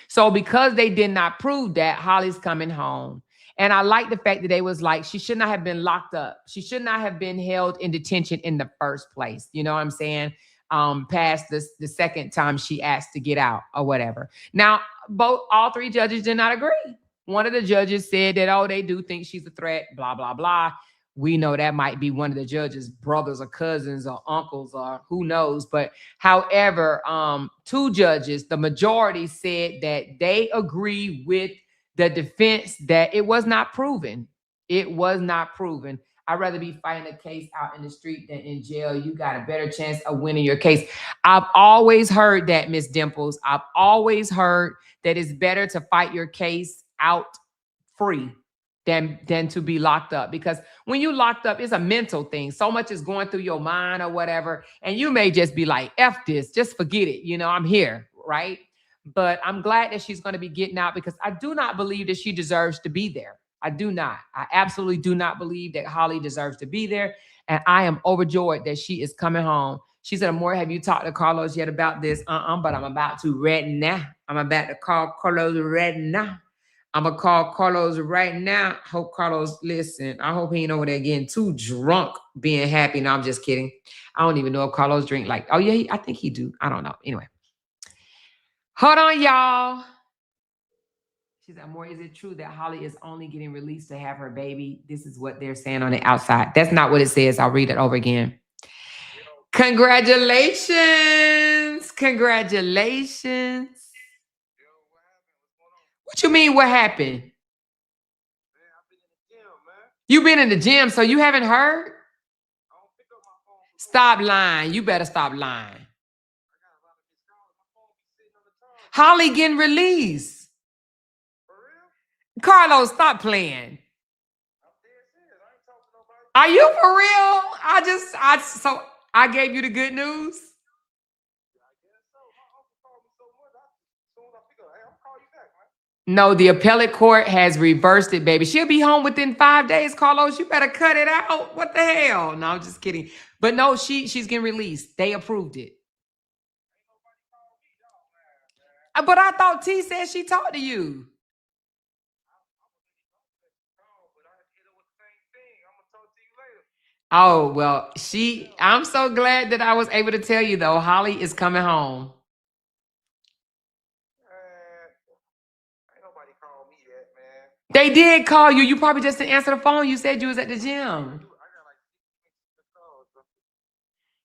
So because they did not prove that, Holly's coming home. And I like the fact that they was like, she should not have been locked up. She should not have been held in detention in the first place. You know what I'm saying? Past the second time she asked to get out or whatever. Now, all three judges did not agree. One of the judges said that, they do think she's a threat, blah, blah, blah. We know that might be one of the judges' brothers or cousins or uncles or who knows. But however, two judges, the majority said that they agree with the defense that it was not proven. I'd rather be fighting a case out in the street than in jail. You got a better chance of winning your case. I've always heard that, Miss Dimples. I've always heard that it's better to fight your case out free than to be locked up. Because when you locked up, it's a mental thing. So much is going through your mind or whatever. And you may just be like, F this, just forget it. I'm here, right? But I'm glad that she's going to be getting out, because I do not believe that she deserves to be there. I do not. I absolutely do not believe that Holly deserves to be there. And I am overjoyed that she is coming home. She said, Amor, have you talked to Carlos yet about this? But I'm about to right now. I'm about to call Carlos right now. I'm going to call Carlos right now. Hope Carlos listen. I hope he ain't over there getting too drunk being happy. No, I'm just kidding. I don't even know if Carlos drink like, oh yeah, I think he do. I don't know. Anyway. Hold on, y'all. She said, Amor, is it true that Holly is only getting released to have her baby? This is what they're saying on the outside. That's not what it says. I'll read it over again. Congratulations. What you mean, what happened? You've been in the gym, so you haven't heard? Stop lying. You better stop lying. Holly getting released. Carlos, stop playing. Are you for real? So I gave you the good news. No, the appellate court has reversed it, baby. She'll be home within 5 days, Carlos. You better cut it out. What the hell? No, I'm just kidding. But no, she's getting released. They approved it. But I thought T said she talked to you. Oh, well, I'm so glad that I was able to tell you, though. Holly is coming home. They did call you. You probably just didn't answer the phone. You said you was at the gym.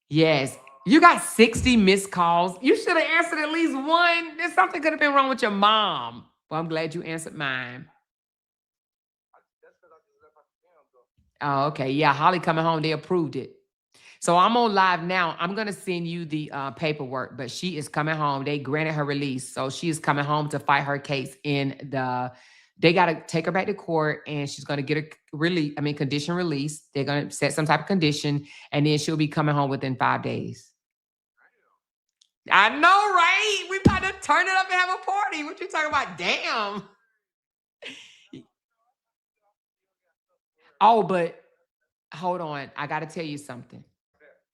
Yes. You got 60 missed calls. You should have answered at least one. There's something could have been wrong with your mom. Well, I'm glad you answered mine. Oh, okay. Yeah, Holly coming home. They approved it. So I'm on live now. I'm going to send you the paperwork, but she is coming home. They granted her release. So she is coming home to fight her case they got to take her back to court and she's going to get a condition release. They're going to set some type of condition and then she'll be coming home within 5 days. I know, right? We about to turn it up and have a party. What you talking about? Damn. Oh, but hold on. I got to tell you something.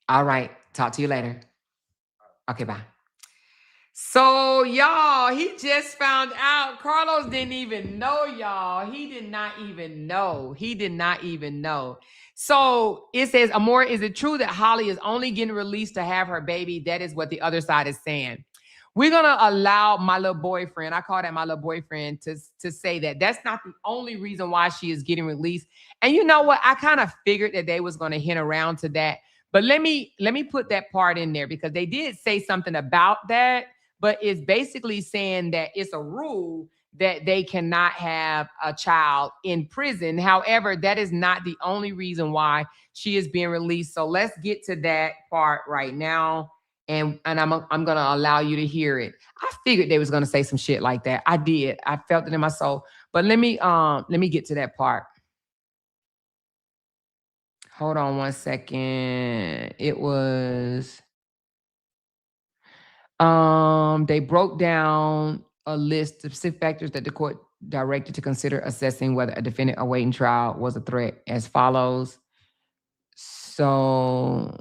All right. Talk to you later. Okay, bye. So, y'all, he just found out. Carlos didn't even know, y'all. He did not even know. So it says, Amor, is it true that Holly is only getting released to have her baby? That is what the other side is saying. We're going to allow my little boyfriend, I call that my little boyfriend, to say that that's not the only reason why she is getting released. And you know what? I kind of figured that they was going to hint around to that. But let me put that part in there because they did say something about that. But it's basically saying that it's a rule that they cannot have a child in prison. However, that is not the only reason why she is being released. So let's get to that part right now. And I'm going to allow you to hear it. I figured they was going to say some shit like that. I did. I felt it in my soul. But let me get to that part. Hold on 1 second. It was... they broke down a list of 6 factors that the court directed to consider assessing whether a defendant awaiting trial was a threat as follows. So,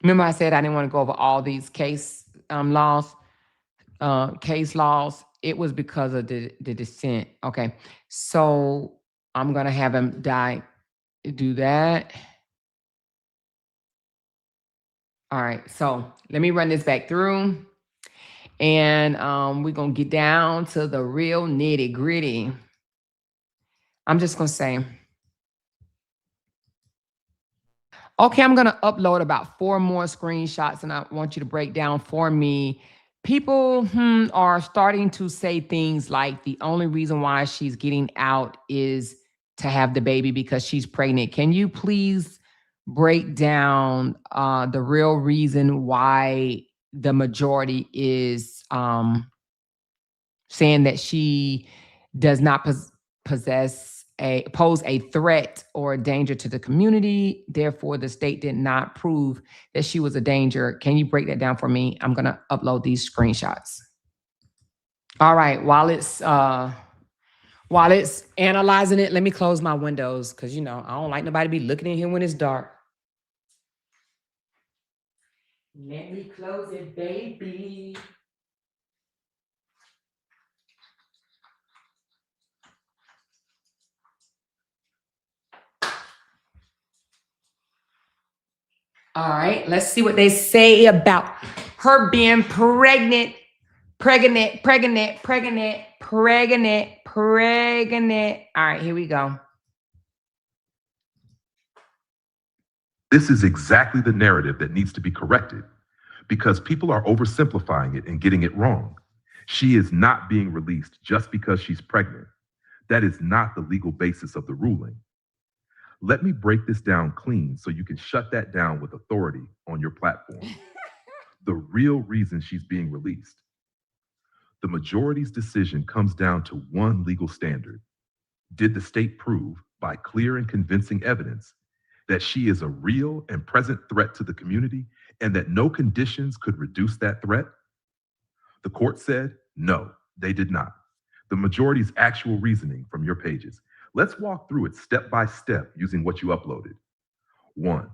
remember I said I didn't want to go over all these case laws. It was because of the dissent. Okay, so I'm gonna have him do that. All right, so let me run this back through and we're going to get down to the real nitty gritty. I'm just going to say, okay, I'm going to upload about 4 more screenshots and I want you to break down for me. People are starting to say things like the only reason why she's getting out is to have the baby because she's pregnant. Can you please break down the real reason why the majority is saying that she does not pose a threat or a danger to the community. Therefore, the state did not prove that she was a danger. Can you break that down for me? I'm going to upload these screenshots. All right. While it's analyzing it, let me close my windows because, I don't like nobody be looking in here when it's dark. Let me close it, baby. All right, let's see what they say about her being pregnant. All right, here we go. This is exactly the narrative that needs to be corrected because people are oversimplifying it and getting it wrong. She is not being released just because she's pregnant. That is not the legal basis of the ruling. Let me break this down clean so you can shut that down with authority on your platform. The real reason she's being released. The majority's decision comes down to one legal standard. Did the state prove, by clear and convincing evidence, that she is a real and present threat to the community and that no conditions could reduce that threat? The court said, no, they did not. The majority's actual reasoning from your pages. Let's walk through it step by step using what you uploaded. 1,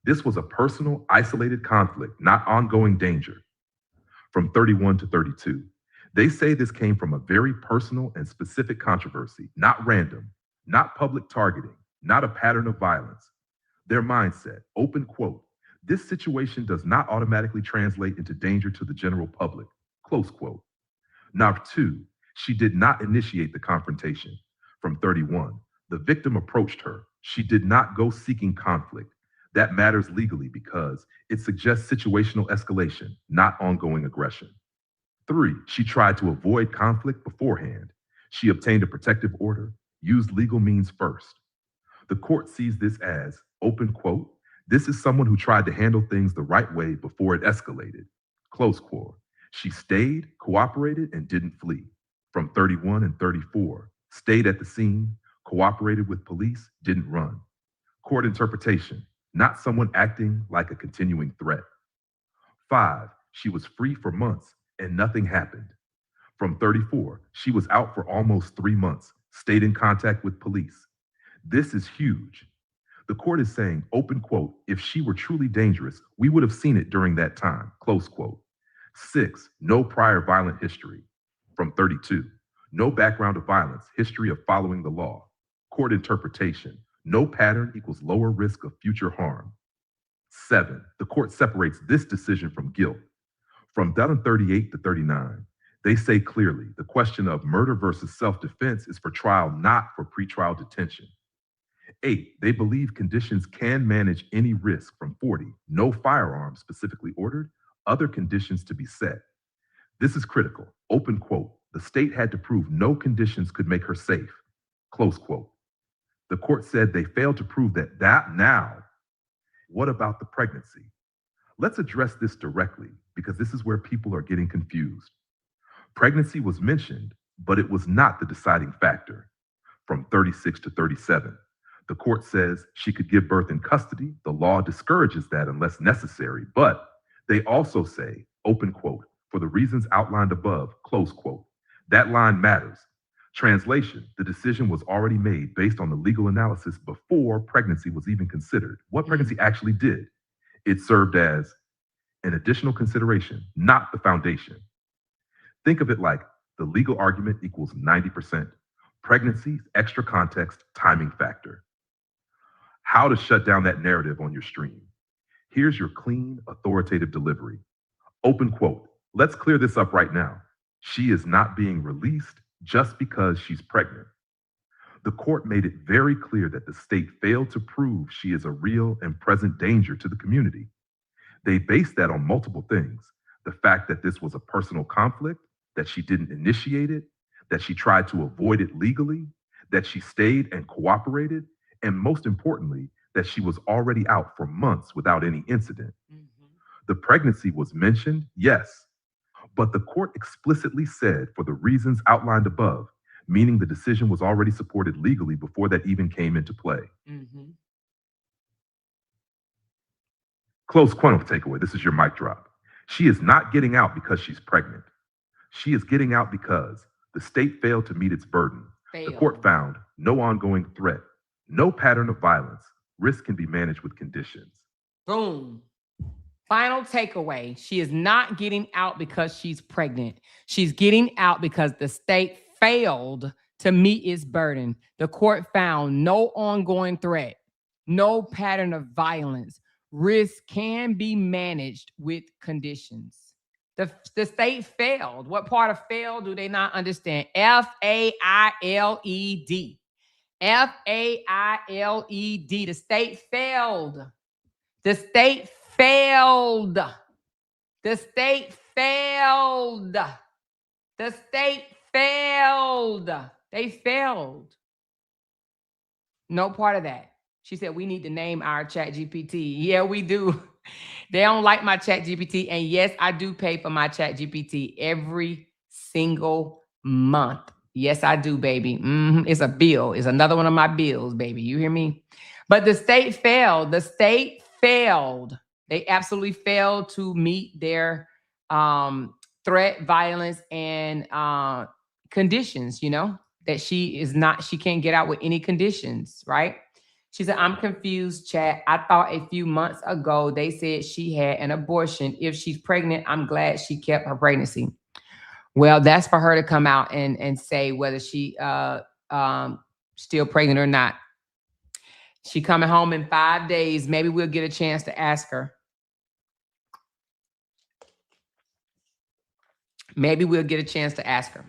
this was a personal, isolated conflict, not ongoing danger. From 31 to 32, they say this came from a very personal and specific controversy, not random, not public targeting, not a pattern of violence. Their mindset, open quote, this situation does not automatically translate into danger to the general public, close quote. Now 2, she did not initiate the confrontation. From 31, the victim approached her. She did not go seeking conflict. That matters legally because it suggests situational escalation, not ongoing aggression. 3, she tried to avoid conflict beforehand. She obtained a protective order, used legal means first. The court sees this as, open quote, this is someone who tried to handle things the right way before it escalated, close quote. She stayed, cooperated, and didn't flee. From 31 and 34, stayed at the scene, cooperated with police, didn't run. Court interpretation, not someone acting like a continuing threat. 5, she was free for months and nothing happened. From 34, she was out for almost 3 months, stayed in contact with police. This is huge. The court is saying, open quote, if she were truly dangerous, we would have seen it during that time, close quote. 6, no prior violent history. From 32, no background of violence, history of following the law. Court interpretation, no pattern equals lower risk of future harm. 7, the court separates this decision from guilt. From 38 to 39, they say clearly the question of murder versus self-defense is for trial, not for pretrial detention. 8, they believe conditions can manage any risk. From 40, no firearms specifically ordered, other conditions to be set. This is critical. Open quote, the state had to prove no conditions could make her safe. Close quote. The court said they failed to prove that now. What about the pregnancy? Let's address this directly because this is where people are getting confused. Pregnancy was mentioned, but it was not the deciding factor. From 36 to 37, the court says she could give birth in custody. The law discourages that unless necessary, but they also say, open quote, for the reasons outlined above, close quote. That line matters. Translation, the decision was already made based on the legal analysis before pregnancy was even considered. What pregnancy actually did, it served as an additional consideration, not the foundation. Think of it like the legal argument equals 90%. Pregnancy, extra context, timing factor. How to shut down that narrative on your stream. Here's your clean, authoritative delivery. Open quote, let's clear this up right now. She is not being released just because she's pregnant. The court made it very clear that the state failed to prove she is a real and present danger to the community. They based that on multiple things. The fact that this was a personal conflict, that she didn't initiate it, that she tried to avoid it legally, that she stayed and cooperated, and most importantly, that she was already out for months without any incident. The pregnancy was mentioned, yes, but the court explicitly said for the reasons outlined above, meaning the decision was already supported legally before that even came into play. Close quote takeaway. This is your mic drop. She is not getting out because she's pregnant. She is getting out because the state failed to meet its burden. The court found no ongoing threat, no pattern of violence. Risk can be managed with conditions. Boom. Final takeaway. She is not getting out because she's pregnant. She's getting out because the state failed to meet its burden. The court found no ongoing threat, no pattern of violence. Risk can be managed with conditions. The state failed. What part of failed do they not understand? F-A-I-L-E-D. F-A-I-L-E-D. The state failed. The state failed. The state failed. The state failed. They failed. No part of that. She said, we need to name our chat GPT. Yeah, we do. They don't like my chat GPT. And yes, I do pay for my chat GPT every single month. Yes, I do, baby. It's a bill. It's another one of my bills, baby. You hear me? But the state failed. The state failed. They absolutely failed to meet their threat, violence, and conditions, you know, that she can't get out with any conditions, right? She said, I'm confused, chat. I thought a few months ago they said she had an abortion. If she's pregnant, I'm glad she kept her pregnancy. Well, that's for her to come out and say whether she still pregnant or not. She coming home in 5 days. Maybe we'll get a chance to ask her. Maybe we'll get a chance to ask her.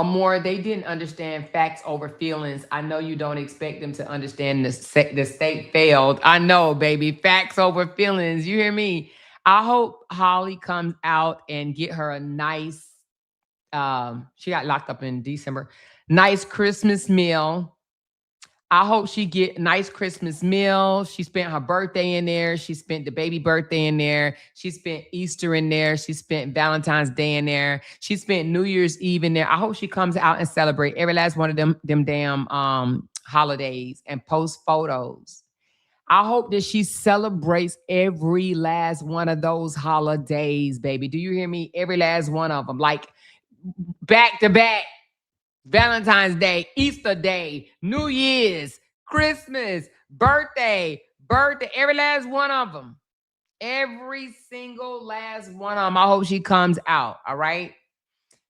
More, they didn't understand facts over feelings. I know you don't expect them to understand the state failed. I know, baby. Facts over feelings. You hear me? I hope Holly comes out and get her a nice, she got locked up in December, nice Christmas meal. I hope she get a nice Christmas meal. She spent her birthday in there. She spent the baby birthday in there. She spent Easter in there. She spent Valentine's Day in there. She spent New Year's Eve in there. I hope she comes out and celebrate every last one of them damn holidays and post photos. I hope that she celebrates every last one of those holidays, baby. Do you hear me? Every last one of them, like back to back. Valentine's Day, Easter Day, New Year's, Christmas, birthday, every last one of them. Every single last one of them. I hope she comes out, all right?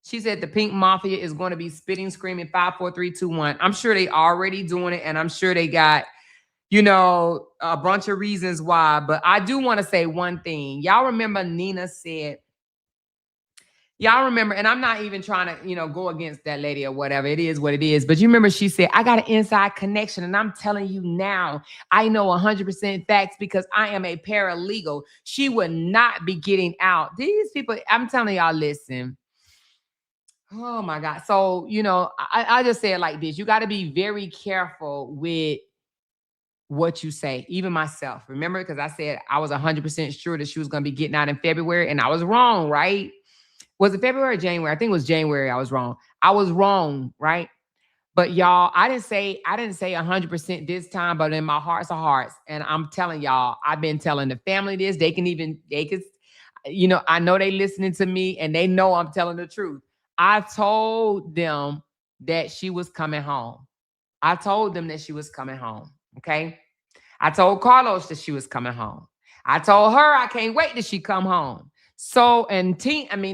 She said the Pink Mafia is going to be spitting, screaming, 5, 4, 3, 2, 1. I'm sure they already doing it, and I'm sure they got, you know, a bunch of reasons why. But I do want to say one thing. Y'all remember Nina said, y'all remember, and I'm not even trying to, you know, go against that lady or whatever. It is what it is. But you remember she said, I got an inside connection. And I'm telling you now, I know 100% facts because I am a paralegal. She would not be getting out. These people, I'm telling y'all, listen. Oh, my God. So, you know, I just say it like this. You got to be very careful with what you say, even myself. Remember, because I said I was 100% sure that she was going to be getting out in February, and I was wrong, right? Was it February or January? I think it was January. I was wrong. I was wrong, right? But y'all, I didn't say 100% this time, but in my hearts of hearts, and I'm telling y'all, I've been telling the family this. They could, you know, I know they listening to me and they know I'm telling the truth. I told them that she was coming home. I told them that she was coming home. Okay. I told Carlos that she was coming home. I told her I can't wait till she come home. So, and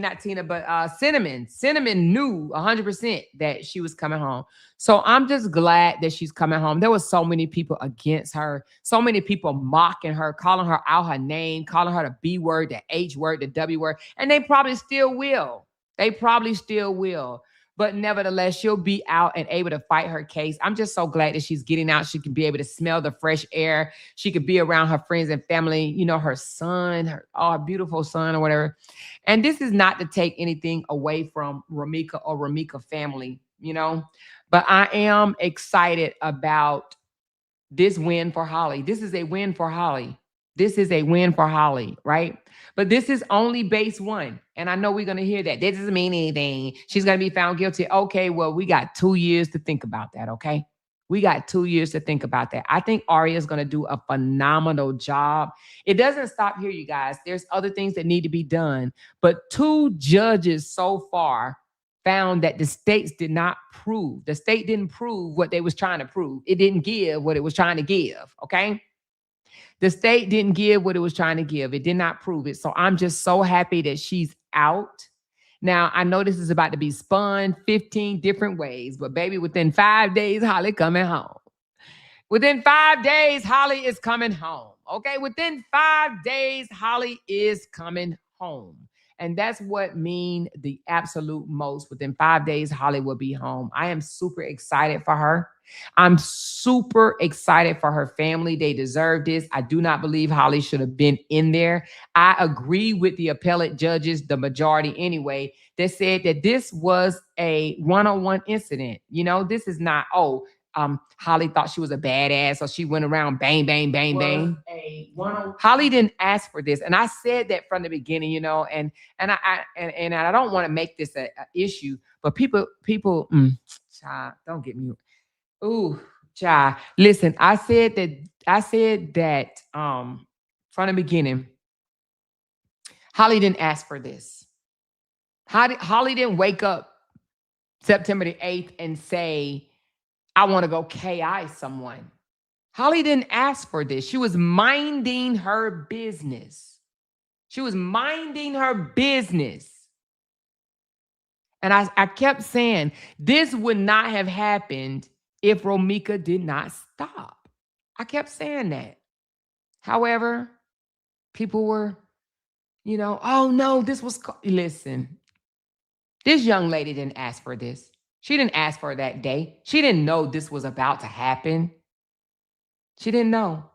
not Tina, but Cinnamon knew 100% that she was coming home. So I'm just glad that she's coming home. There was so many people against her, so many people mocking her, calling her out her name, calling her the B word, the H word, the W word, and they probably still will. But nevertheless, she'll be out and able to fight her case. I'm just so glad that she's getting out. She can be able to smell the fresh air. She could be around her friends and family, you know, her son, her beautiful son or whatever. And this is not to take anything away from Ramika or Ramika family, you know, but I am excited about this win for Holly. This is a win for Holly. Right? But this is only base one. And I know we're going to hear that. That doesn't mean anything. She's going to be found guilty. Okay, well, we got 2 years to think about that, okay? We got 2 years to think about that. I think Aria is going to do a phenomenal job. It doesn't stop here, you guys. There's other things that need to be done. But 2 judges so far found that the state didn't prove what they was trying to prove. It didn't give what it was trying to give, okay? The state didn't give what it was trying to give. It did not prove it. So I'm just so happy that she's out. Now, I know this is about to be spun 15 different ways, but baby, within 5 days, Holly coming home. Within 5 days, Holly is coming home. Okay, within 5 days, Holly is coming home. And that's what means the absolute most. Within 5 days, Holly will be home. I am super excited for her. I'm super excited for her family. They deserve this. I do not believe Holly should have been in there. I agree with the appellate judges, the majority anyway, that said that this was a one-on-one incident. You know, this is not, Holly thought she was a badass, so she went around bang, bang, bang, bang. Holly didn't ask for this, and I said that from the beginning, you know, and I don't want to make this a issue, but people, child, don't get me. Ooh, child, listen, I said that from the beginning, Holly didn't ask for this. Holly didn't wake up September the 8th and say, I want to go KI someone. Holly didn't ask for this. She was minding her business. She was minding her business. And I kept saying, this would not have happened if Romika did not stop. I kept saying that. However, people were, you know, oh no, this was, listen, this young lady didn't ask for this. She didn't ask for that day. She didn't know this was about to happen. She didn't know.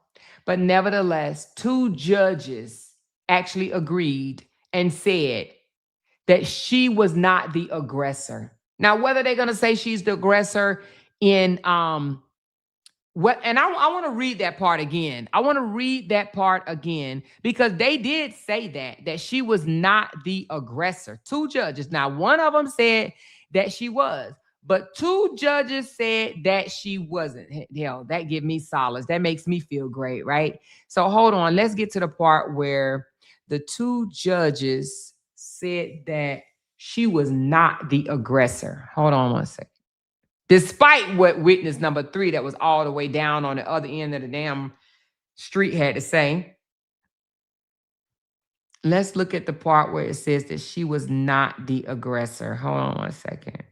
But nevertheless, 2 judges actually agreed and said that she was not the aggressor. Now, whether they're going to say she's the aggressor in what, and I want to read that part again. I want to read that part again because they did say that she was not the aggressor. 2 judges. Now, one of them said that she was, but 2 judges said that she wasn't. Hell, that gives me solace. That makes me feel great, right? So hold on. Let's get to the part where the 2 judges said that she was not the aggressor. Hold on one second. Despite what witness number 3 that was all the way down on the other end of the damn street had to say. Let's look at the part where it says that she was not the aggressor. Hold on one second.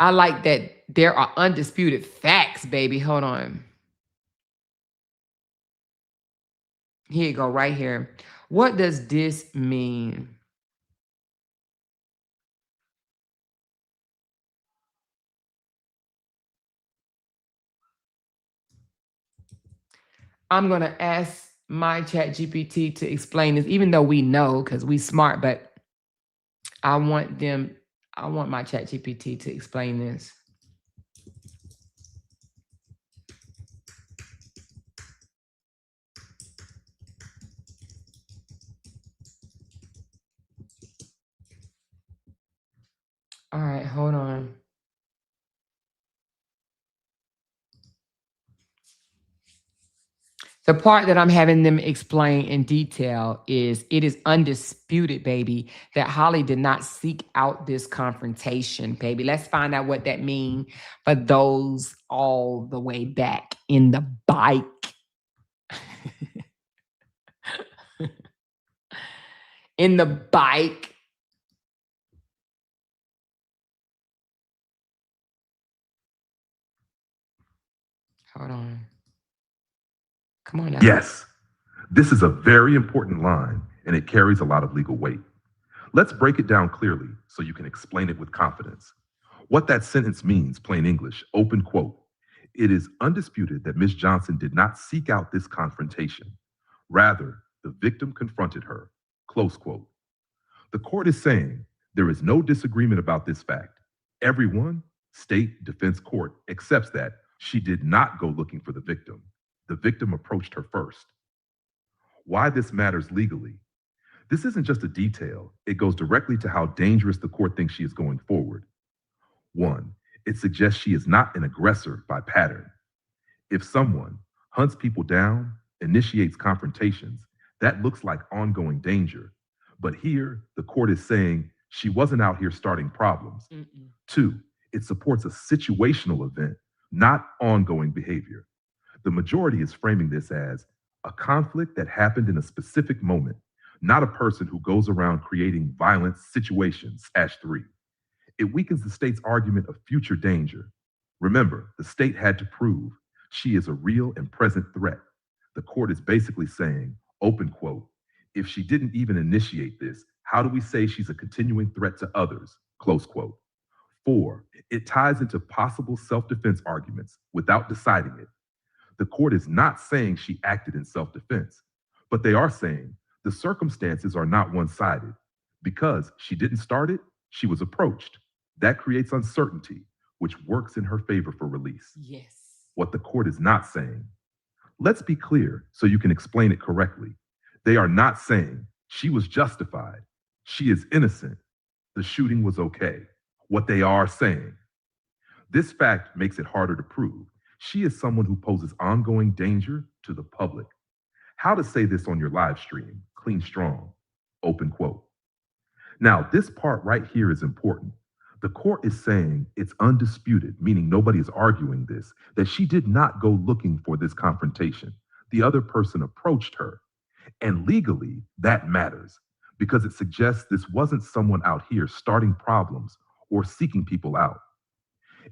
I like that there are undisputed facts, baby. Hold on. Here you go, right here. What does this mean? I'm going to ask my ChatGPT to explain this, even though we know because we smart, but I want my ChatGPT to explain this. All right, hold on. The part that I'm having them explain in detail is it is undisputed, baby, that Holly did not seek out this confrontation, baby. Let's find out what that means for those all the way back in the bike. In the bike. Hold on. Come on now. Yes, this is a very important line, and it carries a lot of legal weight. Let's break it down clearly so you can explain it with confidence. What that sentence means, plain English, open quote, it is undisputed that Ms. Johnson did not seek out this confrontation. Rather, the victim confronted her, close quote. The court is saying there is no disagreement about this fact. Everyone, state, defense, court, accepts that she did not go looking for the victim. The victim approached her first. Why this matters legally? This isn't just a detail. It goes directly to how dangerous the court thinks she is going forward. 1, it suggests she is not an aggressor by pattern. If someone hunts people down, initiates confrontations, that looks like ongoing danger. But here, the court is saying she wasn't out here starting problems. 2, it supports a situational event, not ongoing behavior. The majority is framing this as a conflict that happened in a specific moment, not a person who goes around creating violent situations, #3. It weakens the state's argument of future danger. Remember, the state had to prove she is a real and present threat. The court is basically saying, open quote, if she didn't even initiate this, how do we say she's a continuing threat to others, close quote. 4, it ties into possible self-defense arguments without deciding it. The court is not saying she acted in self-defense, but they are saying the circumstances are not one-sided. Because she didn't start it, she was approached. That creates uncertainty, which works in her favor for release. Yes. What the court is not saying. Let's be clear so you can explain it correctly. They are not saying she was justified. She is innocent. The shooting was okay. What they are saying. This fact makes it harder to prove. She is someone who poses ongoing danger to the public. How to say this on your live stream, clean strong, open quote. Now, this part right here is important. The court is saying it's undisputed, meaning nobody is arguing this, that she did not go looking for this confrontation. The other person approached her. And legally, that matters because it suggests this wasn't someone out here starting problems or seeking people out.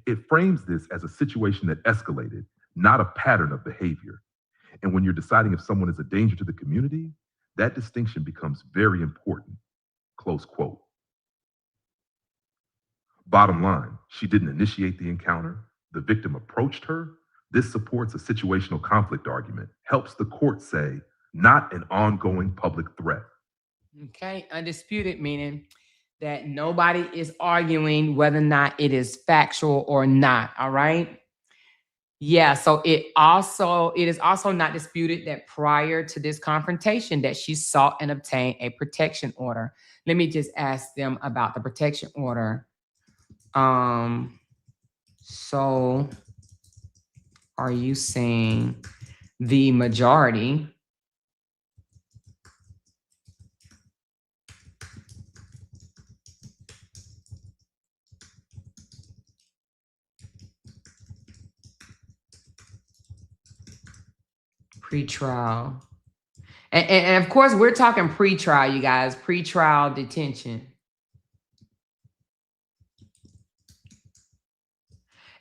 It frames this as a situation that escalated, not a pattern of behavior. And when you're deciding if someone is a danger to the community, that distinction becomes very important. Close quote. Bottom line, she didn't initiate the encounter. The victim approached her. This supports a situational conflict argument, helps the court say, not an ongoing public threat. Okay, undisputed, meaning that nobody is arguing whether or not it is factual or not, all right? Yeah, so it is also not disputed that prior to this confrontation that she sought and obtained a protection order. Let me just ask them about the protection order. So are you saying the majority pre-trial? And of course, we're talking pre-trial, you guys, pre-trial detention.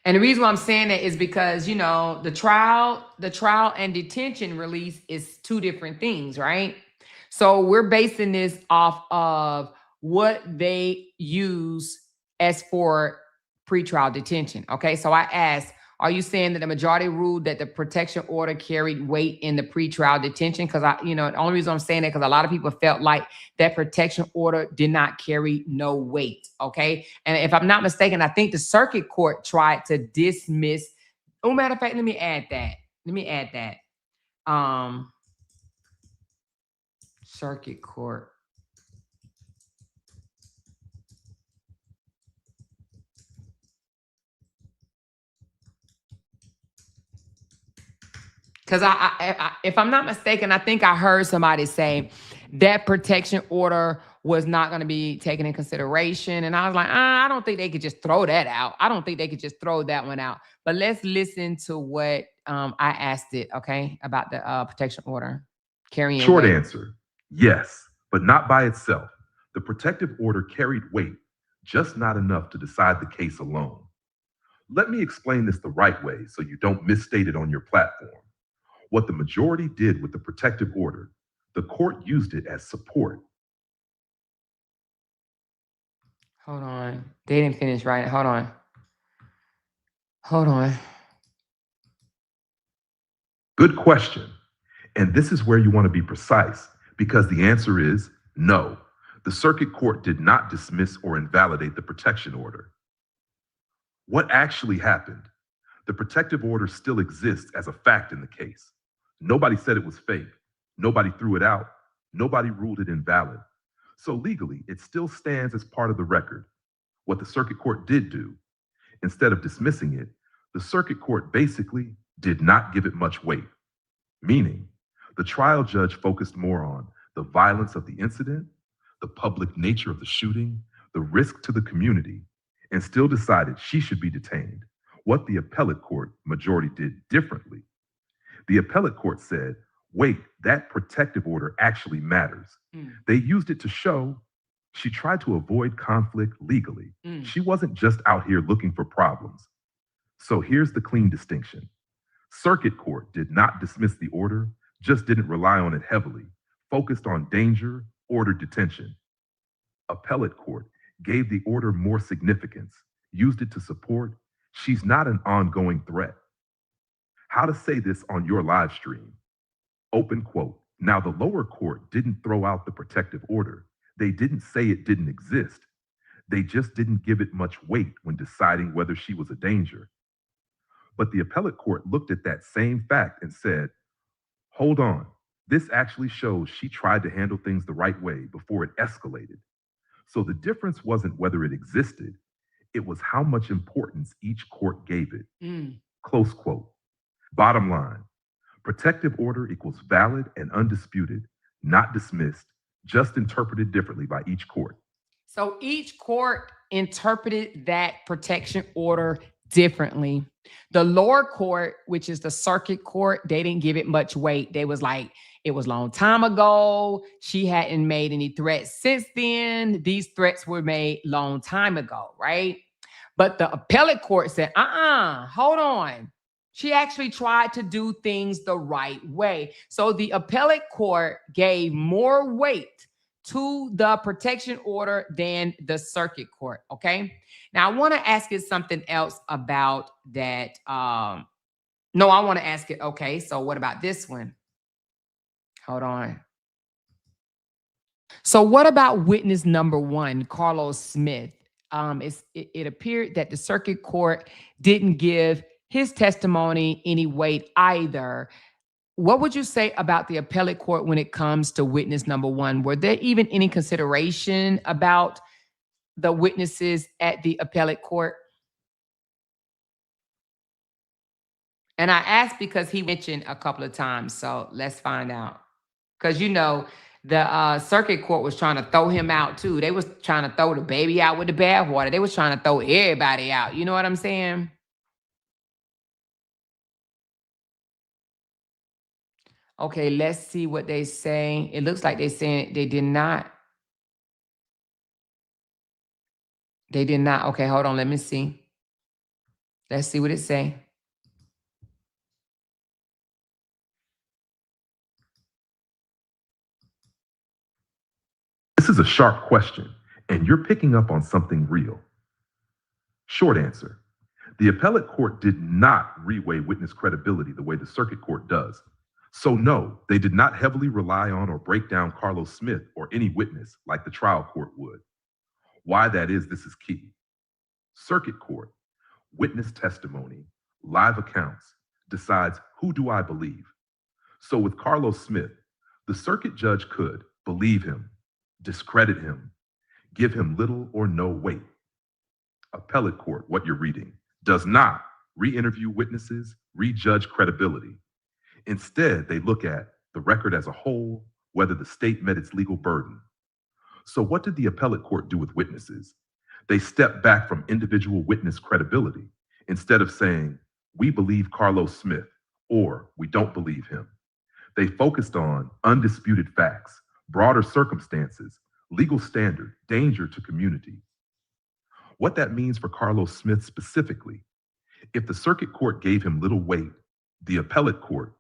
And the reason why I'm saying that is because, you know, the trial and detention release is two different things, right? So we're basing this off of what they use as for pretrial detention. Okay, so I asked, are you saying that the majority ruled that the protection order carried weight in the pretrial detention? Because the only reason I'm saying that because a lot of people felt like that protection order did not carry no weight. Okay, and if I'm not mistaken, I think the circuit court tried to dismiss. Oh, matter of fact, let me add that. Circuit court. Because if I'm not mistaken, I think I heard somebody say that protection order was not going to be taken in consideration. And I was like, I don't think they could just throw that out. I don't think they could just throw that one out. But let's listen to what I asked it, okay, about the protection order carrying Short weight. answer, yes, but not by itself. The protective order carried weight, just not enough to decide the case alone. Let me explain this the right way so you don't misstate it on your platform. What the majority did with the protective order, the court used it as support. Hold on. They didn't finish, right? Hold on. Good question. And this is where you want to be precise, because the answer is no. The circuit court did not dismiss or invalidate the protection order. What actually happened? The protective order still exists as a fact in the case. Nobody said it was fake. Nobody threw it out. Nobody ruled it invalid. So legally, it still stands as part of the record. What the circuit court did do, instead of dismissing it, the circuit court basically did not give it much weight. Meaning, the trial judge focused more on the violence of the incident, the public nature of the shooting, the risk to the community, and still decided she should be detained. What the appellate court majority did differently. The appellate court said, wait, that protective order actually matters. They used it to show she tried to avoid conflict legally. She wasn't just out here looking for problems. So here's the clean distinction. Circuit court did not dismiss the order, just didn't rely on it heavily, focused on danger, ordered detention. Appellate court gave the order more significance, used it to support, she's not an ongoing threat. How to say this on your live stream. Open quote. Now, the lower court didn't throw out the protective order. They didn't say it didn't exist. They just didn't give it much weight when deciding whether she was a danger. But the appellate court looked at that same fact and said, hold on, this actually shows she tried to handle things the right way before it escalated. So the difference wasn't whether it existed, it was how much importance each court gave it. Close quote. Bottom line, protective order equals valid and undisputed, not dismissed, just interpreted differently by each court. So each court interpreted that protection order differently. The lower court, which is the circuit court, they didn't give it much weight. They was like, it was a long time ago. She hadn't made any threats since then. These threats were made long time ago, right? But the appellate court said, hold on. She actually tried to do things the right way. So the appellate court gave more weight to the protection order than the circuit court, okay? Now, I want to ask you something else about that. No, I want to ask it, okay, so what about this one? Hold on. So what about witness number 1, Carlos Smith? It appeared that the circuit court didn't give his testimony any weight either. What would you say about the appellate court when it comes to witness number 1? Were there even any consideration about the witnesses at the appellate court? And I asked because he mentioned a couple of times, so let's find out. Because, you know, the circuit court was trying to throw him out too. They was trying to throw the baby out with the bathwater. They was trying to throw everybody out. You know what I'm saying? Okay, let's see what they say. It looks like they saying they did not. They did not. Okay, hold on. Let me see. Let's see what it say. This is a sharp question, and you're picking up on something real. Short answer, the appellate court did not reweigh witness credibility the way the circuit court does. So no, they did not heavily rely on or break down Carlos Smith or any witness like the trial court would. Why that is, this is key. Circuit court, witness testimony, live accounts, decides who do I believe. So with Carlos Smith, the circuit judge could believe him, discredit him, give him little or no weight. Appellate court, what you're reading, does not re-interview witnesses, rejudge credibility. Instead, they look at the record as a whole, whether the state met its legal burden. So what did the appellate court do with witnesses? They stepped back from individual witness credibility. Instead of saying, we believe Carlos Smith, or we don't believe him. They focused on undisputed facts, broader circumstances, legal standard, danger to community. What that means for Carlos Smith specifically, if the circuit court gave him little weight, the appellate court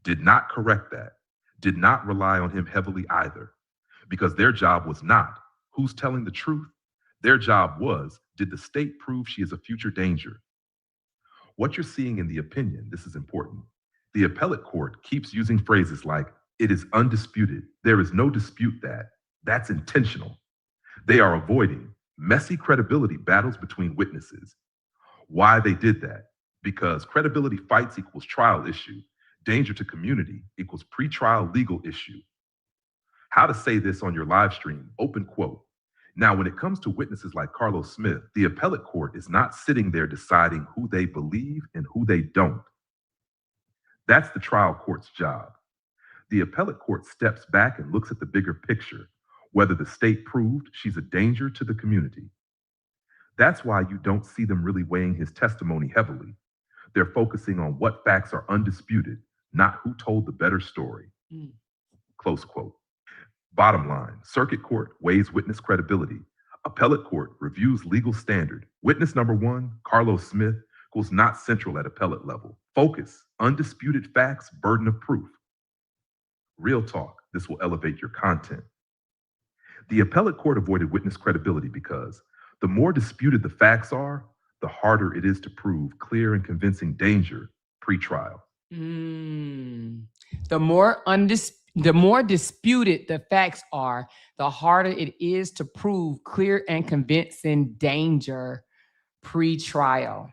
did not correct that, did not rely on him heavily either, because their job was not who's telling the truth. Their job was, did the state prove she is a future danger? What you're seeing in the opinion, this is important. The appellate court keeps using phrases like, it is undisputed. There is no dispute that. That's intentional. They are avoiding messy credibility battles between witnesses. Why they did that? Because credibility fights equals trial issue. Danger to community equals pre-trial legal issue. How to say this on your live stream, open quote. Now, when it comes to witnesses like Carlos Smith, the appellate court is not sitting there deciding who they believe and who they don't. That's the trial court's job. The appellate court steps back and looks at the bigger picture, whether the state proved she's a danger to the community. That's why you don't see them really weighing his testimony heavily. They're focusing on what facts are undisputed, not who told the better story. Close quote. Bottom line, circuit court weighs witness credibility. Appellate court reviews legal standard. Witness number 1, Carlos Smith, equals not central at appellate level. Focus, undisputed facts, burden of proof. Real talk, this will elevate your content. The appellate court avoided witness credibility because the more disputed the facts are, the harder it is to prove clear and convincing danger pre-trial. The more The more disputed the facts are, the harder it is to prove clear and convincing danger pre-trial.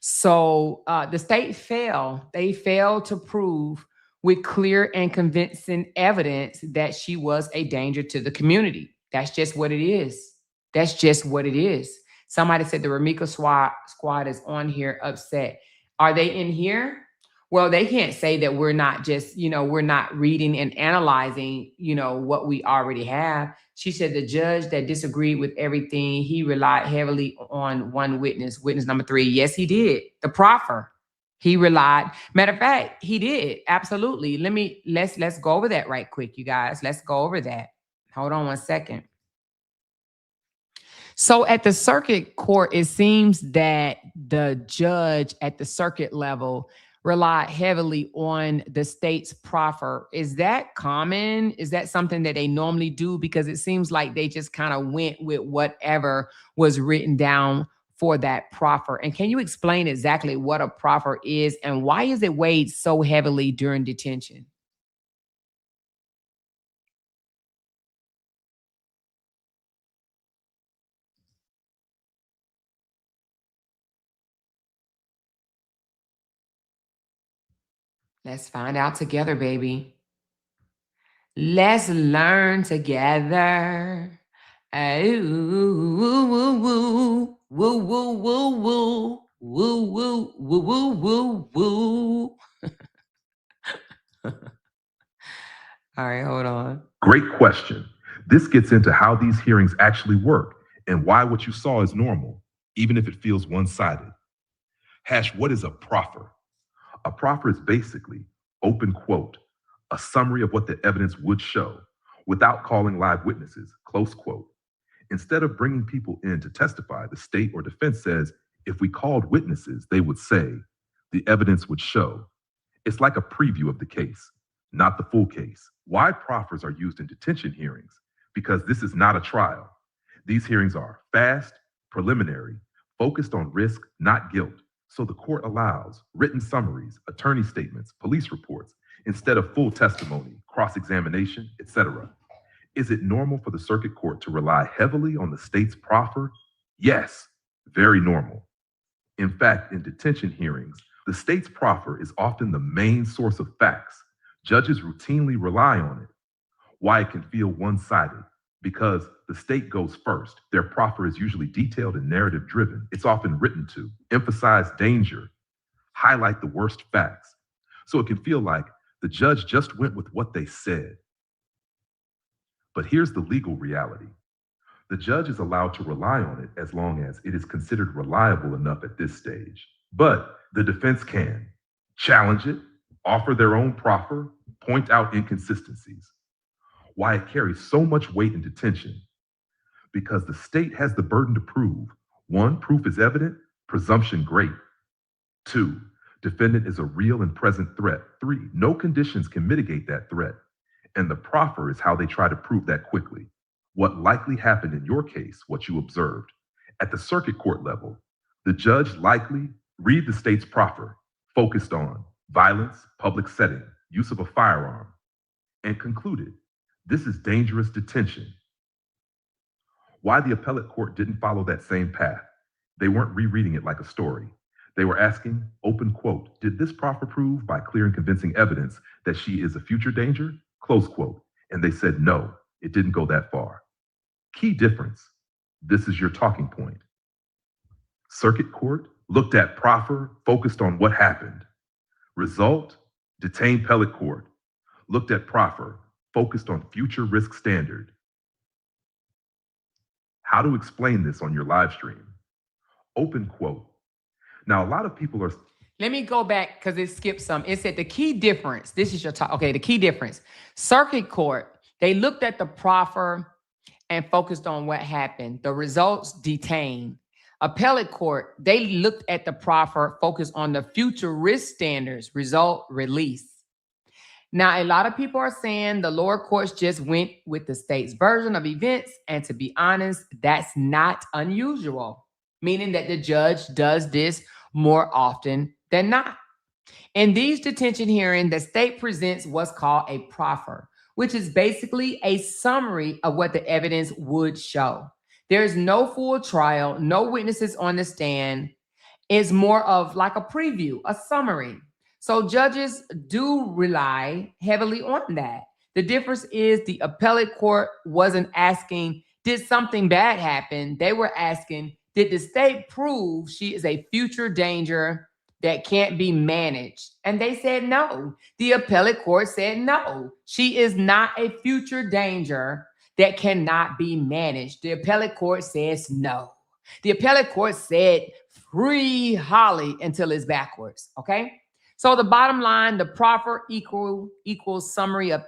So the state failed. They failed to prove with clear and convincing evidence that she was a danger to the community. That's just what it is. That's just what it is. Somebody said the Ramika squad is on here upset. Are they in here? Well, they can't say that we're not just, we're not reading and analyzing, what we already have. She said the judge that disagreed with everything, he relied heavily on one witness, witness number 3. Yes, he did. The proffer. He relied. Matter of fact, he did. Absolutely. Let's go over that right quick, you guys. Let's go over that. Hold on one second. So at the circuit court, it seems that the judge at the circuit level relied heavily on the state's proffer. Is that common? Is that something that they normally do? Because it seems like they just kind of went with whatever was written down for that proffer. And can you explain exactly what a proffer is and why is it weighed so heavily during detention? Let's find out together, baby. Let's learn together. Oh, woo, woo, woo, woo, woo, woo, woo, woo, woo, woo, woo, woo. All right, hold on. Great question. This gets into how these hearings actually work and why what you saw is normal, even if it feels one-sided. Hash, what is a proffer? A proffer is basically, open quote, a summary of what the evidence would show without calling live witnesses, close quote. Instead of bringing people in to testify, the state or defense says, if we called witnesses, they would say, the evidence would show. It's like a preview of the case, not the full case. Why proffers are used in detention hearings? Because this is not a trial. These hearings are fast, preliminary, focused on risk, not guilt. So the court allows written summaries, attorney statements, police reports, instead of full testimony, cross-examination, etc. Is it normal for the circuit court to rely heavily on the state's proffer? Yes, very normal. In fact, in detention hearings, the state's proffer is often the main source of facts. Judges routinely rely on it. Why it can feel one-sided? Because the state goes first. Their proffer is usually detailed and narrative-driven. It's often written to emphasize danger, highlight the worst facts. So it can feel like the judge just went with what they said. But here's the legal reality. The judge is allowed to rely on it as long as it is considered reliable enough at this stage. But the defense can challenge it, offer their own proffer, point out inconsistencies. Why it carries so much weight in detention? Because the state has the burden to prove. 1, proof is evident, presumption great. 2, defendant is a real and present threat. 3, no conditions can mitigate that threat. And the proffer is how they try to prove that quickly. What likely happened in your case, what you observed. At the circuit court level, the judge likely read the state's proffer, focused on violence, public setting, use of a firearm, and concluded, this is dangerous detention. Why the appellate court didn't follow that same path? They weren't rereading it like a story. They were asking, open quote, did this proffer prove by clear and convincing evidence that she is a future danger? Close quote. And they said, no, it didn't go that far. Key difference. This is your talking point. Circuit court looked at proffer, focused on what happened. Result, detained appellate court looked at proffer, focused on future risk standard. How to explain this on your live stream? Open quote. Now, a lot of people are... Let me go back because it skipped some. It said the key difference. This is your talk. Okay, the key difference. Circuit court, they looked at the proffer and focused on what happened. The results, detained. Appellate court, they looked at the proffer, focused on the future risk standards. Result, release. Now, a lot of people are saying the lower courts just went with the state's version of events. And to be honest, that's not unusual, meaning that the judge does this more often than not. In these detention hearings, the state presents what's called a proffer, which is basically a summary of what the evidence would show. There's no full trial, no witnesses on the stand. It's more of like a preview, a summary. So judges do rely heavily on that. The difference is the appellate court wasn't asking, did something bad happen? They were asking, did the state prove she is a future danger that can't be managed? And they said no. The appellate court said no. She is not a future danger that cannot be managed. The appellate court says no. The appellate court said free Holly until it's backwards, okay? So the bottom line, the proffer equals summary of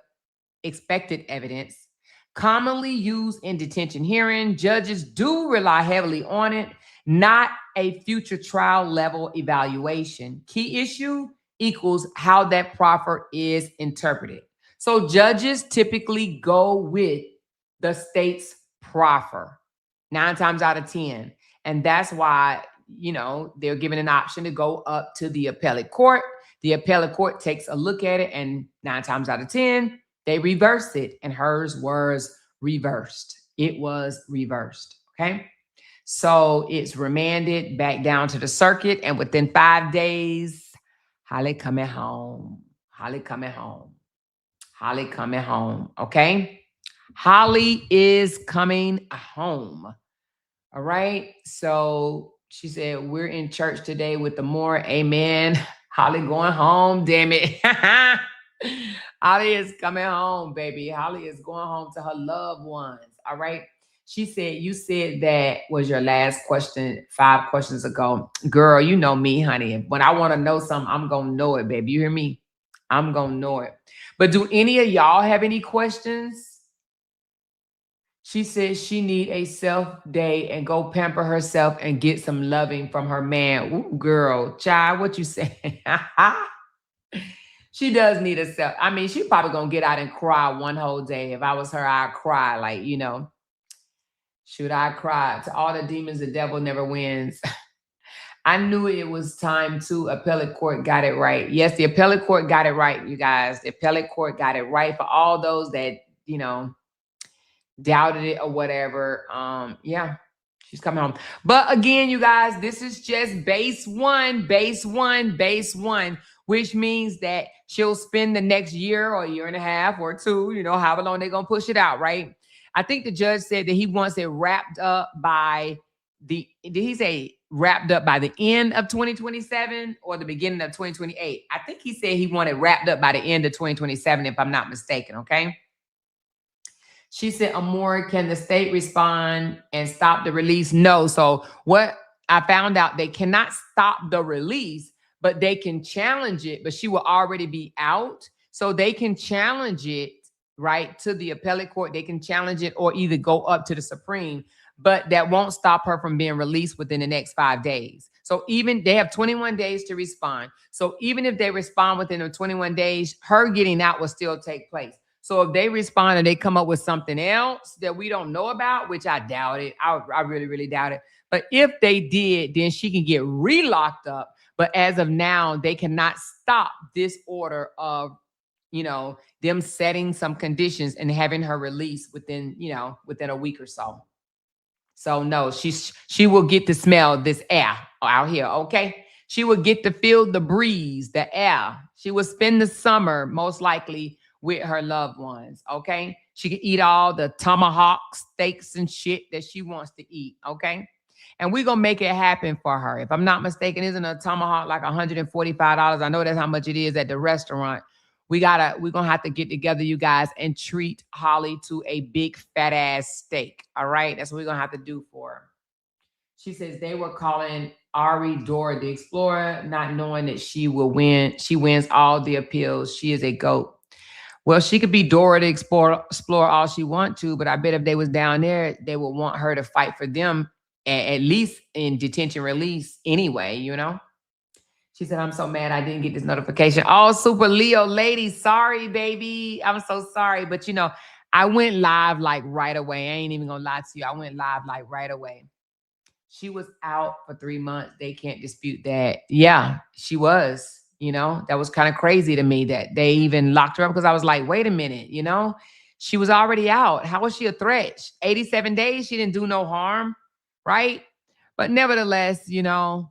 expected evidence, commonly used in detention hearing. Judges do rely heavily on it, not a future trial level evaluation. Key issue equals how that proffer is interpreted. So judges typically go with the state's proffer 9 times out of 10. And that's why, you know, they're given an option to go up to the appellate court. The appellate court takes a look at it, and 9 times out of 10, they reverse it, and hers was reversed. It was reversed, okay? So it's remanded back down to the circuit, and within 5 days, Holly coming home. Holly coming home. Holly coming home, okay? Holly is coming home. All right. So she said, we're in church today with the more. Amen. Holly going home, damn it. Holly is coming home, baby. Holly is going home to her loved ones. All right. She said, you said that was your last question 5 questions ago. Girl, you know me, honey. When I want to know something, I'm going to know it, baby. You hear me? I'm going to know it. But do any of y'all have any questions? She says she need a self day and go pamper herself and get some loving from her man. Ooh, girl, child, what you say? She does need a self. I mean, she probably gonna get out and cry one whole day. If I was her, I'd cry. Like, you know, should I cry? To all the demons, the devil never wins. I knew it was time to. Appellate court got it right. Yes, the appellate court got it right, you guys. The appellate court got it right. For all those that, you know, doubted it or whatever. Yeah, she's coming home. But again, you guys, this is just base one, which means that she'll spend the next year or year and a half or 2, you know, however long they're going to push it out, right? I think the judge said that he wants it wrapped up by did he say wrapped up by the end of 2027 or the beginning of 2028? I think he said he wanted wrapped up by the end of 2027, if I'm not mistaken, okay? She said, Amore, can the state respond and stop the release? No. So what I found out, they cannot stop the release, but they can challenge it, but she will already be out. So they can challenge it, right, to the appellate court. They can challenge it or either go up to the Supreme, but that won't stop her from being released within the next 5 days. So even they have 21 days to respond. So even if they respond within the 21 days, her getting out will still take place. So if they respond and they come up with something else that we don't know about, which I doubt it, I really, really doubt it. But if they did, then she can get re-locked up. But as of now, they cannot stop this order of, you know, them setting some conditions and having her released within, you know, within a week or so. So no, she will get to smell this air out here, okay? She will get to feel the breeze, the air. She will spend the summer most likely with her loved ones, okay? She can eat all the tomahawk steaks and shit that she wants to eat, okay? And we're going to make it happen for her. If I'm not mistaken, isn't a tomahawk like $145? I know that's how much it is at the restaurant. We're going to have to get together, you guys, and treat Holly to a big fat ass steak, all right? That's what we're going to have to do for her. She says they were calling Ari Dora the Explorer, not knowing that she will win. She wins all the appeals. She is a GOAT. Well, she could be Dora to explore all she wants to, but I bet if they was down there, they would want her to fight for them, at least in detention release anyway, you know? She said, I'm so mad I didn't get this notification. Oh, Super Leo lady, sorry, baby. I'm so sorry. But, you know, I went live like right away. I ain't even gonna lie to you. I went live like right away. She was out for 3 months. They can't dispute that. Yeah, she was. You know, that was kind of crazy to me that they even locked her up, because I was like, wait a minute, you know, she was already out. How was she a threat? 87 days, she didn't do no harm, right? But nevertheless, you know,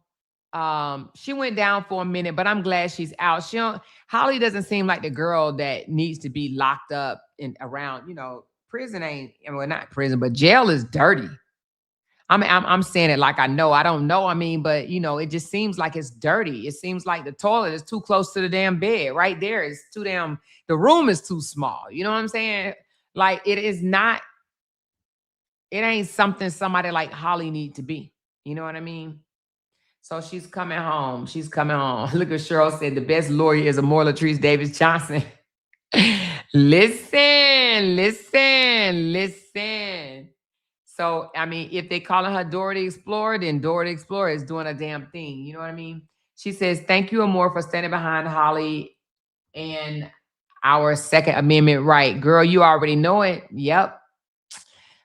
she went down for a minute, but I'm glad she's out. Holly doesn't seem like the girl that needs to be locked up and around, you know, prison ain't, well, not prison, but jail is dirty. I'm saying it like I know. I don't know. I mean, but you know, it just seems like it's dirty. It seems like the toilet is too close to the damn bed. Right there is too damn. The room is too small. You know what I'm saying? Like it is not. It ain't something somebody like Holly need to be. You know what I mean? So she's coming home. She's coming home. Look at Cheryl said the best lawyer is Amor Latrice Davis Johnson. Listen. So, I mean, if they calling her Dora the Explorer, then Dora the Explorer is doing a damn thing. You know what I mean? She says, thank you, Amor, for standing behind Holly and our Second Amendment right. Girl, you already know it. Yep.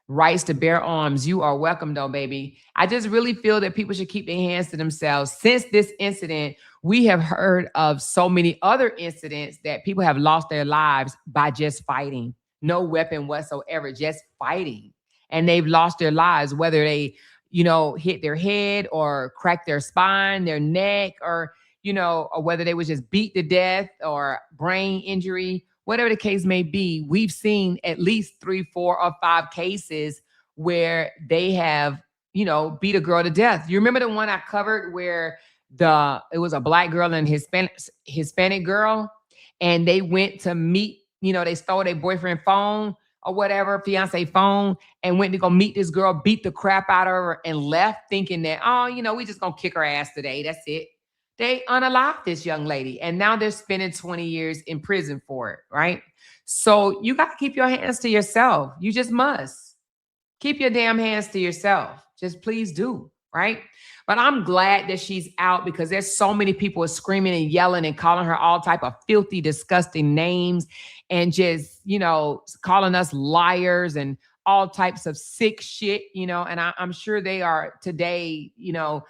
Rights to bear arms. You are welcome, though, baby. I just really feel that people should keep their hands to themselves. Since this incident, we have heard of so many other incidents that people have lost their lives by just fighting. No weapon whatsoever, just fighting. And they've lost their lives, whether they, you know, hit their head or crack their spine, their neck, or, you know, or whether they was just beat to death or brain injury, whatever the case may be. We've seen at least 3, 4, or 5 cases where they have, you know, beat a girl to death. You remember the one I covered where it was a black girl and Hispanic girl, and they went to meet, you know, they stole their boyfriend phone or whatever, fiance phone, and went to go meet this girl, beat the crap out of her, and left thinking that, oh, you know, we just gonna kick her ass today. That's it. They unalived this young lady, and now they're spending 20 years in prison for it, right? So you got to keep your hands to yourself. You just must. Keep your damn hands to yourself. Just please do, right? But I'm glad that she's out, because there's so many people screaming and yelling and calling her all type of filthy, disgusting names, and just, you know, calling us liars and all types of sick shit, you know, and I'm sure they are today, you know,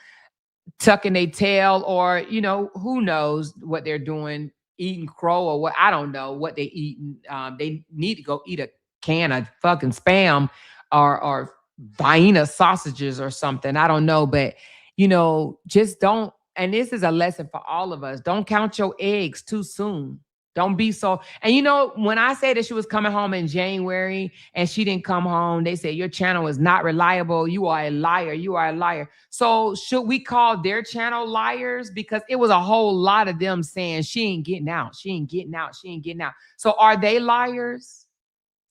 tucking their tail, or, you know, who knows what they're doing, eating crow or what, I don't know what they eating. They need to go eat a can of fucking Spam or Vienna sausages or something. I don't know, but, you know, just don't, and this is a lesson for all of us, don't count your eggs too soon. Don't be so. And you know, when I say that she was coming home in January and she didn't come home, they said your channel is not reliable. You are a liar. You are a liar. So should we call their channel liars? Because it was a whole lot of them saying she ain't getting out. She ain't getting out. She ain't getting out. So are they liars?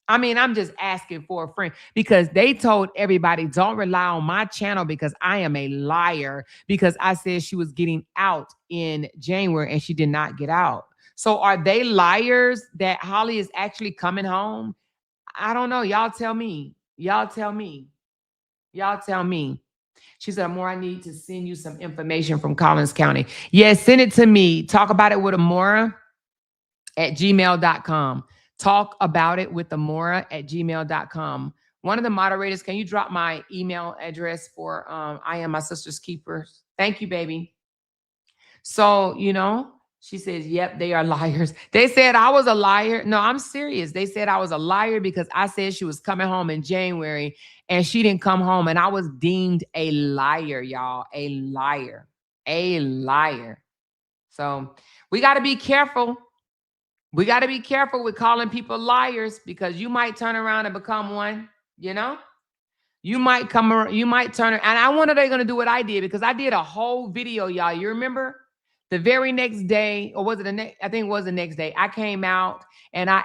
I mean, I'm just asking for a friend, because they told everybody, don't rely on my channel because I am a liar, because I said she was getting out in January and she did not get out. So are they liars that Holly is actually coming home? I don't know. Y'all tell me. Y'all tell me. Y'all tell me. She said, Amor, I need to send you some information from Collins County. Yes, send it to me. Talk about it with Amora at gmail.com. Talk about it with Amora at gmail.com. One of the moderators, can you drop my email address for I Am My Sister's Keepers? Thank you, baby. So, you know, she says, yep, they are liars. They said I was a liar. No, I'm serious. They said I was a liar because I said she was coming home in January and she didn't come home. And I was deemed a liar, y'all. A liar. A liar. So we got to be careful. We got to be careful with calling people liars, because you might turn around and become one, you know? You might turn around. And I wonder they're going to do what I did, because I did a whole video, y'all. You remember? The very next day, or was it the next? I think it was the next day. I came out and I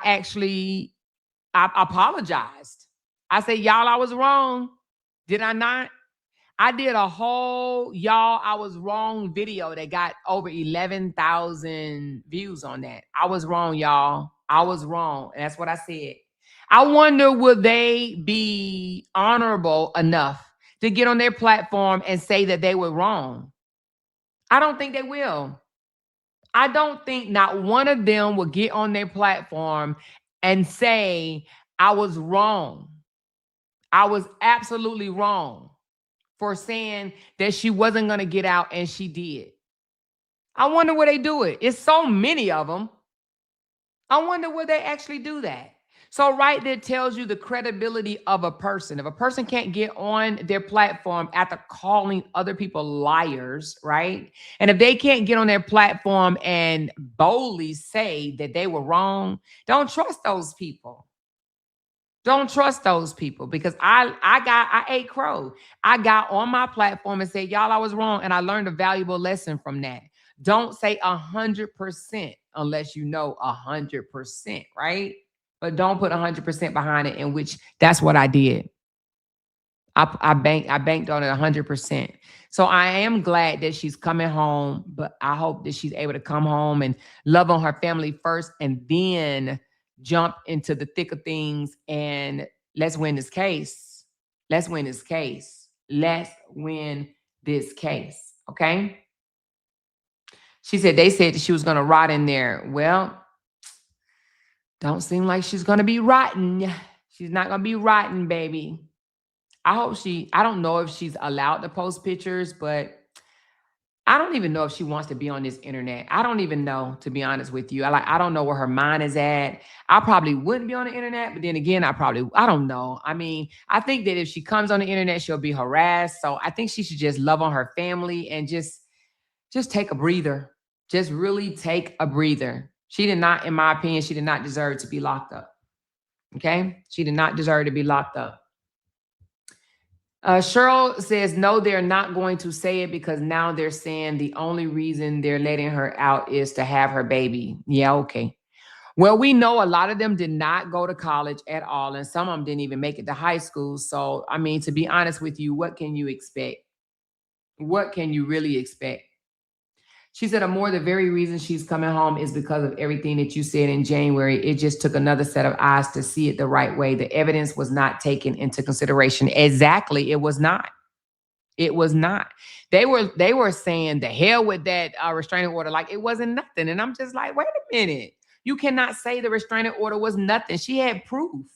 apologized. I said, y'all, I was wrong. Did I not? I did a whole y'all, I was wrong video that got over 11,000 views on that. I was wrong, y'all. I was wrong. And that's what I said. I wonder, will they be honorable enough to get on their platform and say that they were wrong? I don't think they will. I don't think not one of them will get on their platform and say, I was wrong. I was absolutely wrong for saying that she wasn't going to get out, and she did. I wonder where they do it. It's so many of them. I wonder where they actually do that. So right there tells you the credibility of a person. If a person can't get on their platform after calling other people liars, right? And if they can't get on their platform and boldly say that they were wrong, don't trust those people. Don't trust those people, because I ate crow. I got on my platform and said, y'all, I was wrong. And I learned a valuable lesson from that. Don't say 100% unless you know 100%, right? But don't put 100% behind it, in which that's what I did. I banked on it 100%. So I am glad that she's coming home, but I hope that she's able to come home and love on her family first, and then jump into the thick of things, and let's win this case. Let's win this case. Let's win this case. Okay? She said they said that she was going to rot in there. Well, don't seem like she's going to be rotten. She's not going to be rotten, baby. I don't know if she's allowed to post pictures, but I don't even know if she wants to be on this internet. I don't even know, to be honest with you. I don't know where her mind is at. I probably wouldn't be on the internet, but then again, I don't know. I mean, I think that if she comes on the internet, she'll be harassed. So I think she should just love on her family and just take a breather. Just really take a breather. She did not, in my opinion, she did not deserve to be locked up. Okay? She did not deserve to be locked up. Cheryl says, no, they're not going to say it, because now they're saying the only reason they're letting her out is to have her baby. Yeah, okay. Well, we know a lot of them did not go to college at all, and some of them didn't even make it to high school. So, I mean, to be honest with you, what can you expect? What can you really expect? She said, Amor, the very reason she's coming home is because of everything that you said in January. It just took another set of eyes to see it the right way. The evidence was not taken into consideration. Exactly. It was not. It was not. They were saying the hell with that restraining order, like it wasn't nothing. And I'm just like, wait a minute. You cannot say the restraining order was nothing. She had proof.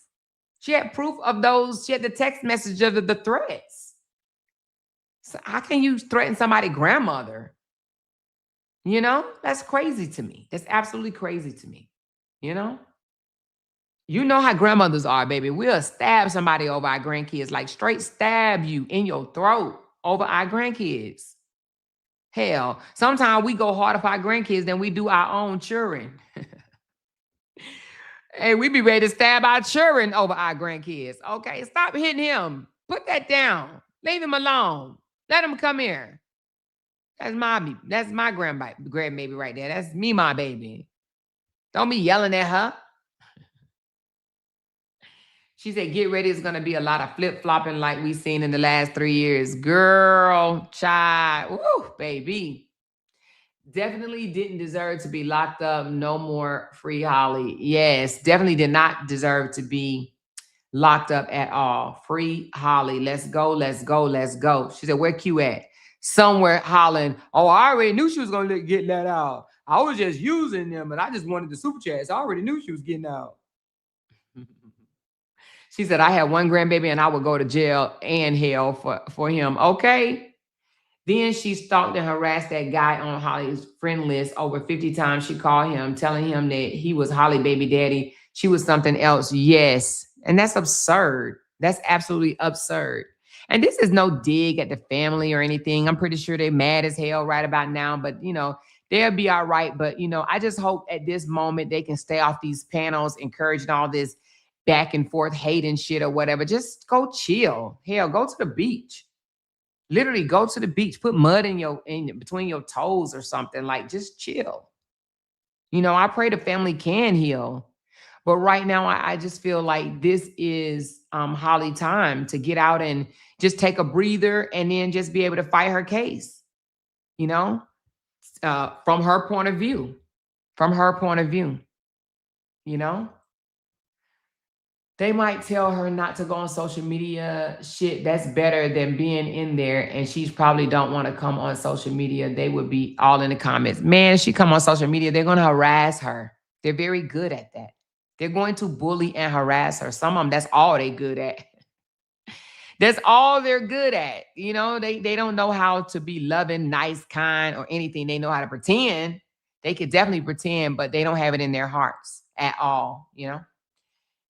She had proof of those. She had the text message of the threats. So how can you threaten somebody's grandmother? You know, that's crazy to me. That's absolutely crazy to me. You know how grandmothers are, baby. We'll stab somebody over our grandkids, like straight stab you in your throat over our grandkids. Hell, sometimes we go harder for our grandkids than we do our own children. Hey, we be ready to stab our children over our grandkids. Okay, stop hitting him. Put that down. Leave him alone. Let him come here. That's my grandbaby right there. That's me, my baby. Don't be yelling at her. She said, get ready. It's going to be a lot of flip-flopping like we've seen in the last 3 years. Girl, child, woo, baby. Definitely didn't deserve to be locked up. No more Free Holly. Yes, definitely did not deserve to be locked up at all. Free Holly. Let's go, let's go, let's go. She said, where Q at? Somewhere hollering, oh, I already knew she was going to get let out. I was just using them, but I just wanted the super chats. I already knew she was getting out. She said, I had one grandbaby and I would go to jail and hell for him. Okay. Then she stalked and harassed that guy on Holly's friend list over 50 times. She called him, telling him that he was Holly baby daddy. She was something else. Yes. And that's absurd. That's absolutely absurd. And this is no dig at the family or anything. I'm pretty sure they're mad as hell right about now, but they'll be all right. But I just hope at this moment they can stay off these panels, encouraging all this back and forth hate and shit or whatever. Just go chill. Hell, go to the beach. Literally go to the beach. Put mud in between your toes or something. Like, just chill. I pray the family can heal. But right now, I just feel like this is Holly time to get out and just take a breather and then just be able to fight her case, from her point of view. From her point of view, They might tell her not to go on social media. Shit, that's better than being in there. And she probably don't want to come on social media. They would be all in the comments. Man, she come on social media, they're going to harass her. They're very good at that. They're going to bully and harass her. Some of them, that's all they good at. That's all they're good at. You know, they don't know how to be loving, nice, kind, or anything. They know how to pretend. They could definitely pretend, but they don't have it in their hearts at all. You know,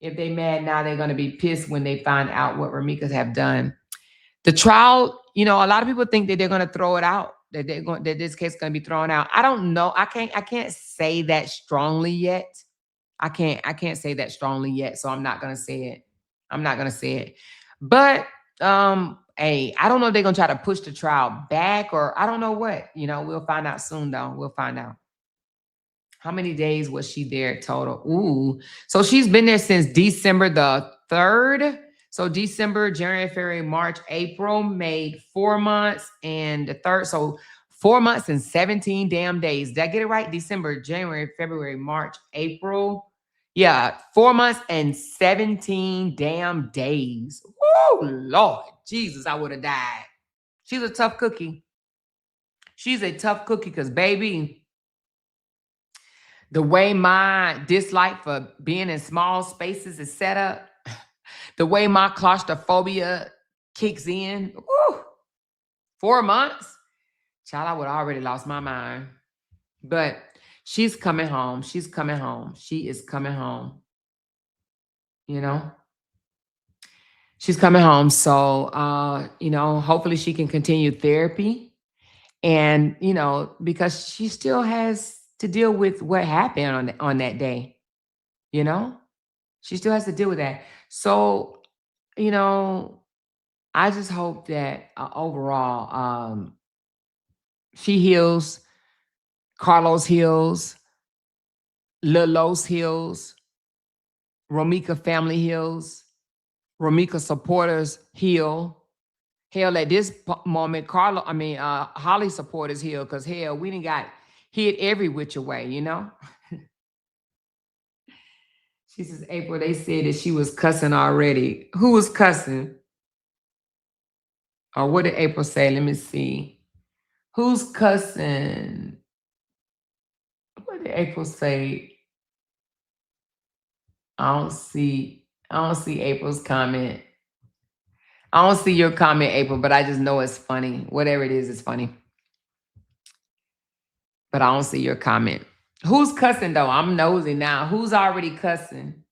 if they mad now, they're gonna be pissed when they find out what Ramikas have done. The trial, you know, a lot of people think that they're gonna throw it out, that that this case is gonna be thrown out. I don't know. I can't say that strongly yet. I can't say that strongly yet, so I'm not gonna say it. I'm not gonna say it. But hey, I don't know if they're gonna try to push the trial back or I don't know what. You know, we'll find out soon though. We'll find out. How many days was she there total? Ooh. So she's been there since December the 3rd. So December, January, February, March, April made 4 months and the 3rd. So 4 months and 17 damn days. Did I get it right? December, January, February, March, April. Yeah, 4 months and 17 damn days. Oh, Lord Jesus, I would have died. She's a tough cookie. She's a tough cookie because, baby, the way my dislike for being in small spaces is set up, the way my claustrophobia kicks in, woo, 4 months, child, I would have already lost my mind. But she's coming home. She's coming home. She is coming home. You know? She's coming home. So, you know, hopefully she can continue therapy. And, you know, because she still has to deal with what happened on that day, you know? She still has to deal with that. So, you know, I just hope that overall she heals, Carlos heals, Lilos heals, Romika family heals, Romika supporters heal. Hell, at this moment, Holly supporters heal because hell, we didn't got hit every which way, you know? She says, April, they said that she was cussing already. Who was cussing? Or what did April say? Let me see. Who's cussing? What did April say? I don't see April's comment. I don't see your comment, April, but I just know it's funny. Whatever it is, it's funny. But I don't see your comment. Who's cussing though? I'm nosy now. Who's already cussing?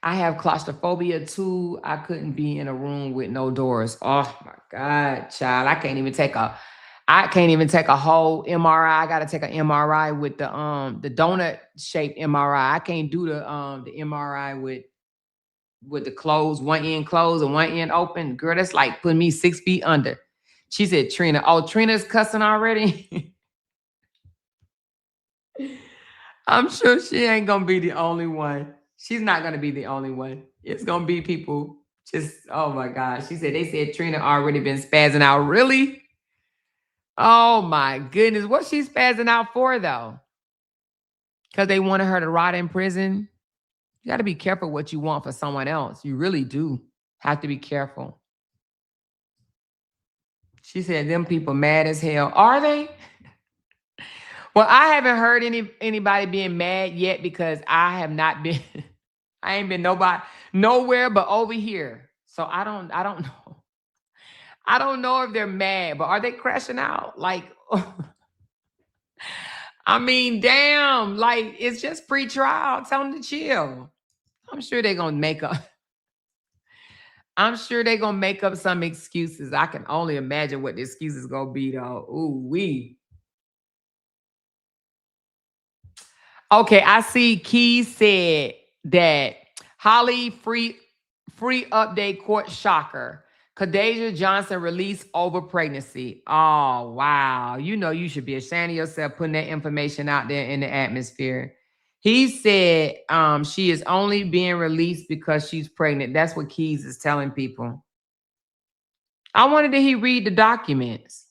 I have claustrophobia too. I couldn't be in a room with no doors. Oh my God, child. I can't even take a whole MRI. I gotta take an MRI with the donut shaped MRI. I can't do the MRI with the closed, one end closed and one end open. Girl, that's like putting me 6 feet under. She said, Trina. Oh, Trina's cussing already. I'm sure she ain't gonna be the only one. She's not gonna be the only one. It's gonna be people just, oh my God. She said, they said Trina already been spazzing out. Really? Oh my goodness. What's she spazzing out for though? Because they wanted her to rot in prison? You got to be careful what you want for someone else. You really do have to be careful. She said, them people mad as hell. Are they? Well, I haven't heard anybody being mad yet because I have not been, I ain't been nowhere but over here. So I don't know. I don't know if they're mad, but are they crashing out? Like, I mean, damn, like it's just pre-trial. Tell them to chill. I'm sure they're gonna make up. I'm sure they're gonna make up some excuses. I can only imagine what the excuses gonna be though. Ooh wee. Okay, I see Key said that Holly free update court shocker. Khadijah Johnson released over pregnancy. Oh, wow. You know you should be ashamed of yourself putting that information out there in the atmosphere. He said she is only being released because she's pregnant. That's what Keys is telling people. I wondered did he read the documents?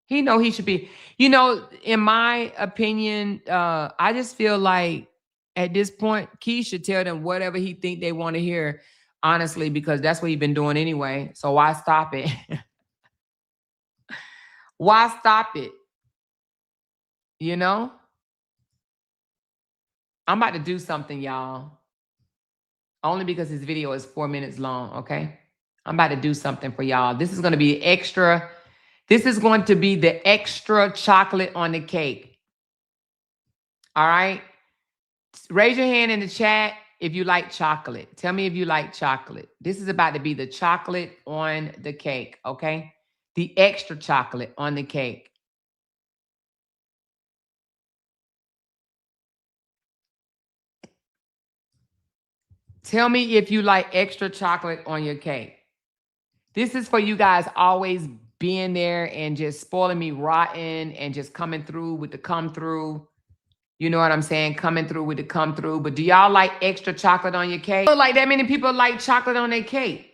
He know he should be, you know, in my opinion, I just feel like at this point, Key should tell them whatever he think they want to hear, honestly, because that's what he's been doing anyway. So why stop it? Why stop it? You know? I'm about to do something, y'all. only because his video is 4 minutes long, okay? I'm about to do something for y'all. This is going to be extra. This is going to be the extra chocolate on the cake. All right? Raise your hand in the chat if you like chocolate. Tell me if you like chocolate. This is about to be the chocolate on the cake, okay? The extra chocolate on the cake. Tell me if you like extra chocolate on your cake. This is for you guys always being there and just spoiling me rotten and just coming through with the come through. You know what I'm saying? Coming through with the come through. But do y'all like extra chocolate on your cake? Like that many people like chocolate on their cake.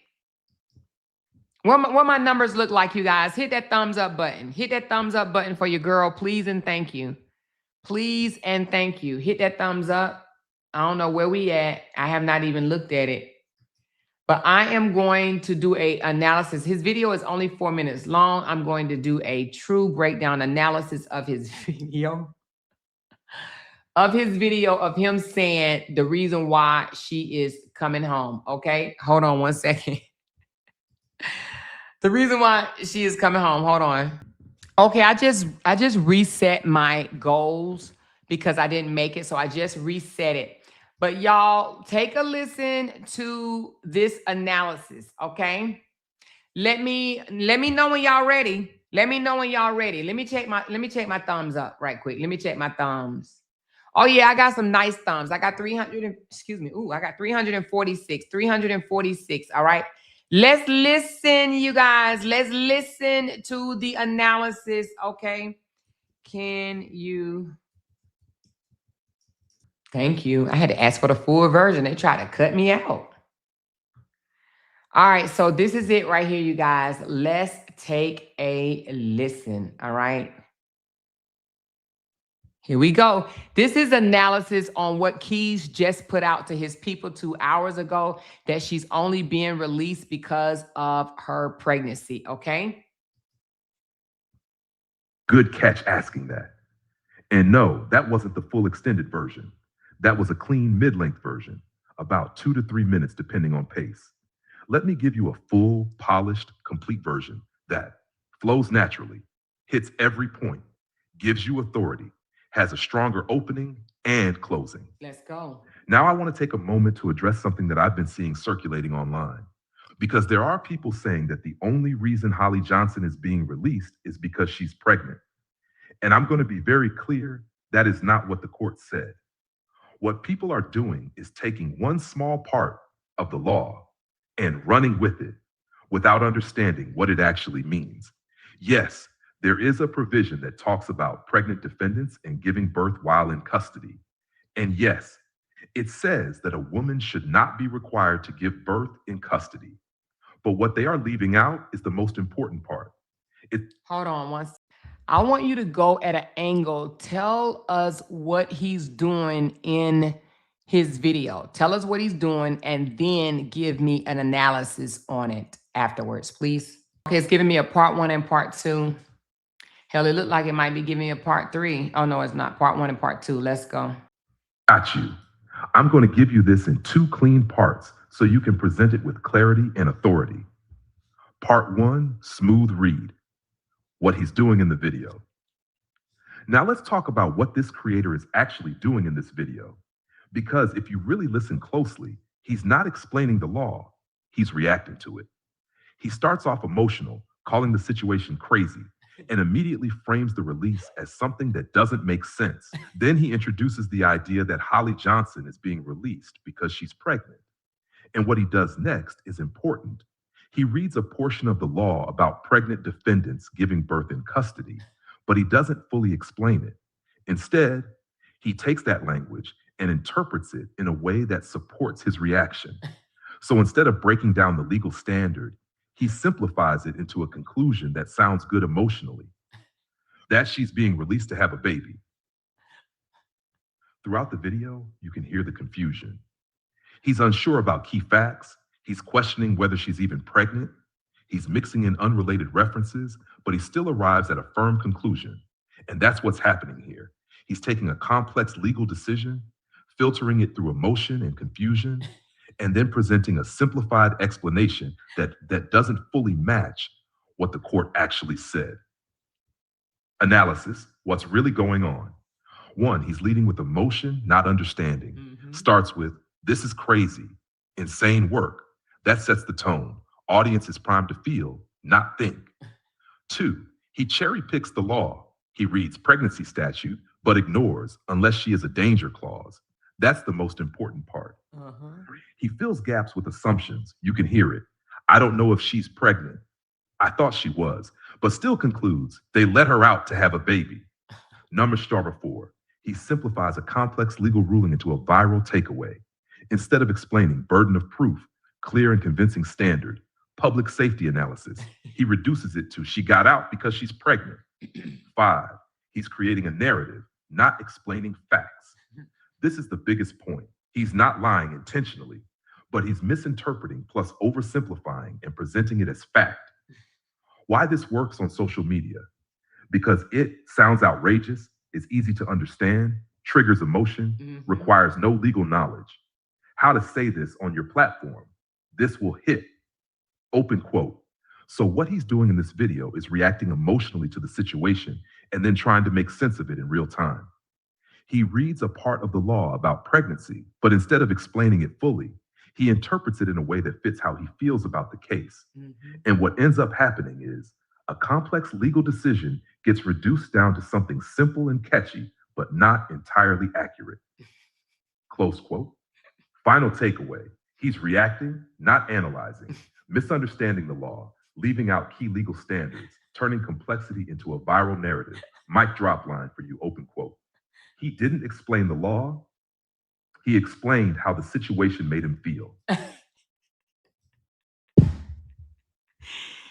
What my numbers look like, you guys? Hit that thumbs up button. Hit that thumbs up button for your girl, please and thank you. Please and thank you. Hit that thumbs up. I don't know where we at. I have not even looked at it. But I am going to do an analysis. His video is only 4 minutes long. I'm going to do a true breakdown analysis of his video. Of him saying the reason why she is coming home. Okay, hold on 1 second. The reason why she is coming home. Hold on. Okay, I just reset my goals because I didn't make it, so I just reset it. But y'all, take a listen to this analysis, okay? Let me know when y'all ready. Let me know when y'all ready. Let me check my thumbs up right quick. Let me check my thumbs. Oh yeah, I got some nice thumbs. I got 300, excuse me. Ooh, I got 346. 346. All right. Let's listen, you guys. Let's listen to the analysis. Okay. Can you? Thank you. I had to ask for the full version. They tried to cut me out. All right. So this is it right here, you guys. Let's take a listen. All right. Here we go. This is analysis on what Keys just put out to his people 2 hours ago, that she's only being released because of her pregnancy, okay? Good catch asking that. And no, that wasn't the full extended version. That was a clean mid-length version, about 2 to 3 minutes depending on pace. Let me give you a full, polished, complete version that flows naturally, hits every point, gives you authority, has a stronger opening and closing. Let's go. Now I want to take a moment to address something that I've been seeing circulating online, because there are people saying that the only reason Holly Johnson is being released is because she's pregnant. And I'm going to be very clear, that is not what the court said. What people are doing is taking one small part of the law and running with it without understanding what it actually means. Yes, there is a provision that talks about pregnant defendants and giving birth while in custody. And yes, it says that a woman should not be required to give birth in custody. But what they are leaving out is the most important part. Hold on one second. I want you to go at an angle. Tell us what he's doing in his video. Tell us what he's doing and then give me an analysis on it afterwards, please. Okay, it's giving me a part 1 and part 2. Hell, it looked like it might be giving me a part 3. Oh, no, it's not. Part 1 and part 2. Let's go. Got you. I'm going to give you this in 2 clean parts so you can present it with clarity and authority. Part 1, smooth read. What he's doing in the video. Now let's talk about what this creator is actually doing in this video. Because if you really listen closely, he's not explaining the law. He's reacting to it. He starts off emotional, calling the situation crazy, and immediately frames the release as something that doesn't make sense. Then he introduces the idea that Holly Johnson is being released because she's pregnant. And what he does next is important. He reads a portion of the law about pregnant defendants giving birth in custody, but he doesn't fully explain it. Instead, he takes that language and interprets it in a way that supports his reaction. So instead of breaking down the legal standard, he simplifies it into a conclusion that sounds good emotionally, that she's being released to have a baby. Throughout the video, you can hear the confusion. He's unsure about key facts. He's questioning whether she's even pregnant. He's mixing in unrelated references, but he still arrives at a firm conclusion. And that's what's happening here. He's taking a complex legal decision, filtering it through emotion and confusion, and then presenting a simplified explanation that doesn't fully match what the court actually said. Analysis, what's really going on? 1, he's leading with emotion, not understanding. Starts with, this is crazy, insane work. That sets the tone. Audience is primed to feel, not think. 2, he cherry picks the law. He reads pregnancy statute, but ignores unless she is a danger clause. That's the most important part. He fills gaps with assumptions. You can hear it. I don't know if she's pregnant. I thought she was, but still concludes they let her out to have a baby. Number starter 4, he simplifies a complex legal ruling into a viral takeaway. Instead of explaining burden of proof, clear and convincing standard, public safety analysis, he reduces it to she got out because she's pregnant. 5, he's creating a narrative, not explaining facts. This is the biggest point. He's not lying intentionally, but he's misinterpreting plus oversimplifying and presenting it as fact. Why this works on social media? Because it sounds outrageous, is easy to understand, triggers emotion, requires no legal knowledge. How to say this on your platform? This will hit. Open quote. So what he's doing in this video is reacting emotionally to the situation and then trying to make sense of it in real time. He reads a part of the law about pregnancy, but instead of explaining it fully, he interprets it in a way that fits how he feels about the case. And what ends up happening is a complex legal decision gets reduced down to something simple and catchy, but not entirely accurate. Close quote. Final takeaway. He's reacting, not analyzing, misunderstanding the law, leaving out key legal standards, turning complexity into a viral narrative. Mic drop line for you, open quote. He didn't explain the law. He explained how the situation made him feel.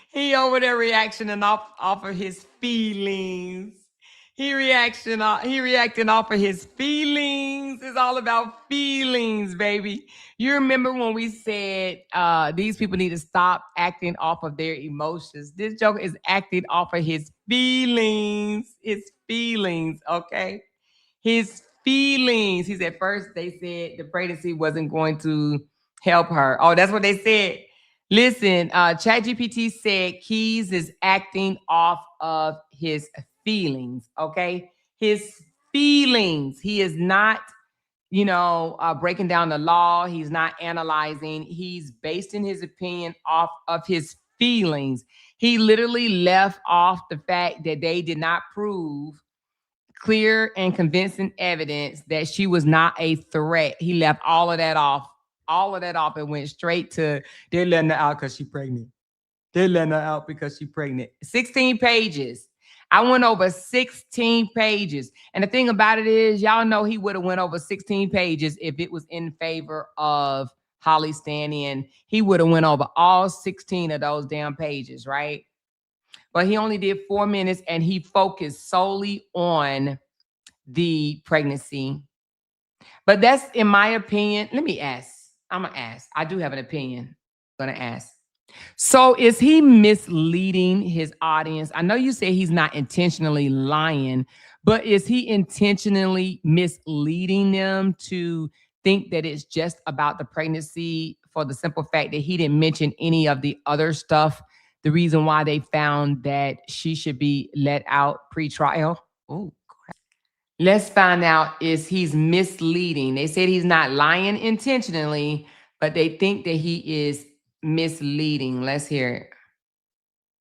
He over there reacting off of his feelings. He reacting off of his feelings. It's all about feelings, baby. You remember when we said these people need to stop acting off of their emotions. This joker is acting off of his feelings. His feelings, okay? His feelings. He said first they said the pregnancy wasn't going to help her. Oh, that's what they said. Listen, ChatGPT said Keys is acting off of his feelings, okay? His feelings. He is not, breaking down the law. He's not analyzing. He's basing his opinion off of his feelings. He literally left off the fact that they did not prove clear and convincing evidence that she was not a threat. He left all of that off. And went straight to they're letting her out because she's pregnant. They're letting her out because she's pregnant. 16 pages. I went over 16 pages. And the thing about it is, y'all know he would have went over 16 pages if it was in favor of Holly standing in. He would have went over all 16 of those damn pages, right? But he only did 4 minutes and he focused solely on the pregnancy. But that's, in my opinion, let me ask. I'm going to ask. I do have an opinion. I'm going to ask. So is he misleading his audience? I know you say he's not intentionally lying, but is he intentionally misleading them to think that it's just about the pregnancy for the simple fact that he didn't mention any of the other stuff? The reason why they found that she should be let out pre-trial? Oh, crap. Let's find out, is he's misleading. They said he's not lying intentionally, but they think that he is misleading. Let's hear it.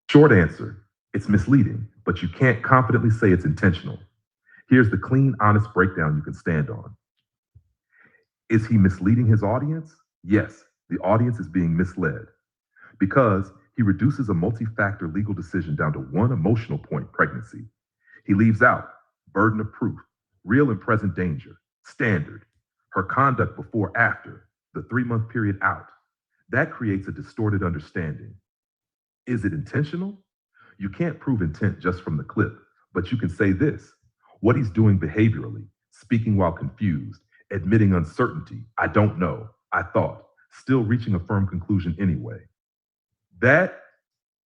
Short answer, it's misleading, but you can't confidently say it's intentional. Here's the clean, honest breakdown you can stand on. Is he misleading his audience? Yes, the audience is being misled because he reduces a multi-factor legal decision down to one emotional point, pregnancy. He leaves out burden of proof, real and present danger, standard, her conduct before, after, the 3-month period out. That creates a distorted understanding. Is it intentional? You can't prove intent just from the clip, but you can say this: what he's doing behaviorally, speaking while confused, admitting uncertainty, I don't know, I thought, still reaching a firm conclusion anyway. That,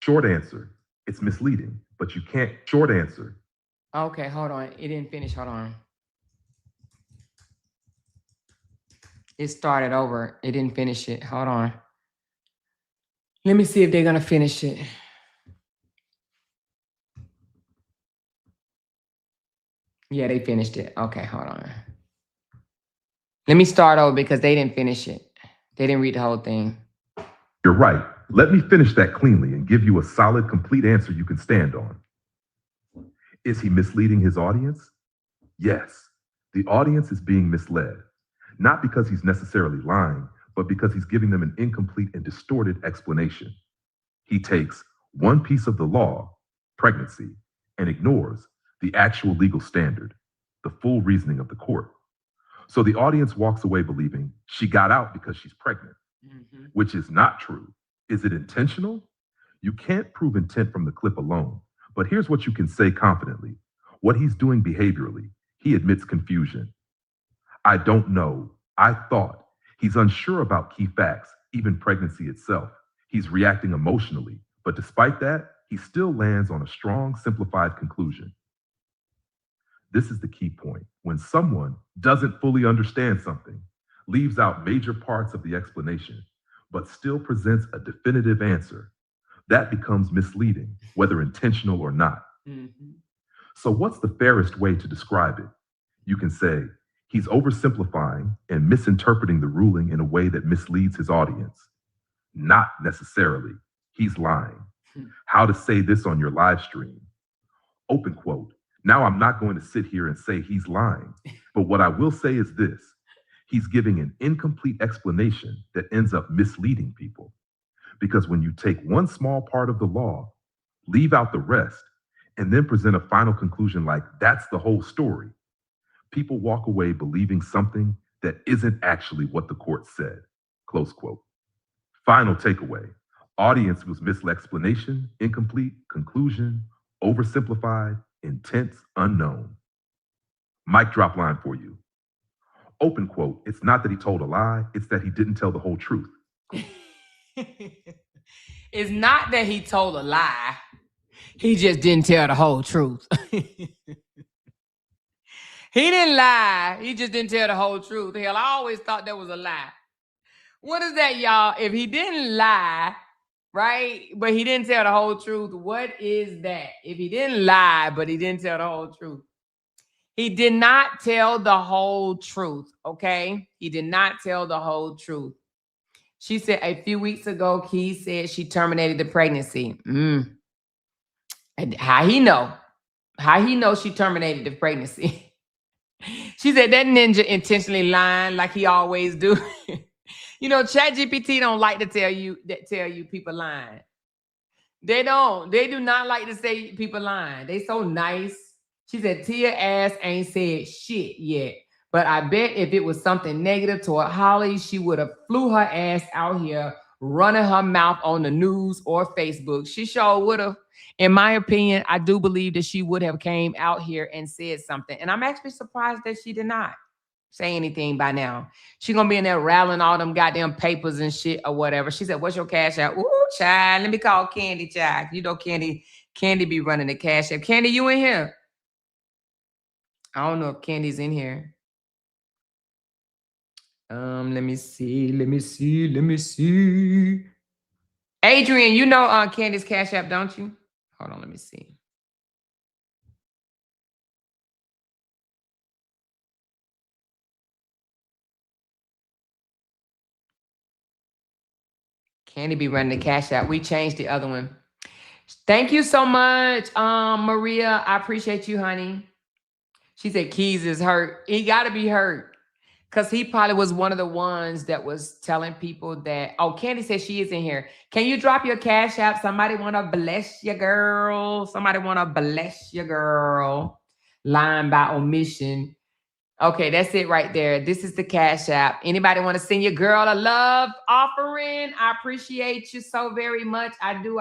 short answer, it's misleading, but you can't, short answer. Okay, hold on. It didn't finish. Hold on. It started over. It didn't finish it. Hold on. Let me see if they're gonna finish it. Yeah, they finished it. Okay, hold on. Let me start over because they didn't finish it. They didn't read the whole thing. You're right. Let me finish that cleanly and give you a solid, complete answer you can stand on. Is he misleading his audience? Yes. The audience is being misled, not because he's necessarily lying, but because he's giving them an incomplete and distorted explanation. He takes one piece of the law, pregnancy, and ignores the actual legal standard, the full reasoning of the court. So the audience walks away believing she got out because she's pregnant, which is not true. Is it intentional? You can't prove intent from the clip alone, but here's what you can say confidently. What he's doing behaviorally, he admits confusion. I don't know. I thought. He's unsure about key facts, even pregnancy itself. He's reacting emotionally, but despite that, he still lands on a strong, simplified conclusion. This is the key point. When someone doesn't fully understand something, leaves out major parts of the explanation, but still presents a definitive answer, that becomes misleading, whether intentional or not. So what's the fairest way to describe it? You can say, he's oversimplifying and misinterpreting the ruling in a way that misleads his audience. Not necessarily. He's lying. How to say this on your live stream. Open quote. Now I'm not going to sit here and say he's lying, but what I will say is this. He's giving an incomplete explanation that ends up misleading people. Because when you take one small part of the law, leave out the rest, and then present a final conclusion like that's the whole story, people walk away believing something that isn't actually what the court said. Close quote. Final takeaway. Audience was misled explanation, incomplete, conclusion, oversimplified, intent unknown. Mic drop line for you. Open quote. It's not that he told a lie, it's that he didn't tell the whole truth. It's not that he told a lie. He just didn't tell the whole truth. He didn't lie. He just didn't tell the whole truth. Hell, I always thought that was a lie. What is that, y'all? If he didn't lie, right, but he didn't tell the whole truth, what is that? If he didn't lie, but he didn't tell the whole truth. He did not tell the whole truth, okay? He did not tell the whole truth. She said a few weeks ago, Key said she terminated the pregnancy. And how he know? How he know she terminated the pregnancy? She said that ninja intentionally lying like he always do. You know, ChatGPT don't like to tell you people lying. They don't. They do not like to say people lying. They so nice. She said Tia ass ain't said shit yet. But I bet if it was something negative toward Holly, she would have flew her ass out here running her mouth on the news or Facebook. She sure would have. In my opinion, I do believe that she would have came out here and said something. And I'm actually surprised that she did not say anything by now. She's going to be in there rattling all them goddamn papers and shit or whatever. She said, what's your cash app? Ooh, child, let me call Candy, child. You know Candy be running the cash app. Candy, you in here? I don't know if Candy's in here. Let me see. Adrian, you know Candy's cash app, don't you? Hold on, let me see. Candy be running the cash app. We changed the other one. Thank you so much, Maria. I appreciate you, honey. She said Keys is hurt. He got to be hurt because he probably was one of the ones that was telling people that. Oh, Candy said she is in here. Can you drop your cash app? Somebody want to bless your girl. Somebody want to bless your girl. Lying by omission. Okay, that's it right there. This is the cash app. Anybody want to send your girl a love offering? I appreciate you so very much. I do.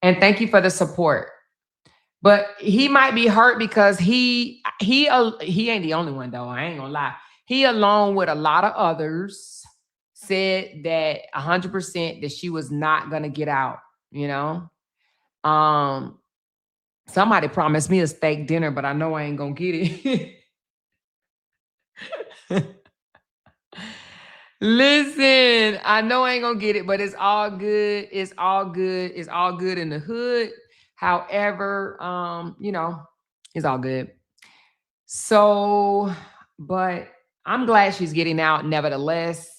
And thank you for the support. But he might be hurt because he ain't the only one though. I ain't gonna lie. He along with a lot of others said that 100% that she was not gonna get out, you know? Somebody promised me a steak dinner, but I know I ain't gonna get it. Listen, I know I ain't gonna get it, but it's all good. It's all good. It's all good in the hood. However, you know, it's all good. So, but I'm glad she's getting out nevertheless.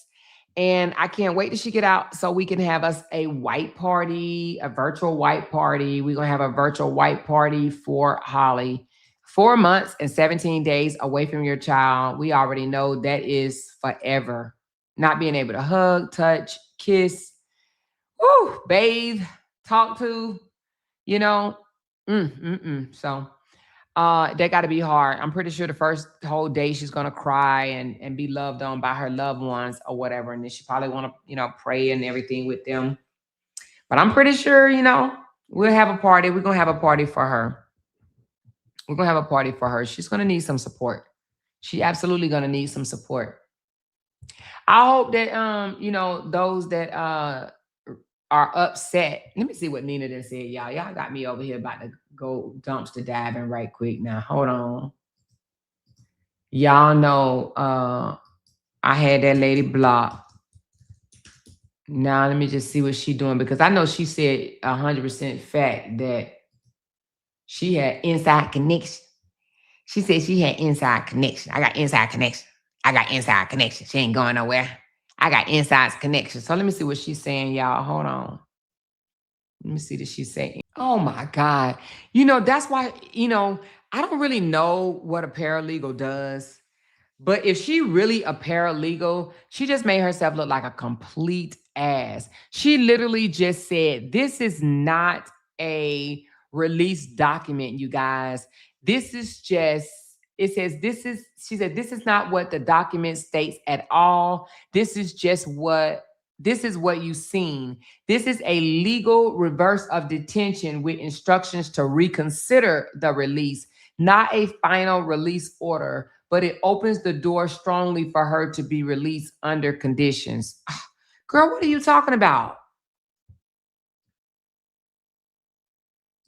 And I can't wait till she get out so we can have us a white party, a virtual white party. We're going to have a virtual white party for Holly. 4 months and 17 days away from your child. We already know that is forever. Not being able to hug, touch, kiss, bathe, talk to, you know. So that got to be hard. I'm pretty sure the first whole day she's going to cry and be loved on by her loved ones or whatever. And then she probably want to, you know, pray and everything with them. But I'm pretty sure, you know, we'll have a party. We're going to have a party for her. We're going to have a party for her. She's going to need some support. She absolutely going to need some support. I hope that, you know, those that are upset. Let me see what Nina done said, y'all. Y'all got me over here about to go dumpster diving right quick now. Hold on. Y'all know I had that lady blocked. Now let me just see what she doing, because I know she said 100% fact that she had inside connection. She said she had inside connection. I got inside connection. I got inside connection. She ain't going nowhere. I got inside connection. So let me see what she's saying, y'all. Hold on. Let me see what she's saying. Oh my God. You know, that's why, you know, I don't really know what a paralegal does. But if she really a paralegal, she just made herself look like a complete ass. She literally just said, this is not a release document, you guys. This is just, it says, she said, this is not what the document states at all. This is what you've seen. This is a legal reverse of detention with instructions to reconsider the release, not a final release order, but it opens the door strongly for her to be released under conditions. Girl, what are you talking about?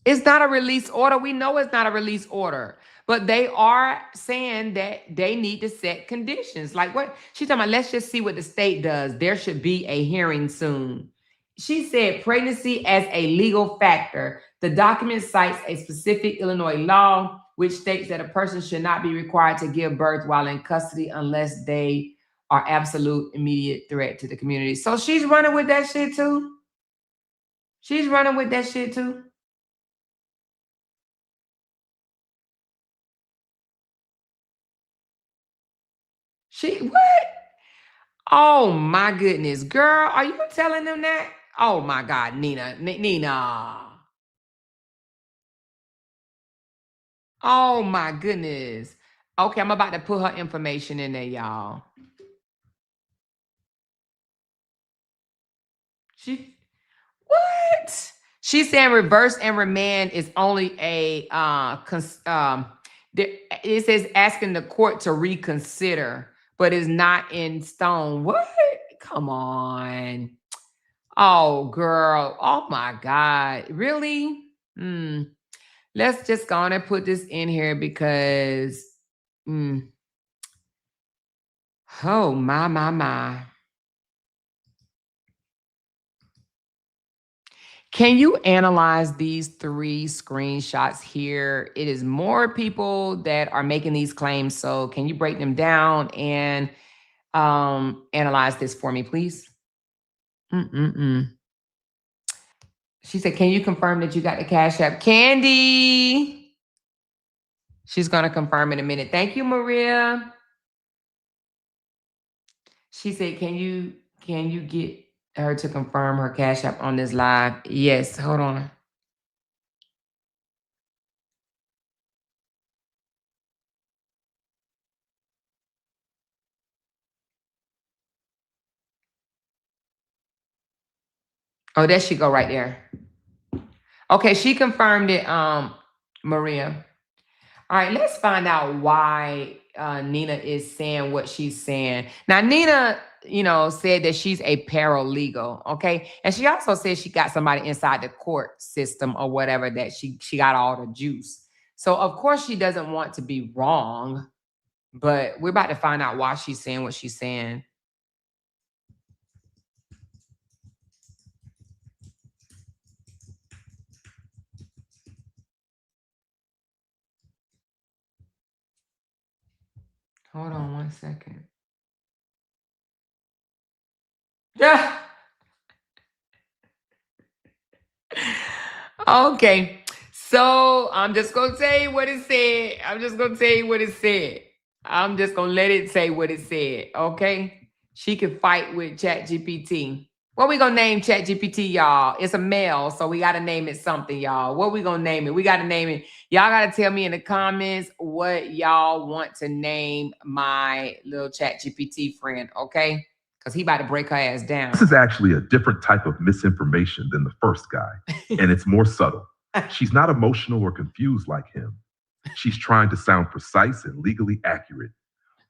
It's not a release order. We know it's not a release order, but they are saying that they need to set conditions. Like what? She's talking about, let's just see what the state does. There should be a hearing soon. She said pregnancy as a legal factor. The document cites a specific Illinois law which states that a person should not be required to give birth while in custody unless they are absolute immediate threat to the community. So she's running with that shit too? She's running with that shit too? What? Oh my goodness, girl, are you telling them that? Oh my God, Nina. Oh my goodness. Okay, I'm about to put her information in there, y'all. What? She's saying reverse and remand is only a it says asking the court to reconsider, but it's not in stone. What? Come on. Oh, girl. Oh my God. Really? Let's just go on and put this in here because oh my. Can you analyze these 3 screenshots here? It is more people that are making these claims. So can you break them down and analyze this for me, please? She said, can you confirm that you got the Cash App? Candy. She's going to confirm in a minute. Thank you, Maria. She said, can you get her to confirm her Cash App on this live? Yes, hold on. Oh, there she go right there. Okay, she confirmed it, Maria. All right, let's find out why Nina is saying what she's saying. Now, Nina, you know, said that she's a paralegal, okay? And she also said she got somebody inside the court system or whatever, that she got all the juice. So, of course, she doesn't want to be wrong, But we're about to find out why she's saying what she's saying. Hold on 1 second. Yeah. Okay. So I'm just gonna say what it said. I'm just gonna say what it said. I'm just gonna let it say what it said. Okay. She could fight with ChatGPT. What we gonna name ChatGPT, y'all? It's a male, so we gotta name it something, y'all. What we gonna name it? We gotta name it. Y'all gotta tell me in the comments what y'all want to name my little ChatGPT friend, okay? Because he about to break her ass down. This is actually a different type of misinformation than the first guy, and it's more subtle. She's not emotional or confused like him. She's trying to sound precise and legally accurate,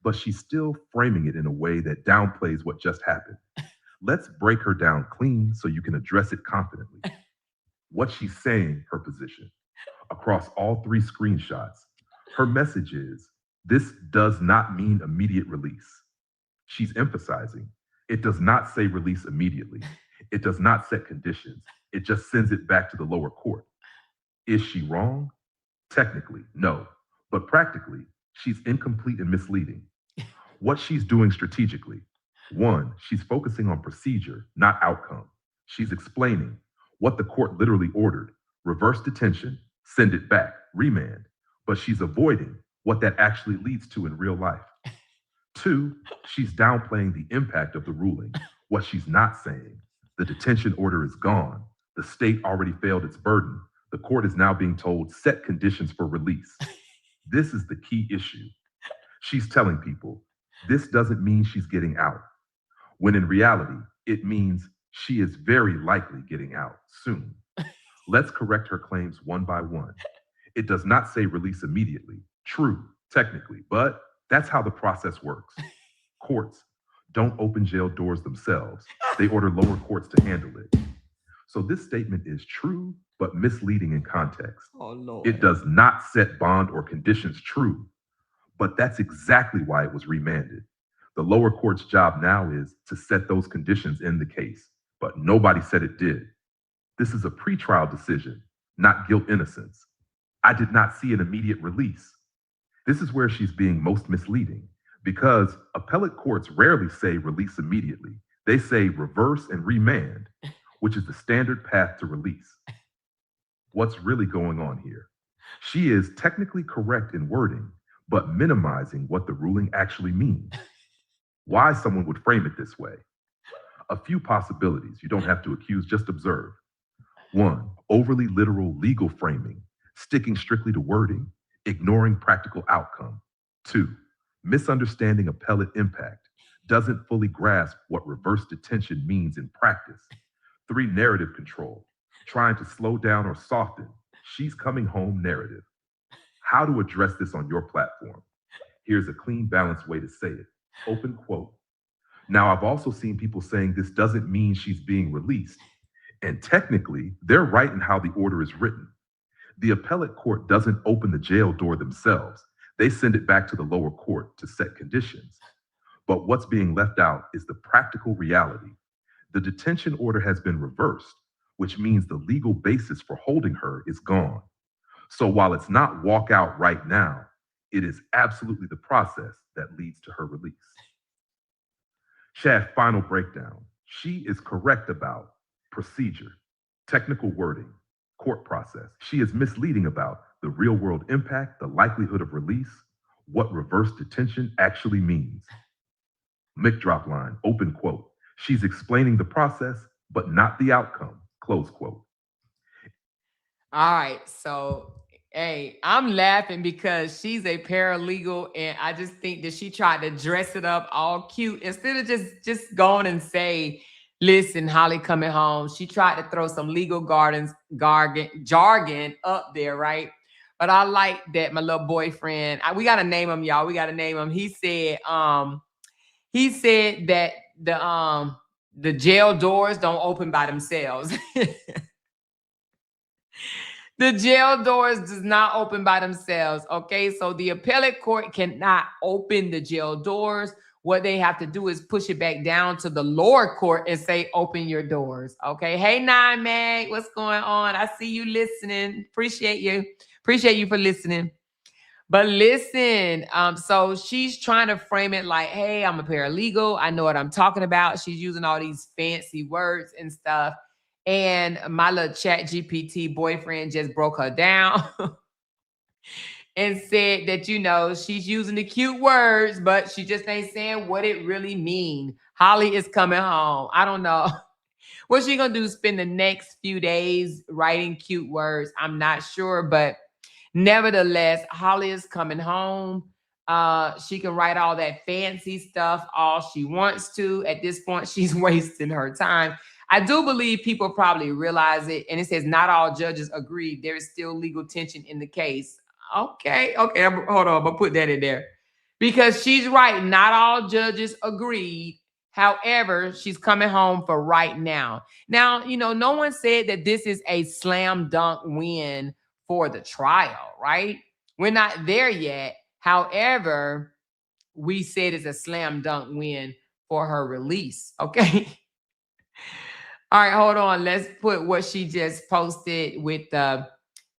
but she's still framing it in a way that downplays what just happened. Let's break her down clean so you can address it confidently. What she's saying, her position, across all 3 screenshots, her message is, this does not mean immediate release. She's emphasizing, it does not say release immediately. It does not set conditions. It just sends it back to the lower court. Is she wrong? Technically, no. But practically, she's incomplete and misleading. What she's doing strategically, 1, she's focusing on procedure, not outcome. She's explaining what the court literally ordered, reverse detention, send it back, remand. But she's avoiding what that actually leads to in real life. 2, she's downplaying the impact of the ruling. What she's not saying, the detention order is gone. The state already failed its burden. The court is now being told set conditions for release. This is the key issue. She's telling people, this doesn't mean she's getting out, when in reality, it means she is very likely getting out soon. Let's correct her claims one by one. It does not say release immediately. True, technically, but that's how the process works. Courts don't open jail doors themselves. They order lower courts to handle it. So this statement is true, but misleading in context. Oh, Lord. It does not set bond or conditions true, but that's exactly why it was remanded. The lower court's job now is to set those conditions in the case, but nobody said it did. This is a pretrial decision, not guilt innocence. I did not see an immediate release. This is where she's being most misleading, because appellate courts rarely say release immediately. They say reverse and remand, which is the standard path to release. What's really going on here? She is technically correct in wording, but minimizing what the ruling actually means. Why someone would frame it this way? A few possibilities. You don't have to accuse, just observe. 1, overly literal legal framing, sticking strictly to wording, ignoring practical outcome. 2, misunderstanding appellate impact, doesn't fully grasp what reverse detention means in practice. 3, narrative control, trying to slow down or soften she's coming home narrative. How to address this on your platform? Here's a clean, balanced way to say it. Open quote. Now, I've also seen people saying this doesn't mean she's being released. And technically, they're right in how the order is written. The appellate court doesn't open the jail door themselves. They send it back to the lower court to set conditions. But what's being left out is the practical reality. The detention order has been reversed, which means the legal basis for holding her is gone. So while it's not walk out right now, it is absolutely the process that leads to her release. Chad, final breakdown. She is correct about procedure, technical wording, court process. She is misleading about the real world impact, the likelihood of release, what reverse detention actually means. Mic drop line, open quote. She's explaining the process, but not the outcome, close quote. All right, so hey, I'm laughing because she's a paralegal, and I just think that she tried to dress it up all cute instead of just going and say, "Listen, Holly coming home." She tried to throw some legal jargon up there, right? But I like that my little boyfriend. We gotta name him, y'all. We gotta name him. He said that the jail doors don't open by themselves. The jail doors does not open by themselves, okay? So the appellate court cannot open the jail doors. What they have to do is push it back down to the lower court and say, open your doors, okay? Hey, Nine Mag, what's going on? I see you listening. Appreciate you. Appreciate you for listening. But listen, so she's trying to frame it like, hey, I'm a paralegal. I know what I'm talking about. She's using all these fancy words and stuff. And my little chat GPT boyfriend just broke her down and said that, you know, she's using the cute words, but she just ain't saying what it really means. Holly is coming home. I don't know. What's she going to do? Spend the next few days writing cute words? I'm not sure, but nevertheless, Holly is coming home. She can write all that fancy stuff all she wants to. At this point, she's wasting her time. I do believe people probably realize it. And it says not all judges agreed. There is still legal tension in the case. Okay. Hold on. I'm going to put that in there. Because she's right. Not all judges agreed. However, she's coming home for right now. Now, you know, no one said that this is a slam dunk win for the trial, right? We're not there yet. However, we said it's a slam dunk win for her release, okay? All right, hold on. Let's put what she just posted with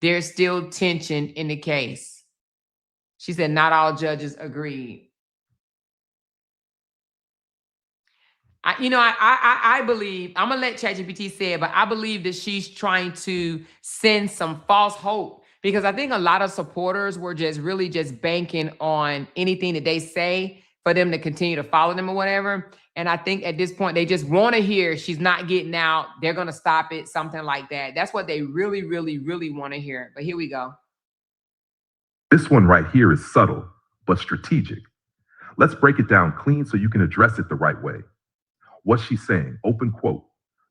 there's still tension in the case. She said not all judges agreed. I believe, I'm going to let ChatGPT say it, but I believe that she's trying to send some false hope, because I think a lot of supporters were just really just banking on anything that they say for them to continue to follow them or whatever. And I think at this point, they just want to hear she's not getting out. They're going to stop it, something like that. That's what they really, really, really want to hear. But here we go. This one right here is subtle, but strategic. Let's break it down clean so you can address it the right way. What's she saying? Open quote.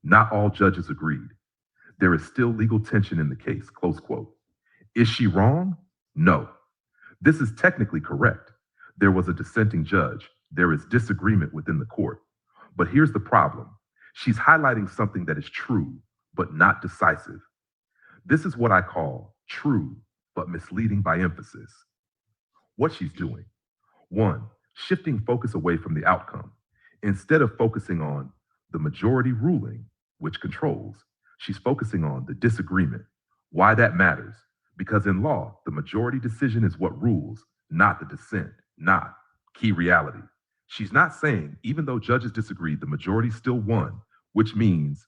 Not all judges agreed. There is still legal tension in the case, close quote. Is she wrong? No. This is technically correct. There was a dissenting judge. There is disagreement within the court. But here's the problem. She's highlighting something that is true, but not decisive. This is what I call true, but misleading by emphasis. What she's doing. 1, shifting focus away from the outcome. Instead of focusing on the majority ruling, which controls, she's focusing on the disagreement. Why that matters? Because in law, the majority decision is what rules, not the dissent, not key reality. She's not saying, even though judges disagreed, the majority still won, which means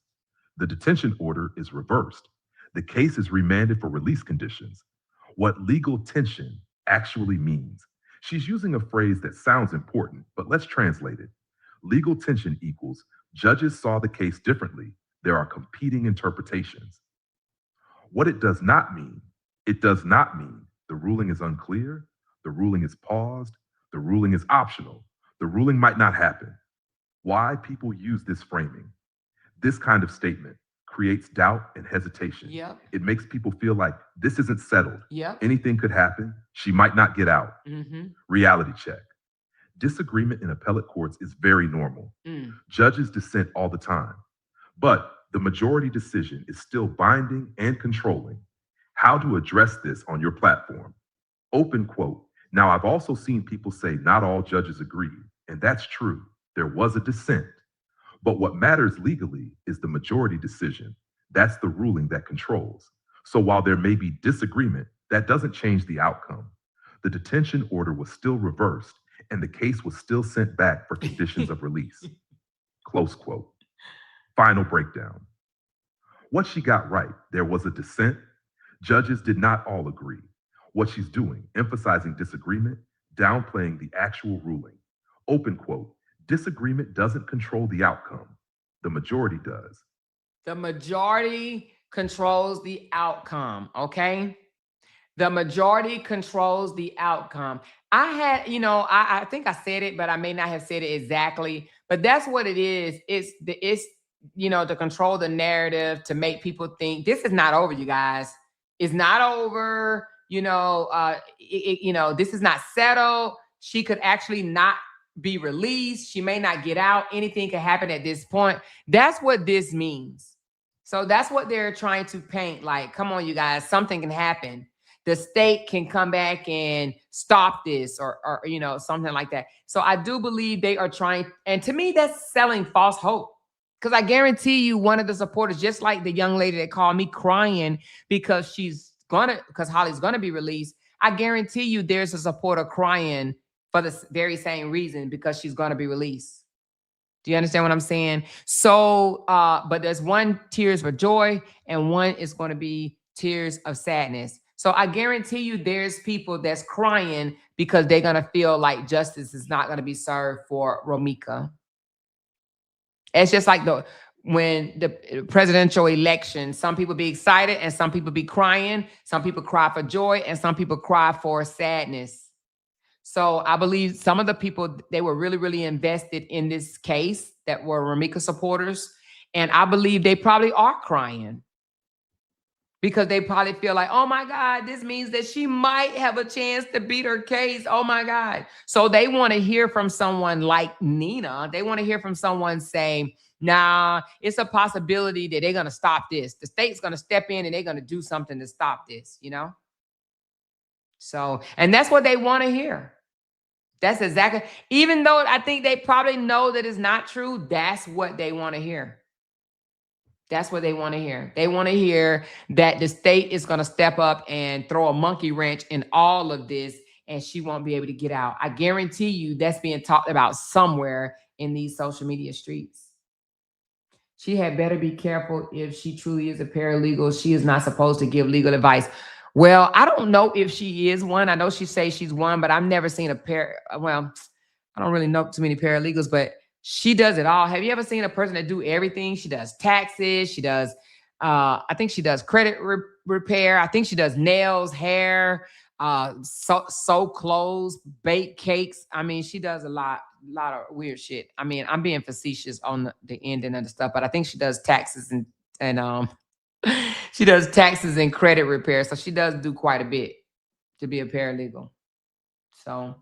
the detention order is reversed. The case is remanded for release conditions. What legal tension actually means. She's using a phrase that sounds important, but let's translate it. Legal tension equals judges saw the case differently. There are competing interpretations. What it does not mean the ruling is unclear, the ruling is paused, the ruling is optional, the ruling might not happen. Why people use this framing? This kind of statement creates doubt and hesitation. Yep. It makes people feel like this isn't settled. Yep. Anything could happen. She might not get out. Mm-hmm. Reality check. Disagreement in appellate courts is very normal. Judges dissent all the time, but the majority decision is still binding and controlling. How to address this on your platform? Open quote. Now, I've also seen people say not all judges agreed, and that's true. There was a dissent. But what matters legally is the majority decision. That's the ruling that controls. So while there may be disagreement, that doesn't change the outcome. The detention order was still reversed, and the case was still sent back for conditions of release. Close quote. Final breakdown. What she got right, there was a dissent. Judges did not all agree. What she's doing, emphasizing disagreement, downplaying the actual ruling. Open quote. Disagreement doesn't control the outcome. The majority does. The majority controls the outcome, okay? The majority controls the outcome. I think I said it, but I may not have said it exactly. But that's what it is. It's to control the narrative, to make people think this is not over, you guys. It's not over. This is not settled. She could actually not be released. She may not get out. Anything could happen at this point. That's what this means. So that's what they're trying to paint. Like, come on, you guys, something can happen. The state can come back and stop this or you know, something like that. So I do believe they are trying. And to me, that's selling false hope. Because I guarantee you one of the supporters, just like the young lady that called me crying because because Holly's going to be released. I guarantee you there's a supporter crying for the very same reason because she's going to be released. Do you understand what I'm saying? So, but there's one tears for joy and one is going to be tears of sadness. So I guarantee you there's people that's crying because they're going to feel like justice is not going to be served for Romika. It's just like when the presidential election, some people be excited and some people be crying. Some people cry for joy and some people cry for sadness. So I believe some of the people, they were really, really invested in this case that were Romika supporters. And I believe they probably are crying because they probably feel like, oh my God, this means that she might have a chance to beat her case. Oh my God. So they want to hear from someone like Nina. They want to hear from someone saying, nah, it's a possibility that they're going to stop this. The state's going to step in and they're going to do something to stop this, you know? So, and that's what they want to hear. That's exactly, even though I think they probably know that it's not true, that's what they want to hear. That's what they want to hear. They want to hear that the state is going to step up and throw a monkey wrench in all of this and she won't be able to get out. I guarantee you that's being talked about somewhere in these social media streets. She had better be careful if she truly is a paralegal. She is not supposed to give legal advice. Well, I don't know if she is one. I know she says she's one, but I've never seen well, I don't really know too many paralegals, but she does it all. Have you ever seen a person that do everything? She does taxes. She does, I think she does credit repair. I think she does nails, hair, sew clothes, bake cakes. I mean, she does a lot of weird shit. I mean, I'm being facetious on the ending of the stuff, but I think she does taxes and she does taxes and credit repair. So she does do quite a bit to be a paralegal. So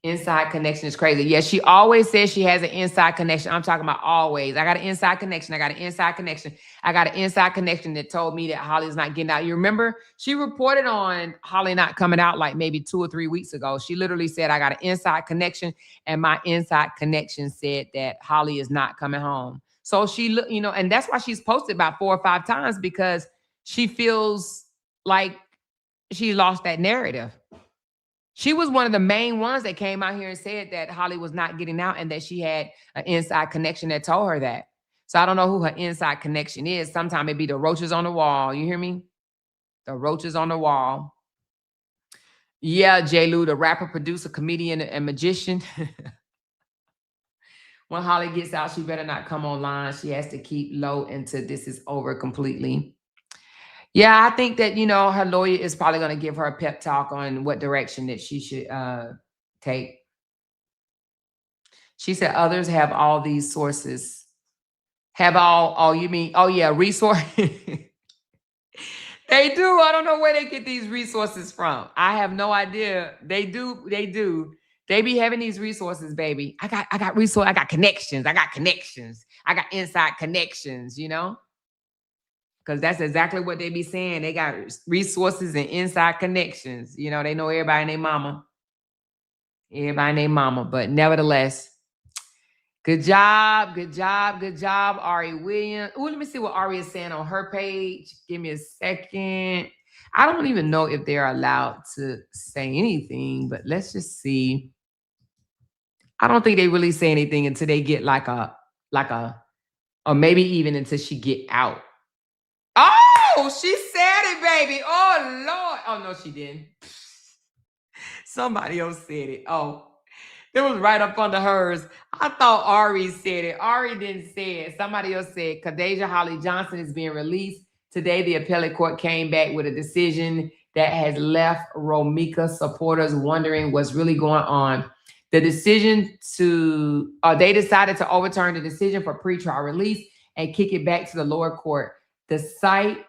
inside connection is crazy. Yeah, she always says she has an inside connection. I'm talking about always. I got an inside connection. I got an inside connection. I got an inside connection that told me that Holly's not getting out. You remember? She reported on Holly not coming out like maybe 2 or 3 weeks ago. She literally said, I got an inside connection. And my inside connection said that Holly is not coming home. So she, you know, and that's why she's posted about 4 or 5 times because she feels like she lost that narrative. She was one of the main ones that came out here and said that Holly was not getting out and that she had an inside connection that told her that. So I don't know who her inside connection is. Sometimes it be the roaches on the wall. You hear me? The roaches on the wall. Yeah, J. Lou, the rapper, producer, comedian, and magician. When Holly gets out, she better not come online. She has to keep low until this is over completely. Yeah, I think that, you know, her lawyer is probably going to give her a pep talk on what direction that she should take. She said others have all these sources. Have all, you mean, oh yeah, resource. They do. I don't know where they get these resources from. I have no idea. They do. They be having these resources, baby. I got resources. I got connections. I got inside connections, you know? Because that's exactly what they be saying. They got resources and inside connections. You know, they know everybody and their mama. Everybody and their mama. But nevertheless, good job, Ari Williams. Oh, let me see what Ari is saying on her page. Give me a second. I don't even know if they're allowed to say anything, but let's just see. I don't think they really say anything until they get or maybe even until she get out. Oh, she said it, baby. Oh, Lord. Oh, no, she didn't. Somebody else said it. Oh, it was right up under hers. I thought Ari said it. Ari didn't say it. Somebody else said, Khadijah Holly Johnson is being released. Today, the appellate court came back with a decision that has left Romika supporters wondering what's really going on. The decision they decided to overturn the decision for pretrial release and kick it back to the lower court. They cite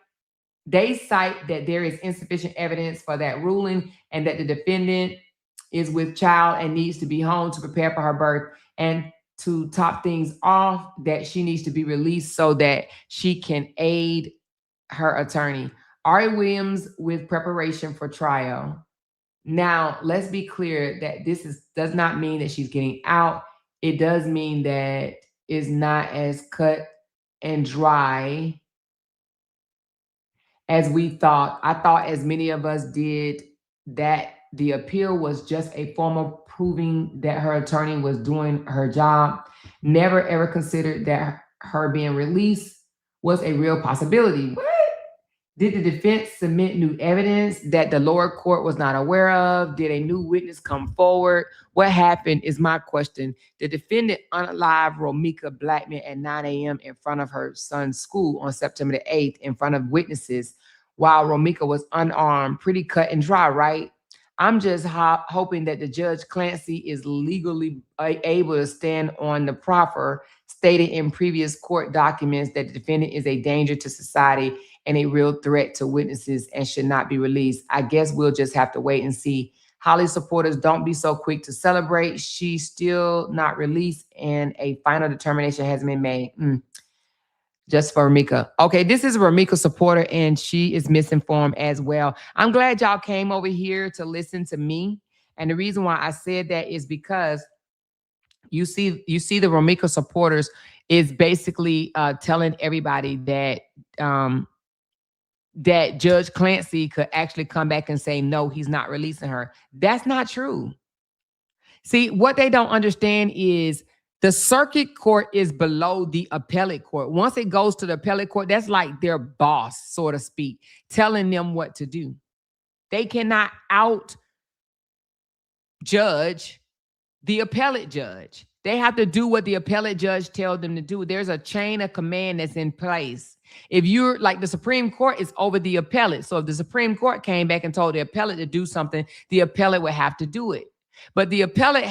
that there is insufficient evidence for that ruling and that the defendant is with child and needs to be home to prepare for her birth. And to top things off, that she needs to be released so that she can aid her attorney. Ari Williams with preparation for trial. Now, let's be clear that does not mean that she's getting out. It does mean that it's not as cut and dry as we thought. I thought, as many of us did, that the appeal was just a form of proving that her attorney was doing her job. Never ever considered that her being released was a real possibility. What? Did the defense submit new evidence that the lower court was not aware of? Did a new witness come forward? What happened is my question. The defendant unalived Romika Blackman at 9 a.m. in front of her son's school on September the 8th in front of witnesses while Romika was unarmed. Pretty cut and dry, right? I'm just hoping that the Judge Clancy is legally able to stand on the proffer stated in previous court documents that the defendant is a danger to society and a real threat to witnesses and should not be released. I guess we'll just have to wait and see. Holly supporters, don't be so quick to celebrate. She's still not released and a final determination has been made. Just for Ramika. Okay, this is a Ramika supporter and she is misinformed as well. I'm glad y'all came over here to listen to me. And the reason why I said that is because you see the Ramika supporters is basically telling everybody that that Judge Clancy could actually come back and say, no, he's not releasing her. That's not true. See, what they don't understand is the circuit court is below the appellate court. Once it goes to the appellate court, that's like their boss, so to speak, telling them what to do. They cannot out judge the appellate judge. They have to do what the appellate judge tells them to do. There's a chain of command that's in place. If you're like the Supreme Court is over the appellate. So if the Supreme Court came back and told the appellate to do something, the appellate would have to do it. But the appellate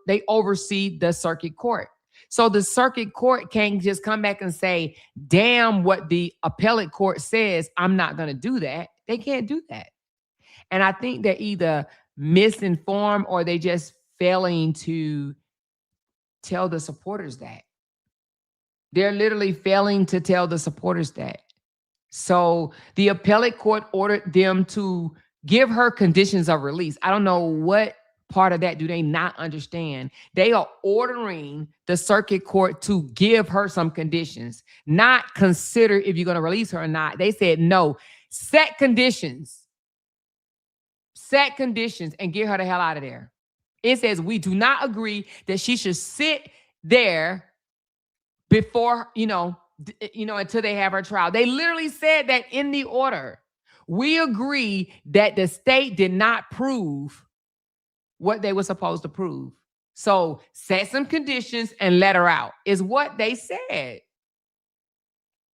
they oversee the circuit court. So the circuit court can't just come back and say, damn what the appellate court says, I'm not going to do that. They can't do that. And I think they're either misinformed or they just failing to tell the supporters that. They're literally failing to tell the supporters that. So the appellate court ordered them to give her conditions of release. I don't know what part of that do they not understand. They are ordering the circuit court to give her some conditions, not consider if you're going to release her or not. They said, no, set conditions and get her the hell out of there. It says, we do not agree that she should sit there before, until they have her trial. They literally said that in the order. We agree that the state did not prove what they were supposed to prove. So set some conditions and let her out is what they said.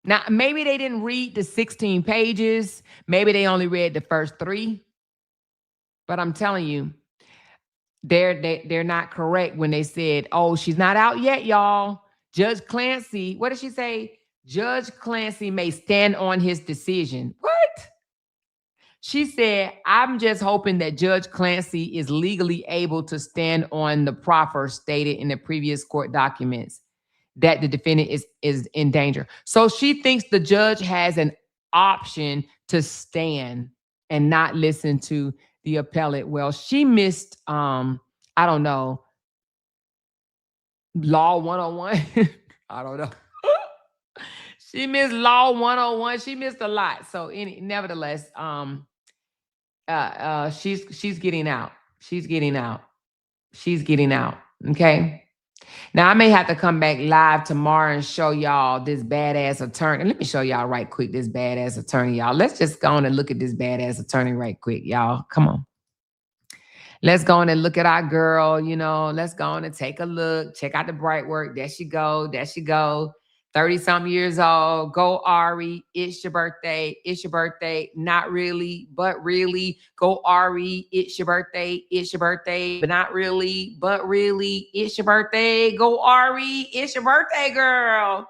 Now, maybe they didn't read the 16 pages. Maybe they only read the first 3. But I'm telling you, they're not correct when they said, oh, she's not out yet, y'all. Judge Clancy, what did she say? Judge Clancy may stand on his decision. What? She said, I'm just hoping that Judge Clancy is legally able to stand on the proffer stated in the previous court documents that the defendant is in danger. So she thinks the judge has an option to stand and not listen to the appellate. Well, she missed, I don't know, Law 101. I don't know. She missed Law 101. She missed a lot. So nevertheless, she's getting out. She's getting out. She's getting out. Okay. Now I may have to come back live tomorrow and show y'all this badass attorney. Let me show y'all right quick this badass attorney, y'all. Let's just go on and look at this badass attorney right quick, y'all. Come on. Let's go on and look at our girl, let's go on and take a look. Check out the bright work. There she go. There she go. 30-something years old. Go, Ari. It's your birthday. It's your birthday. Not really, but really. Go, Ari. It's your birthday. It's your birthday. But not really, but really. It's your birthday. Go, Ari. It's your birthday, girl.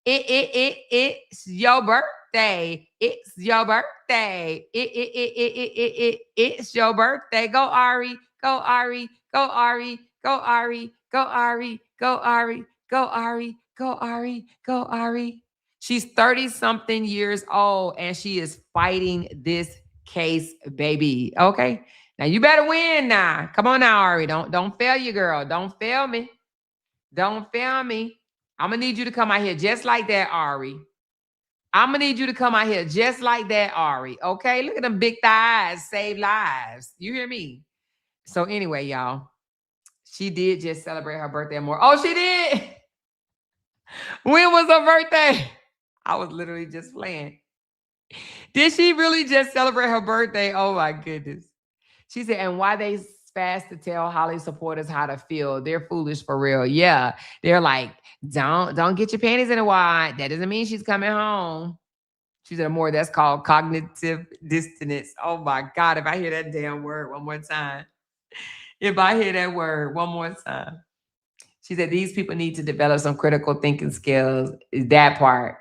It's your birthday. It's your birthday. It's your birthday. Go, Ari. Go, Ari. Go, Ari. Go, Ari. Go, Ari. Go, Ari. Go, Ari. Go, Ari. Go, Ari. She's 30-something years old, and she is fighting this case, baby. Okay? Now, you better win now. Come on now, Ari. Don't fail you, girl. Don't fail me. Don't fail me. I'm going to need you to come out here just like that, Ari. I'm going to need you to come out here just like that, Ari. Okay? Look at them big thighs. Save lives. You hear me? So anyway, y'all, she did just celebrate her birthday more. Oh, she did? When was her birthday? I was literally just playing. Did she really just celebrate her birthday? Oh, my goodness. She said, and why they fast to tell Holly supporters how to feel. They're foolish for real. Yeah. They're like, don't get your panties in a wad. That doesn't mean she's coming home. She said more. That's called cognitive dissonance. Oh my God. If I hear that damn word one more time. If I hear that word one more time. She said these people need to develop some critical thinking skills. That part.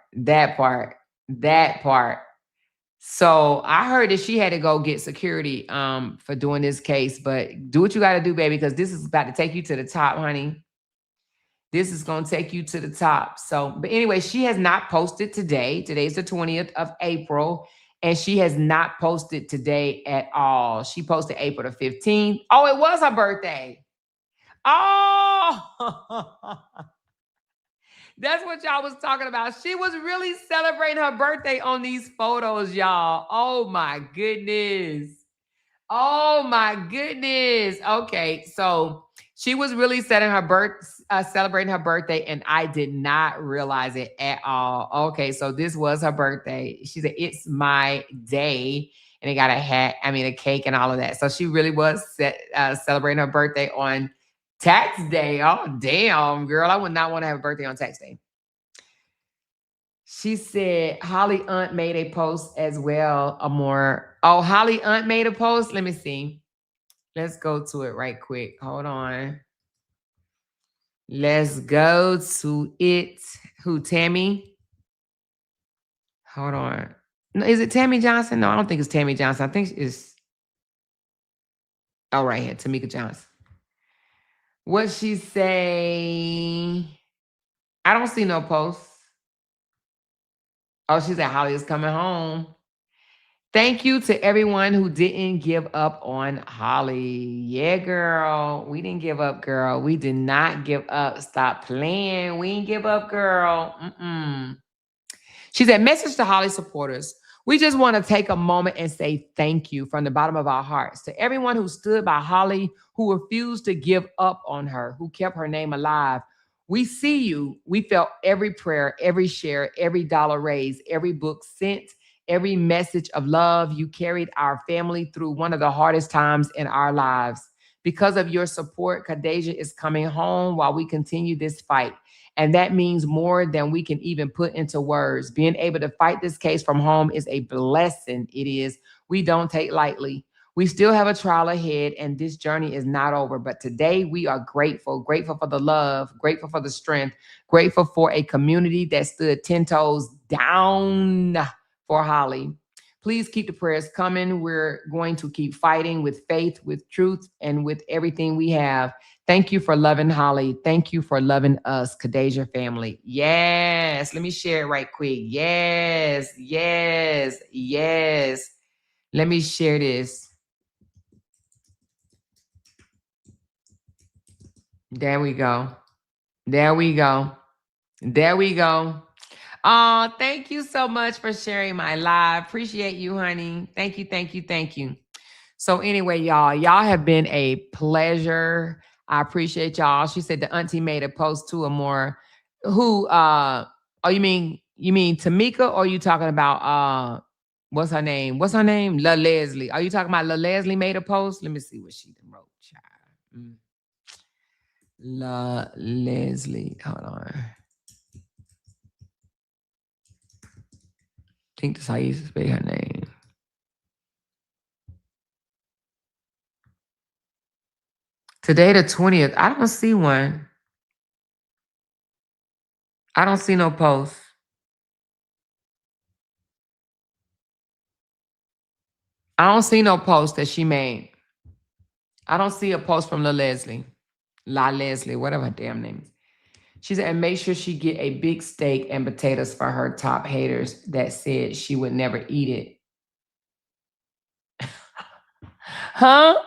So I heard that she had to go get security for doing this case, but do what you got to do, baby, because this is about to take you to the top, honey. This is going to take you to the top. So, but anyway, she has not posted today. Today's the 20th of April, and she has not posted today at all. She posted April the 15th. Oh, it was her birthday. Oh, that's what y'all was talking about. She was really celebrating her birthday on these photos, y'all. Oh my goodness. Oh my goodness. Okay, so she was really celebrating her birthday, and I did not realize it at all. Okay, so this was her birthday. She said, "It's my day," and it got a cake and all of that. So she really was celebrating her birthday on tax day. Oh, damn, girl. I would not want to have a birthday on tax day. She said Holly Aunt made a post as well. Holly Aunt made a post. Let me see. Let's go to it right quick. Hold on. Let's go to it. Who, Tammy? Hold on. No, is it Tammy Johnson? No, I don't think it's Tammy Johnson. I think it's right here, Tamika Johnson. What she say? I don't see no post. Oh, she said Holly is coming home. Thank you to everyone who didn't give up on Holly. Yeah, girl. We didn't give up, girl. We did not give up. Stop playing. We didn't give up, girl. She said, message to Holly supporters. We just want to take a moment and say thank you from the bottom of our hearts to everyone who stood by Holly, who refused to give up on her, who kept her name alive. We see you. We felt every prayer, every share, every dollar raised, every book sent, every message of love. You carried our family through one of the hardest times in our lives. Because of your support, Khadijah is coming home while we continue this fight. And that means more than we can even put into words. Being able to fight this case from home is a blessing. It is. We don't take lightly. We still have a trial ahead, and this journey is not over. But today we are grateful for the love, grateful for the strength, grateful for a community that stood 10 toes down for Holly. Please keep the prayers coming. We're going to keep fighting with faith, with truth, and with everything we have. Thank you for loving Holly. Thank you for loving us, Khadijah family. Yes. Let me share it right quick. Yes. Let me share this. There we go. Oh, thank you so much for sharing my live. Appreciate you, honey. Thank you. So anyway, y'all have been a pleasure. I appreciate y'all. She said the auntie made a post to a more who you mean Tamika, or are you talking about what's her name? La Leslie. Are you talking about La Leslie made a post? Let me see what she wrote, child. La Leslie. Hold on. I think that's how you spell her name. Today, the 20th. I don't see one. I don't see no post. I don't see no post that she made. I don't see a post from La Leslie, whatever her damn name is. She said, and make sure she get a big steak and potatoes for her top haters that said she would never eat it. Huh?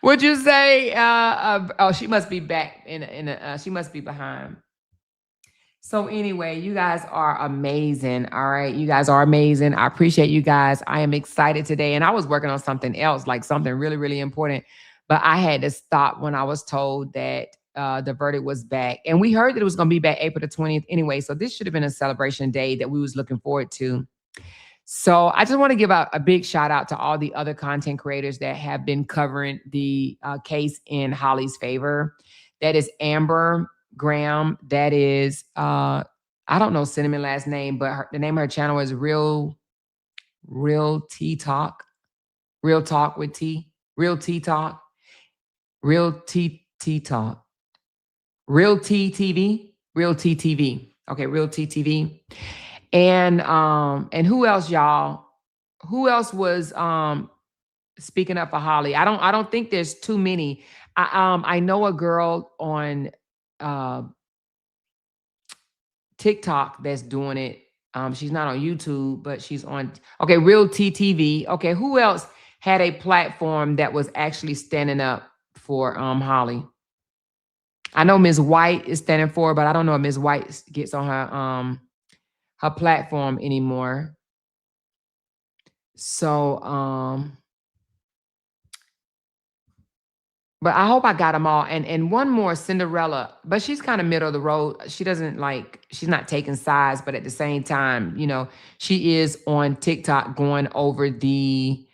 What'd you say? Oh, she must be back she must be behind. So anyway, you guys are amazing. All right. You guys are amazing. I appreciate you guys. I am excited today. And I was working on something else, like something really, really important. But I had to stop when I was told that the verdict was back. And we heard that it was going to be back April the 20th anyway. So this should have been a celebration day that we was looking forward to. So I just want to give a big shout out to all the other content creators that have been covering the case in Holly's favor. That is Amber Graham. That is, I don't know Cinnamon last name, but the name of her channel is Real Tea Talk. Real Talk with T. Real Tea Talk. Real Tea Talk. Real Tea TV. Real Tea TV. Okay, Real Tea TV. And who else, y'all? Who else was speaking up for Holly? I don't think there's too many. I know a girl on TikTok that's doing it. She's not on YouTube, but she's on Real TTV. Okay, who else had a platform that was actually standing up for Holly? I know Ms. White is standing for her, but I don't know if Ms. White gets on her platform anymore. So but I hope I got them all. And one more, Cinderella, but she's kind of middle of the road. She's not taking sides, but at the same time, you know, she is on TikTok going over the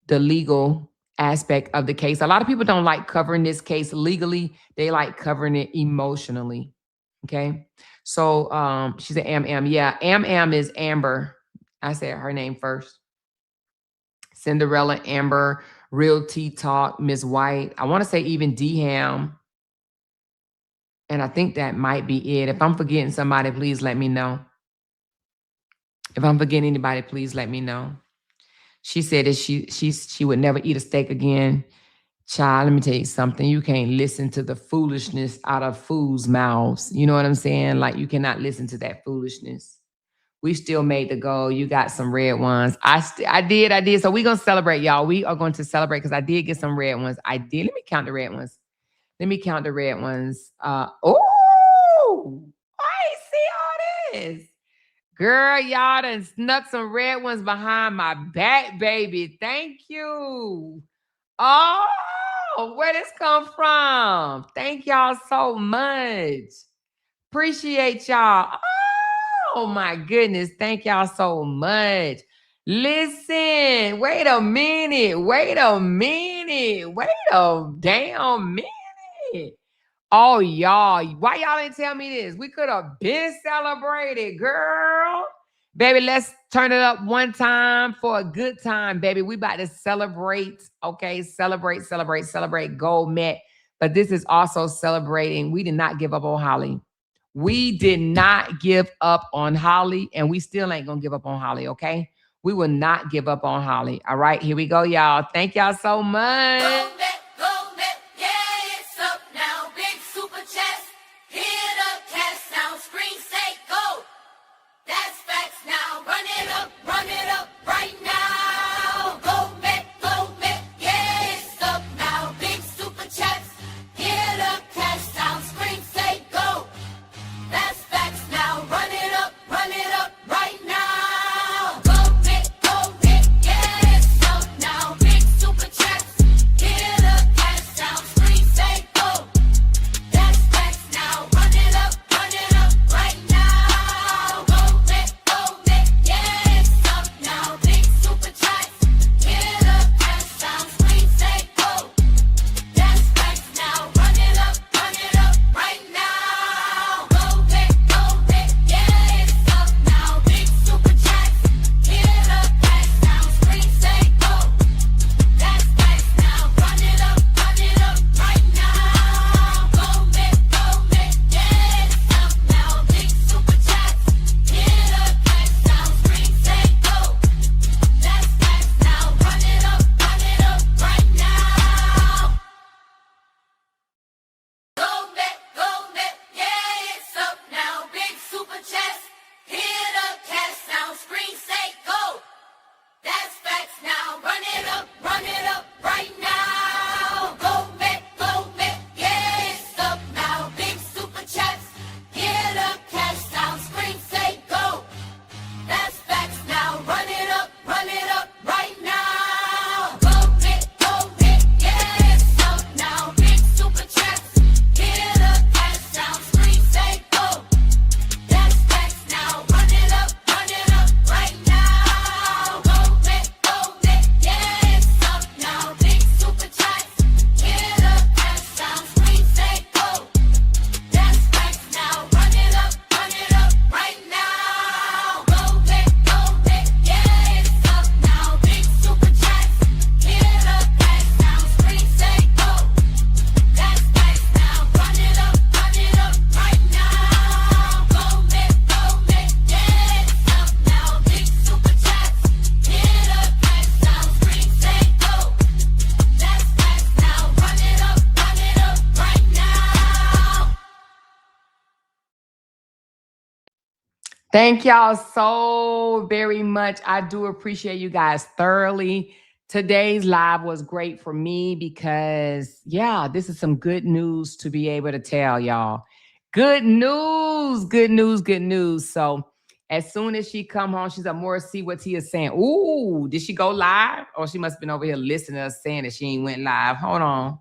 legal aspect of the case. A lot of people don't like covering this case legally. They like covering it emotionally. Okay. So she said Am. Yeah, Am is Amber. I said her name first. Cinderella, Amber, Real Tea Talk, Ms. White. I want to say even D-Ham. And I think that might be it. If I'm forgetting somebody, please let me know. If I'm forgetting anybody, please let me know. She said that she would never eat a steak again. Child, let me tell you something. You can't listen to the foolishness out of fools' mouths. You know what I'm saying? Like, you cannot listen to that foolishness. We still made the goal. You got some red ones. I did. So we're going to celebrate, y'all. We are going to celebrate because I did get some red ones. I did. Let me count the red ones. Oh, I see all this. Girl, y'all done snuck some red ones behind my back, baby. Thank you. Oh, where this come from? Thank y'all so much. Appreciate y'all. Oh my goodness. Thank y'all so much. Listen, wait a damn minute. Oh, y'all, why y'all didn't tell me this? We could have been celebrated, girl. Baby, let's turn it up one time for a good time, baby. We about to celebrate, okay? Celebrate. Gold met. But this is also celebrating. We did not give up on Holly. We did not give up on Holly, and we still ain't going to give up on Holly, okay? We will not give up on Holly. All right, here we go, y'all. Thank y'all so much. Go net, yeah, it's up now. Big super chest, hit a cash now. Screen say go. That's facts now. Run it up right now. Go net, yeah, it's up now. Big super chest, hit a cash now. Screen say go. That's facts now. Run it up right now. Go net, yeah, it's up now. Big super chest, hit Thank y'all so very much. I do appreciate you guys thoroughly. Today's live was great for me because, yeah, this is some good news to be able to tell y'all. Good news, good news, good news. So as soon as she come home, she's like, more see what Tia's saying. Ooh, did she go live? Or she must have been over here listening to us saying that she ain't went live. Hold on.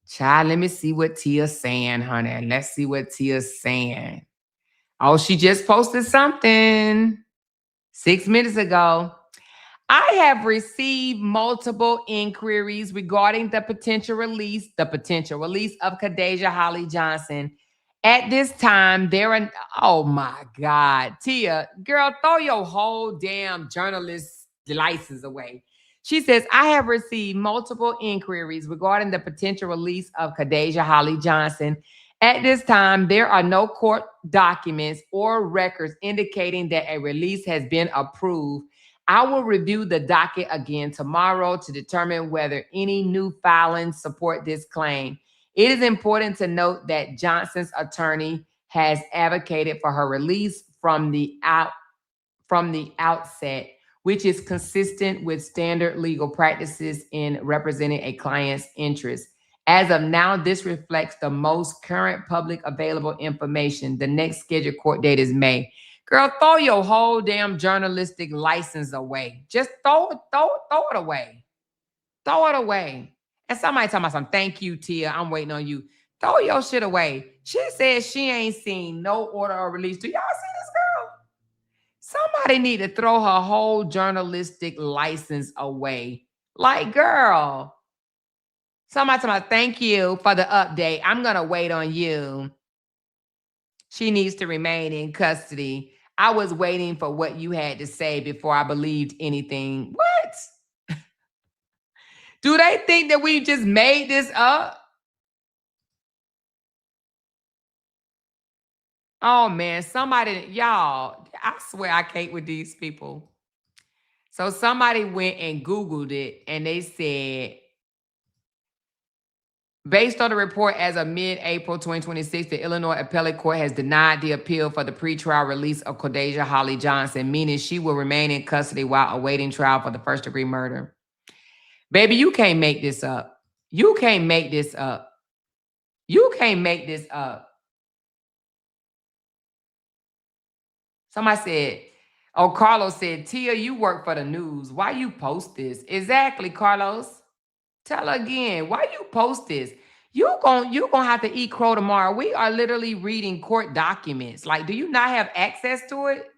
Child, let me see what Tia's saying, honey. Let's see what Tia's saying. Oh, she just posted something 6 minutes ago. I have received multiple inquiries regarding the potential release of Khadijah Holly Johnson. At this time, there are, oh my God, Tia, girl, throw your whole damn journalist license away. She says, I have received multiple inquiries regarding the potential release of Khadijah Holly Johnson. At this time, there are no court documents or records indicating that a release has been approved. I will review the docket again tomorrow to determine whether any new filings support this claim. It is important to note that Johnson's attorney has advocated for her release from the outset, which is consistent with standard legal practices in representing a client's interests. As of now, this reflects the most current public available information. The next scheduled court date is May. Girl, throw your whole damn journalistic license away. Just throw it away. Throw it away. And somebody tell me something. Thank you, Tia. I'm waiting on you. Throw your shit away. She says she ain't seen no order of release. Do y'all see this girl? Somebody need to throw her whole journalistic license away. Like, girl. Somebody tell me, thank you for the update. I'm going to wait on you. She needs to remain in custody. I was waiting for what you had to say before I believed anything. What? Do they think that we just made this up? Oh, man, somebody, y'all, I swear I can't with these people. So somebody went and Googled it, and they said, based on the report as of mid-April 2026, the Illinois Appellate Court has denied the appeal for the pretrial release of Khadijah Holly Johnson, meaning she will remain in custody while awaiting trial for the first-degree murder. Baby, you can't make this up. You can't make this up. You can't make this up. Somebody said, oh, Carlos said, Tia, you work for the news. Why you post this? Exactly, Carlos. Tell her again, why you post this? You gonna have to eat crow tomorrow. We are literally reading court documents. Like, do you not have access to it?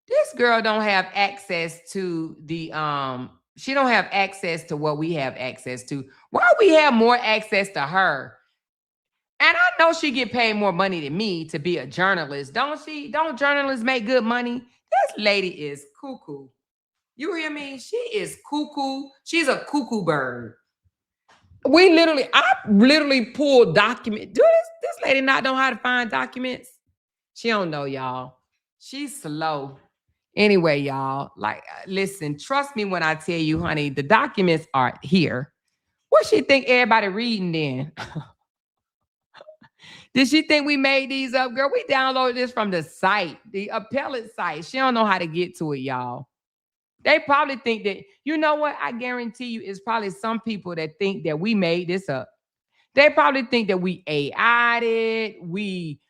This girl don't have access to the she don't have access to what we have access to. Why we have more access to her? And I know she get paid more money than me to be a journalist, don't she? Don't journalists make good money? This lady is cuckoo. You hear me? She is cuckoo. She's a cuckoo bird. I literally pulled documents. Do this lady not know how to find documents? She don't know, y'all. She's slow. Anyway, y'all, like, listen, trust me when I tell you, honey, the documents are here. What she think everybody reading then? Did she think we made these up? Girl, we downloaded this from the site, the Appellate site. She don't know how to get to it, y'all. They probably think that, you know what? I guarantee you it's probably some people that think that we made this up. They probably think that we AI'd it, we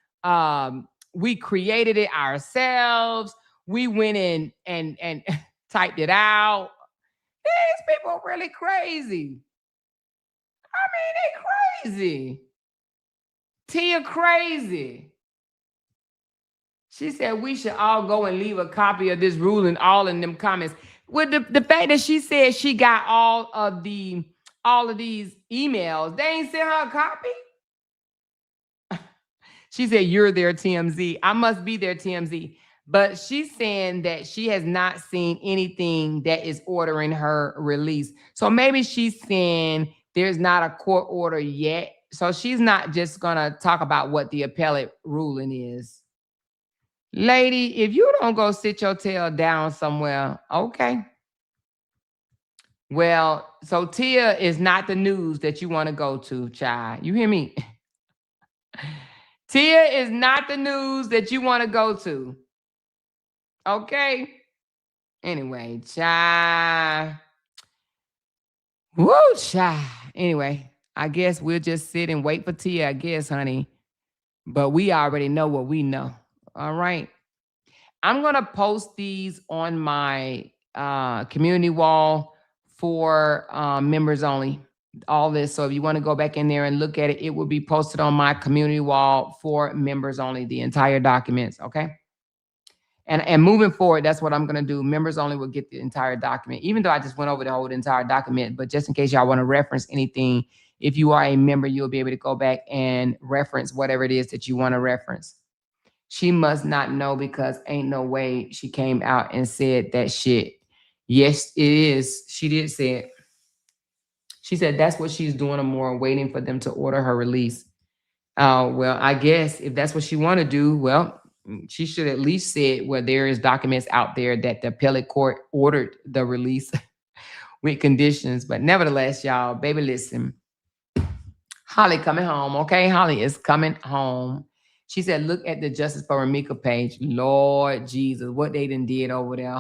created it ourselves, we went in and typed it out. These people are really crazy. I mean, they crazy. Tia crazy. She said we should all go and leave a copy of this ruling all in them comments. With the fact that she said she got all of these emails, they ain't sent her a copy. She said, you're there, TMZ. I must be there, TMZ. But she's saying that she has not seen anything that is ordering her release. So maybe she's saying there's not a court order yet. So she's not just going to talk about what the appellate ruling is. Lady, if you don't go sit your tail down somewhere, okay. Well, so Tia is not the news that you want to go to, child. You hear me? Tia is not the news that you want to go to. Okay? Anyway, child. Woo, child. Anyway, I guess we'll just sit and wait for Tia, I guess, honey. But we already know what we know. All right. I'm going to post these on my community wall for members only. All this. So if you want to go back in there and look at it, it will be posted on my community wall for members only, the entire documents. Okay. And moving forward, that's what I'm going to do. Members only will get the entire document, even though I just went over the whole entire document. But just in case y'all want to reference anything, if you are a member, you'll be able to go back and reference whatever it is that you want to reference. She must not know because ain't no way she came out and said that shit. Yes, it is. She did say it. She said that's what she's doing more, waiting for them to order her release. Well, I guess if that's what she want to do, well, she should at least say, well, there is documents out there that the appellate court ordered the release with conditions. But nevertheless, y'all, baby, listen. Holly coming home, okay? Holly is coming home. She said, look at the Justice for Ramika page. Lord Jesus, what they done did over there.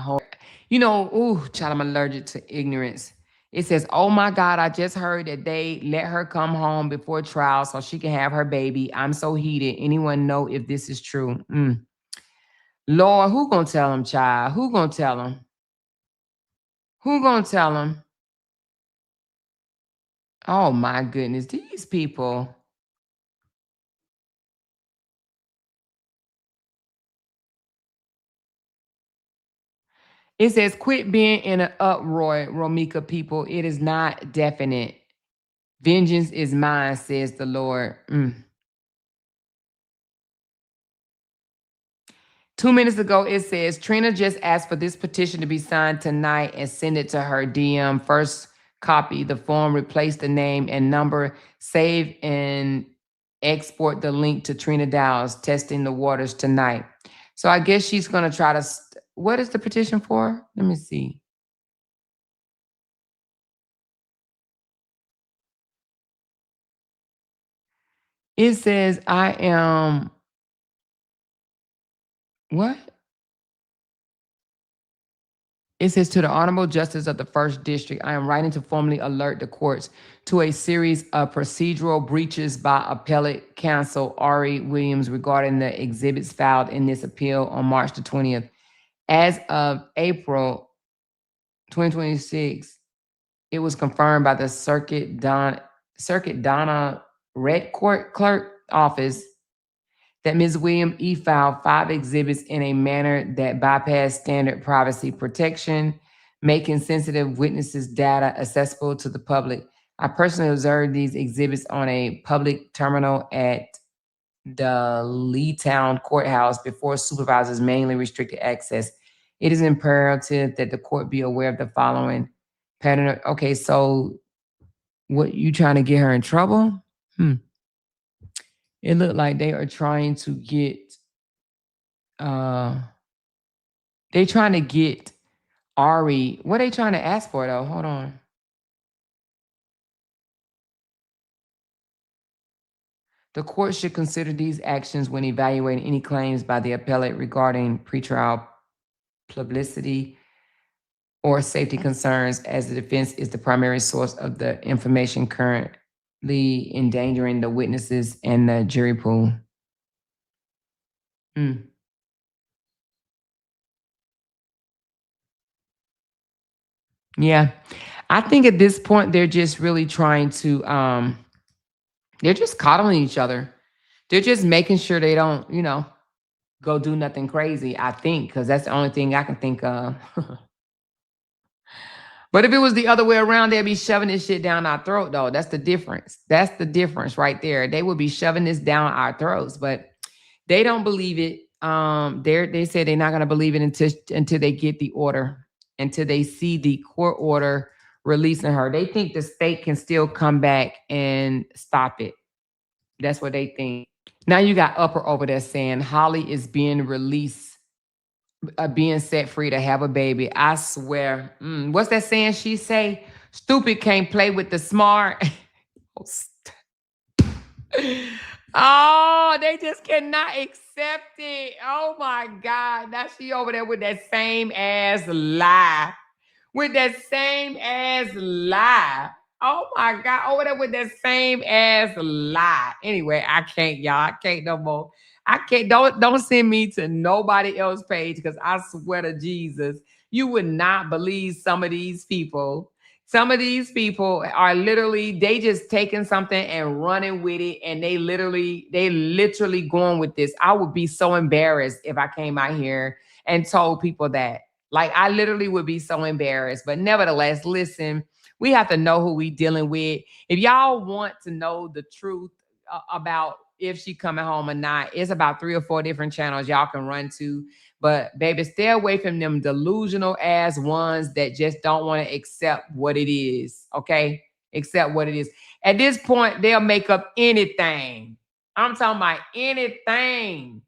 You know, ooh, child, I'm allergic to ignorance. It says, oh my God, I just heard that they let her come home before trial so she can have her baby. I'm so heated. Anyone know if this is true? Lord, who gonna tell him, child? Who gonna tell him? Who gonna tell him? Oh my goodness, these people. It says, quit being in an uproar, Romika people. It is not definite. Vengeance is mine, says the Lord. 2 minutes ago, it says, Trina just asked for this petition to be signed tonight and send it to her DM. First copy the form, replace the name and number, save and export the link to Trina Dow's testing the waters tonight. So I guess she's going to try to... What is the petition for? Let me see. It says, I am... What? It says, to the Honorable Justice of the First District, I am writing to formally alert the courts to a series of procedural breaches by Appellate Counsel Ari Williams regarding the exhibits filed in this appeal on March the 20th. As of April 2026, it was confirmed by the Circuit Donna Red Court Clerk Office that Ms. Williams filed 5 exhibits in a manner that bypassed standard privacy protection, making sensitive witnesses' data accessible to the public. I personally observed these exhibits on a public terminal at the Leetown Courthouse before supervisors mainly restricted access. It is imperative that the court be aware of the following pattern. Okay, so what, you trying to get her in trouble? It looked like they are trying to get, they trying to get Ari. What are they trying to ask for though? Hold on. The court should consider these actions when evaluating any claims by the appellate regarding pretrial publicity or safety concerns, as the defense is the primary source of the information currently endangering the witnesses and the jury pool. Yeah. I think at this point, they're just really trying to, they're just coddling each other. They're just making sure they don't, you know, go do nothing crazy, I think, because that's the only thing I can think of. But if it was the other way around, they'd be shoving this shit down our throat, though. That's the difference. That's the difference right there. They would be shoving this down our throats, but they don't believe it. They said they're not going to believe it until they get the order, until they see the court order releasing her. They think the state can still come back and stop it. That's what they think. Now you got Upper over there saying Holly is being released, being set free to have a baby. I swear. What's that saying she say? Stupid can't play with the smart. Oh, they just cannot accept it. Oh my God. Now she over there with that same ass lie. With that same ass lie. Oh my God. Over there with that same ass lie. Anyway, I can't, y'all. I can't no more. I can't. Don't send me to nobody else's page because I swear to Jesus, you would not believe some of these people. Some of these people are literally, they just taking something and running with it, and they literally going with this. I would be so embarrassed if I came out here and told people that. Like, I literally would be so embarrassed. But nevertheless, listen, we have to know who we dealing with. If y'all want to know the truth about if she coming home or not, it's about 3 or 4 different channels y'all can run to. But baby, stay away from them delusional ass ones that just don't want to accept what it is. Okay? Accept what it is. At this point, they'll make up anything. I'm talking about anything.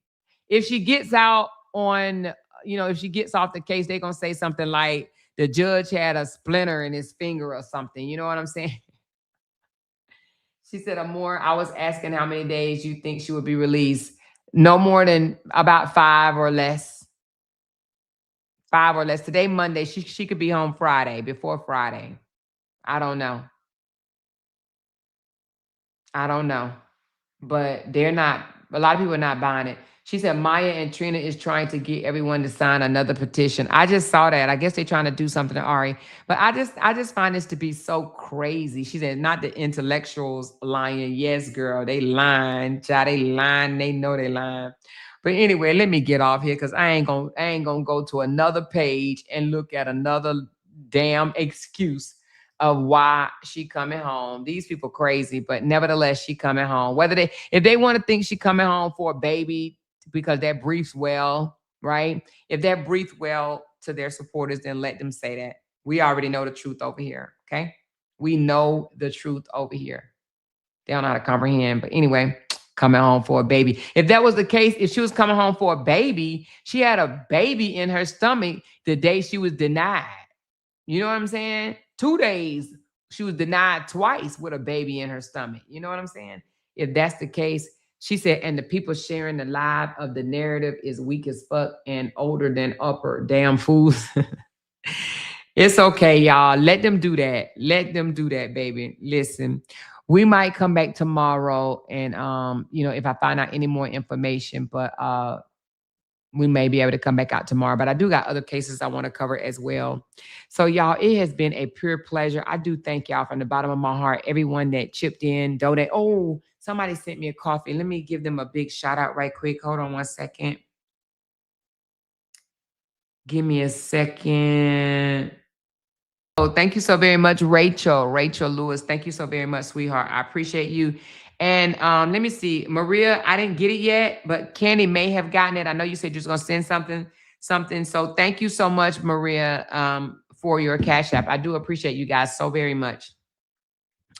If she gets out on, if she gets off the case, they're going to say something like the judge had a splinter in his finger or something. You know what I'm saying? She said, Amor, I was asking how many days you think she would be released. No more than about 5 or less. 5 or less. Today, Monday. She could be home Friday, before Friday. I don't know. But a lot of people are not buying it. She said Maya and Trina is trying to get everyone to sign another petition. I just saw that. I guess they're trying to do something to Ari. But I just find this to be so crazy. She said, not the intellectuals lying. Yes, girl, they lying. Child, they lying. They know they lying. But anyway, let me get off here because I ain't gonna go to another page and look at another damn excuse of why she coming home. These people crazy, but nevertheless, she coming home. If they want to think she coming home for a baby because that briefs well, right? If that breathes well to their supporters, then let them say that. We already know the truth over here, okay? We know the truth over here. They don't know how to comprehend, but anyway, coming home for a baby. If that was the case, if she was coming home for a baby, she had a baby in her stomach the day she was denied. You know what I'm saying? 2 days, she was denied twice with a baby in her stomach. You know what I'm saying? If that's the case, she said, and the people sharing the live of the narrative is weak as fuck and older than upper. Damn fools. It's okay, y'all. Let them do that. Let them do that, baby. Listen, we might come back tomorrow and, if I find out any more information, but we may be able to come back out tomorrow, but I do got other cases I want to cover as well. So y'all, it has been a pure pleasure. I do thank y'all from the bottom of my heart, everyone that chipped in, donate. Oh, somebody sent me a coffee. Let me give them a big shout out right quick. Hold on one second. Give me a second. Oh, thank you so very much, Rachel Lewis. Thank you so very much, sweetheart. I appreciate you. And let me see, Maria, I didn't get it yet, but Candy may have gotten it. I know you said you was gonna send something. So thank you so much, Maria, for your Cash App. I do appreciate you guys so very much.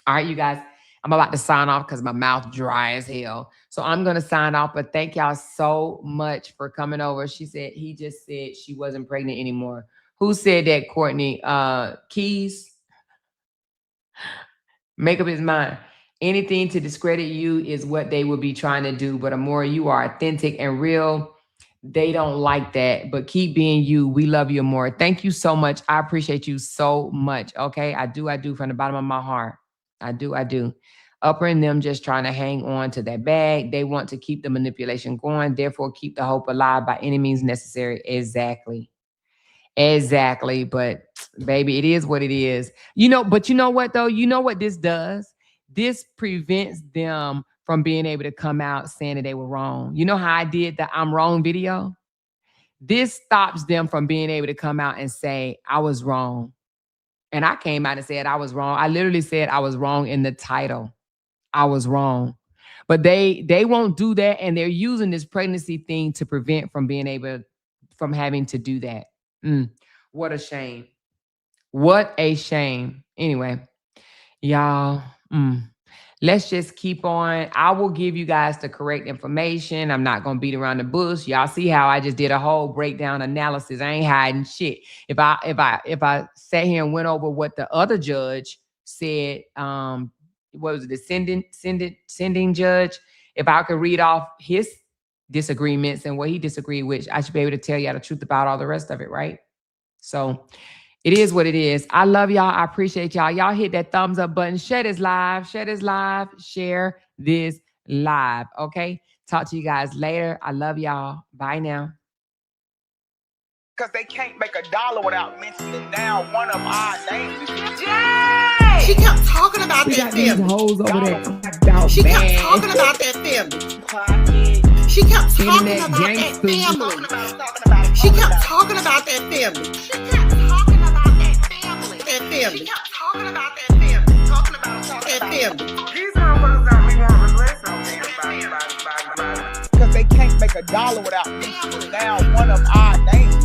All right, you guys, I'm about to sign off because my mouth dry as hell. So I'm gonna sign off, but thank y'all so much for coming over. She said he just said she wasn't pregnant anymore. Who said that, Courtney? Keys. Make up his mind. Anything to discredit you is what they will be trying to do. But Amora, you are authentic and real. They don't like that. But keep being you. We love you, Amora. Thank you so much. I appreciate you so much. Okay. I do from the bottom of my heart. I do. Upper and them just trying to hang on to that bag. They want to keep the manipulation going. Therefore, keep the hope alive by any means necessary. Exactly. But baby, it is what it is. But you know what though? You know what this does? This prevents them from being able to come out saying that they were wrong. You know how I did the I'm wrong video? This stops them from being able to come out and say, I was wrong. And I came out and said I was wrong. I literally said I was wrong in the title. I was wrong. But they won't do that. And they're using this pregnancy thing to prevent from having to do that. What a shame. What a shame. Anyway, y'all, let's just keep on. I will give you guys the correct information. I'm not going to beat around the bush. Y'all see how I just did a whole breakdown analysis. I ain't hiding shit. If I sat here and went over what the other judge said, what was it, the sending judge? if I could read off his disagreements and what he disagreed with, I should be able to tell y'all the truth about all the rest of it, right? So it is what it is. I love y'all. I appreciate y'all. Y'all hit that thumbs up button. Share this live. Share this live. Share this live. Okay? Talk to you guys later. I love y'all. Bye now. Because they can't make $1 without mentioning down one of our names. Jay! She kept talking about We that got these family. hoes over there. She kept talking about that family. She kept talking Internet about that gangsters. family. She kept talking about that family. She kept talking about that family. That family. She kept talking about that family. Talking about that family. These motherfuckers don't be wanting to listen. Because they can't make $1 without mentioning down one of our names.